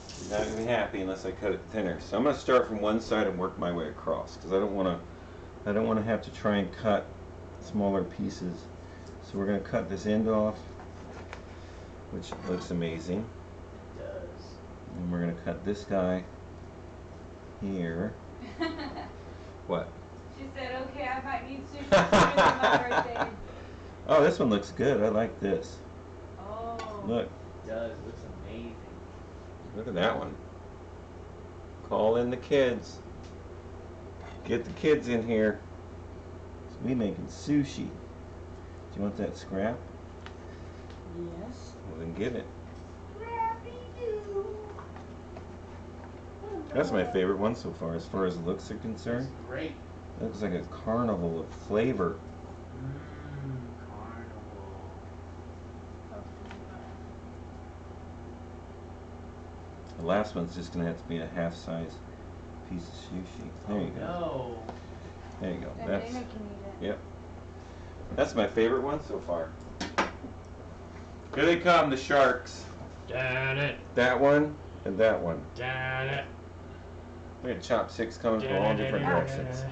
she's not going to be happy unless I cut it thinner. So I'm going to start from one side and work my way across because I don't want to have to try and cut smaller pieces. So we're going to cut this end off, which looks amazing. It does. And we're going to cut this guy here. What? She said, okay, I might need sushi for my birthday. Oh, this one looks good. I like this. Look. It does. It looks amazing. Look at that one. Call in the kids. Get the kids in here. So we making sushi. Do you want that scrap? Yes. Well, then get it. That's my favorite one so far as looks are concerned. It's great. It looks like a carnival of flavor. Carnival. The last one's just gonna have to be a half-size piece of sushi. There you go. No. There you go. And That's Dana can eat it. yep. That's my favorite one so far. Here they come, the sharks. Damn it. That one and that one. Damn it. We had chopsticks coming from all different directions.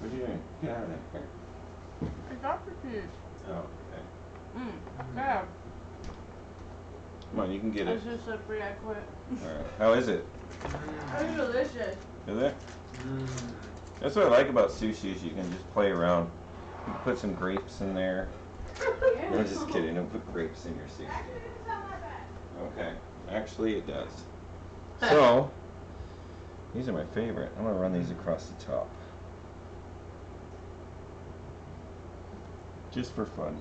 What are you doing? Get out of there. It's Dr. Food. Oh, okay. Yeah. Come on, you can get it. It's just so free I quit. Alright. How is it? It's delicious. Is it? That's what I like about sushi is you can just play around. You can put some grapes in there. Yeah. No, just kidding. Don't put grapes in your sushi. Okay. Actually, it does. So, these are my favorite. I'm going to run these across the top. Just for fun.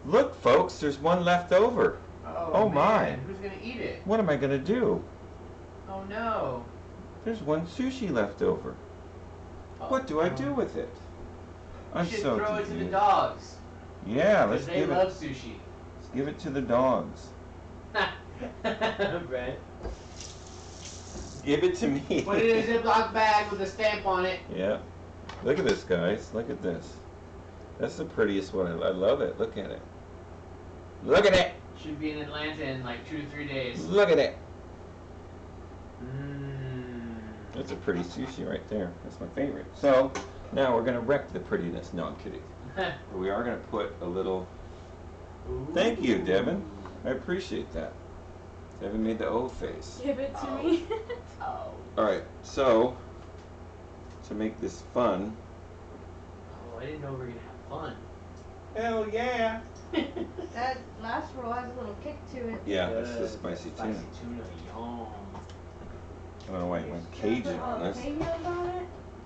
Look, folks, there's one left over. Oh, my. Man. Who's gonna eat it? What am I going to do? Oh no. There's one sushi left over. What do I do with it? I'm You should so throw it to the confused. dogs. Yeah, let's Because they give love it. sushi. Let's give it to the dogs. Brent. Give it to me. Put it in a Ziploc bag with a stamp on it. Yeah. Look at this, guys. Look at this. That's the prettiest one. I love it. Look at it. Look at it. Should be in Atlanta in like 2 to 3 days. Look at it. Mmm. That's a pretty sushi right there. That's my favorite. So now we're gonna wreck the prettiness. No, I'm kidding. We are gonna put a little. Thank you, Devin. I appreciate that. Devin made the O face. Give it to me. Oh. All right. So to make this fun. Oh, I didn't know we were gonna have fun. Hell yeah. That last roll has a little kick to it. Yeah, that's the spicy tuna. Spicy tuna, yum. I don't know why you went Cajun on this.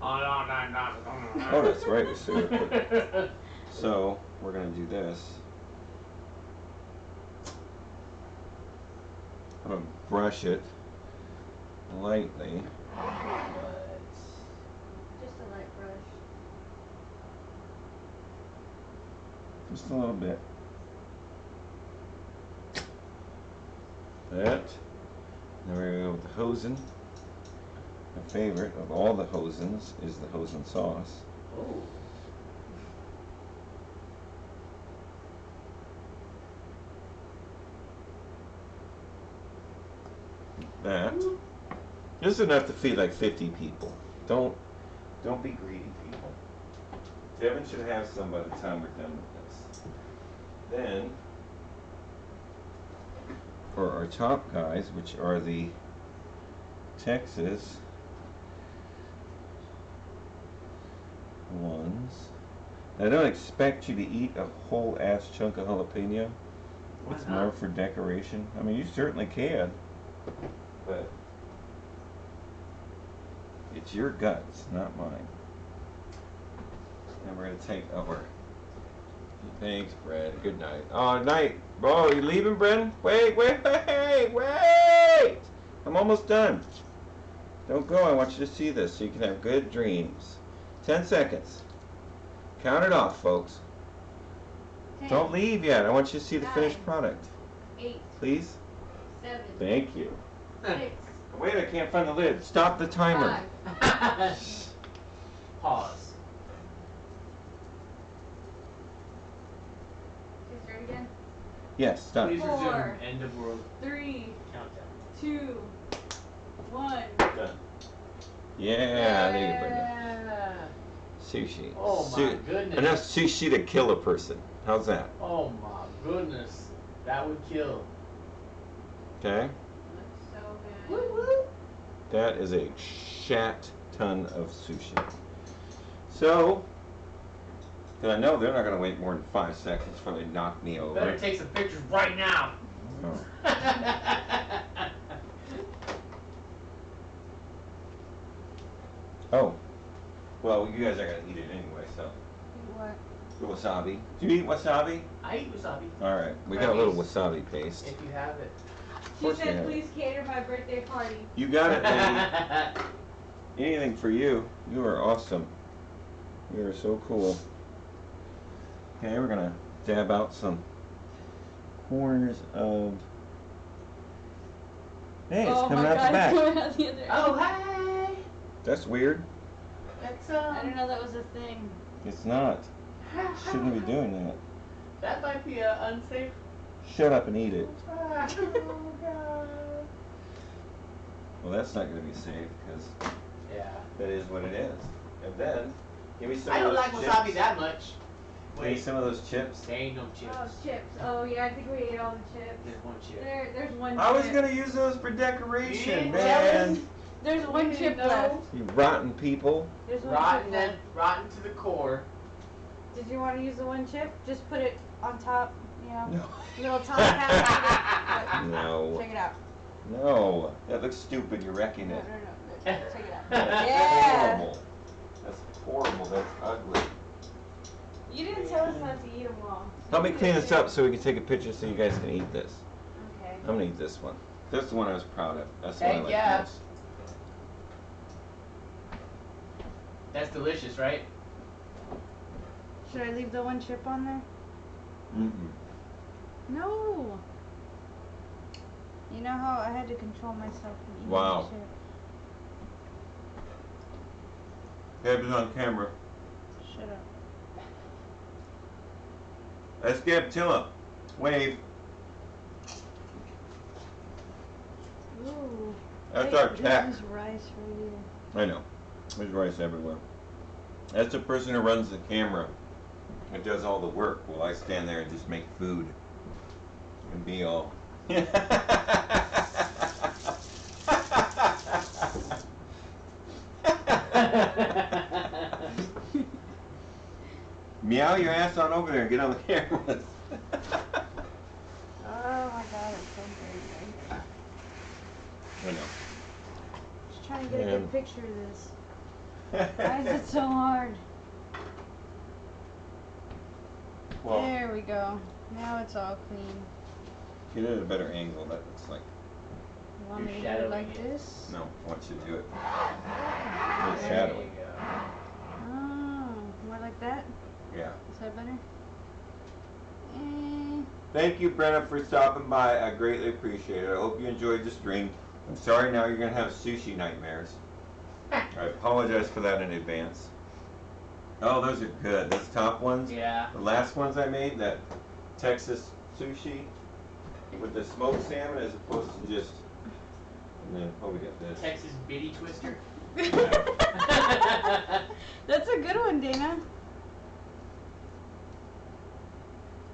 Jalapenos on it? Oh, that's right. We should have put. So we're gonna do this. I'm gonna brush it lightly. Just a light brush. Just a little bit. That. Then we're gonna go with the hosen. My favorite of all the hosens is the hosen sauce. Oh. That. This is enough to feed like 50 people. Don't be greedy, people. Devin should have some by the time we're done with this. Then, for our top guys, which are the Texas ones. I don't expect you to eat a whole ass chunk of jalapeno. Why It's not? more for decoration. I mean, you certainly can, but it's your guts, not mine. And we're gonna take our. Thanks, Brad. Good night. Oh, night. Oh, you leaving, Bren? Wait. I'm almost done. Don't go. I want you to see this so you can have good dreams. 10 seconds. Count it off, folks. 10, Don't leave yet. I want you to see the 9, finished product. 8, Please? 7, Thank you. 6, Wait, I can't find the lid. Stop the timer. 5. Pause. Okay, start again. Yes, stop. Please resume. 4, End of world 3, countdown. 2, 1. Done. Yeah, there you go, Brenda. Yeah. Sushi. Oh my goodness. Enough sushi to kill a person. How's that? Oh my goodness. That would kill. Okay? Looks so good. Woo woo. That is a shat ton of sushi. So, because I know they're not going to wait more than 5 seconds before they knock me over. Better take some pictures right now. Oh. Oh. Well, you guys are going to eat it anyway, so. What? The wasabi. Do you eat wasabi? I eat wasabi. Alright, we got a little wasabi paste. If you have it. She said, please cater my birthday party. You got it, lady. Anything for you. You are awesome. You are so cool. Okay, we're gonna dab out some corners of. Hey, it's coming out the back. It's coming out the other end. Oh, hey! That's weird. That's I didn't know that was a thing. It's not. Shouldn't be doing that. That might be unsafe. Shut up and eat it. Oh, God. Well, that's not gonna be safe because Yeah. that is what it is. And then, give me some I of don't those like chips. wasabi that much. Give me Wait, some of those chips. there ain't no chips. Oh, chips. Oh, yeah, I think we ate all the chips. There's one chip. There's one I chip. was gonna use those for decoration, You man. There's one You chip know. left. You rotten people. There's one Rotten, chip left. rotten to the core. Did you want to use the one chip? Just put it on top, you know, No. little tongue pass. No. Check it out. No. That looks stupid. You're wrecking No, it. no, no. Check it out. That's Yeah. horrible. That's horrible. That's ugly. You didn't tell us not to eat them all. Help me clean this up so we can take a picture so you guys can eat this. Okay. I'm gonna eat this one. That's the one I was proud of. That's the one I Heck like yeah. most. That's delicious, right? Should I leave the one chip on there? Mm-mm. No. You know how I had to control myself from eating Wow. the chip? Gab's on camera. Shut up. That's Gab Tilla. Wave. Ooh. That's Wait, our tech. There's rice right here. I know. There's rice everywhere. That's the person who runs the camera and does all the work while I stand there and just make food and be all. Meow your ass on over there and get on the cameras. Oh my god, it's so good. I know. Just trying to get a Man. good picture of this. Why is it so hard? Well, There we go. Now it's all clean. get it at a better angle. That looks like. You want You're me to do it shadowing like it. this? No, I want you to do it. A little There shadowy. you go. Oh, more like that? Yeah. Is that better? Thank you, Brenna, for stopping by. I greatly appreciate it. I hope you enjoyed the stream. I'm sorry now you're going to have sushi nightmares. I apologize for that in advance. Oh, those are good. Those top ones. Yeah. The last ones I made, that Texas sushi with the smoked salmon as opposed to just. And then, oh, we got this. Texas bitty twister. That's a good one, Dana.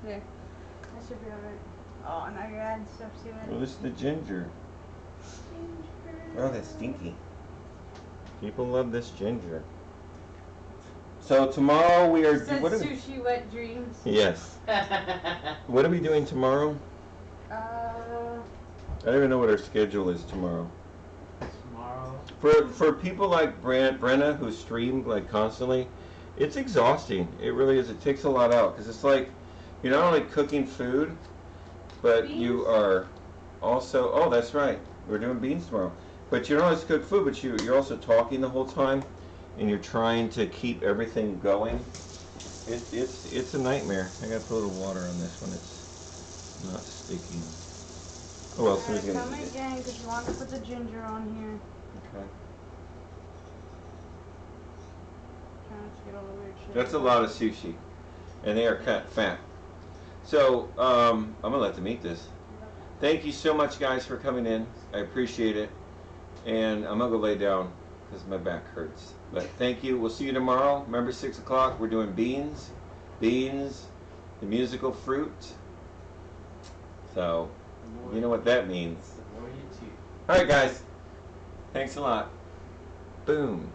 There. That should be alright. Oh, now you're adding stuff to it. Well, this is the ginger. Oh, that's stinky. People love this ginger. So tomorrow we are. It says What are we, sushi wet dreams. yes. What are we doing tomorrow? Uh, I don't even know what our schedule is tomorrow. Tomorrow. For people like Brenna who stream like constantly, it's exhausting. It really is. It takes a lot out because it's like you're not only cooking food, but you are also. Oh, that's right. We're doing beans tomorrow. But you don't always cook food, but you're also talking the whole time, and you're trying to keep everything going. It's a nightmare. I gotta put a little water on this one. It's not sticking. Oh well, Sue's come gonna eat it. again because you want to put the ginger on here. Okay. Trying not to get all the weird shit. That's a lot of sushi, and they are cut fat. So I'm gonna let them eat this. Thank you so much, guys, for coming in. I appreciate it, and I'm gonna go lay down because my back hurts. But thank you. We'll see you tomorrow. Remember, 6 o'clock. We're doing beans, the musical fruit. So you know what that means. The more you chew. All right, guys. Thanks a lot. Boom.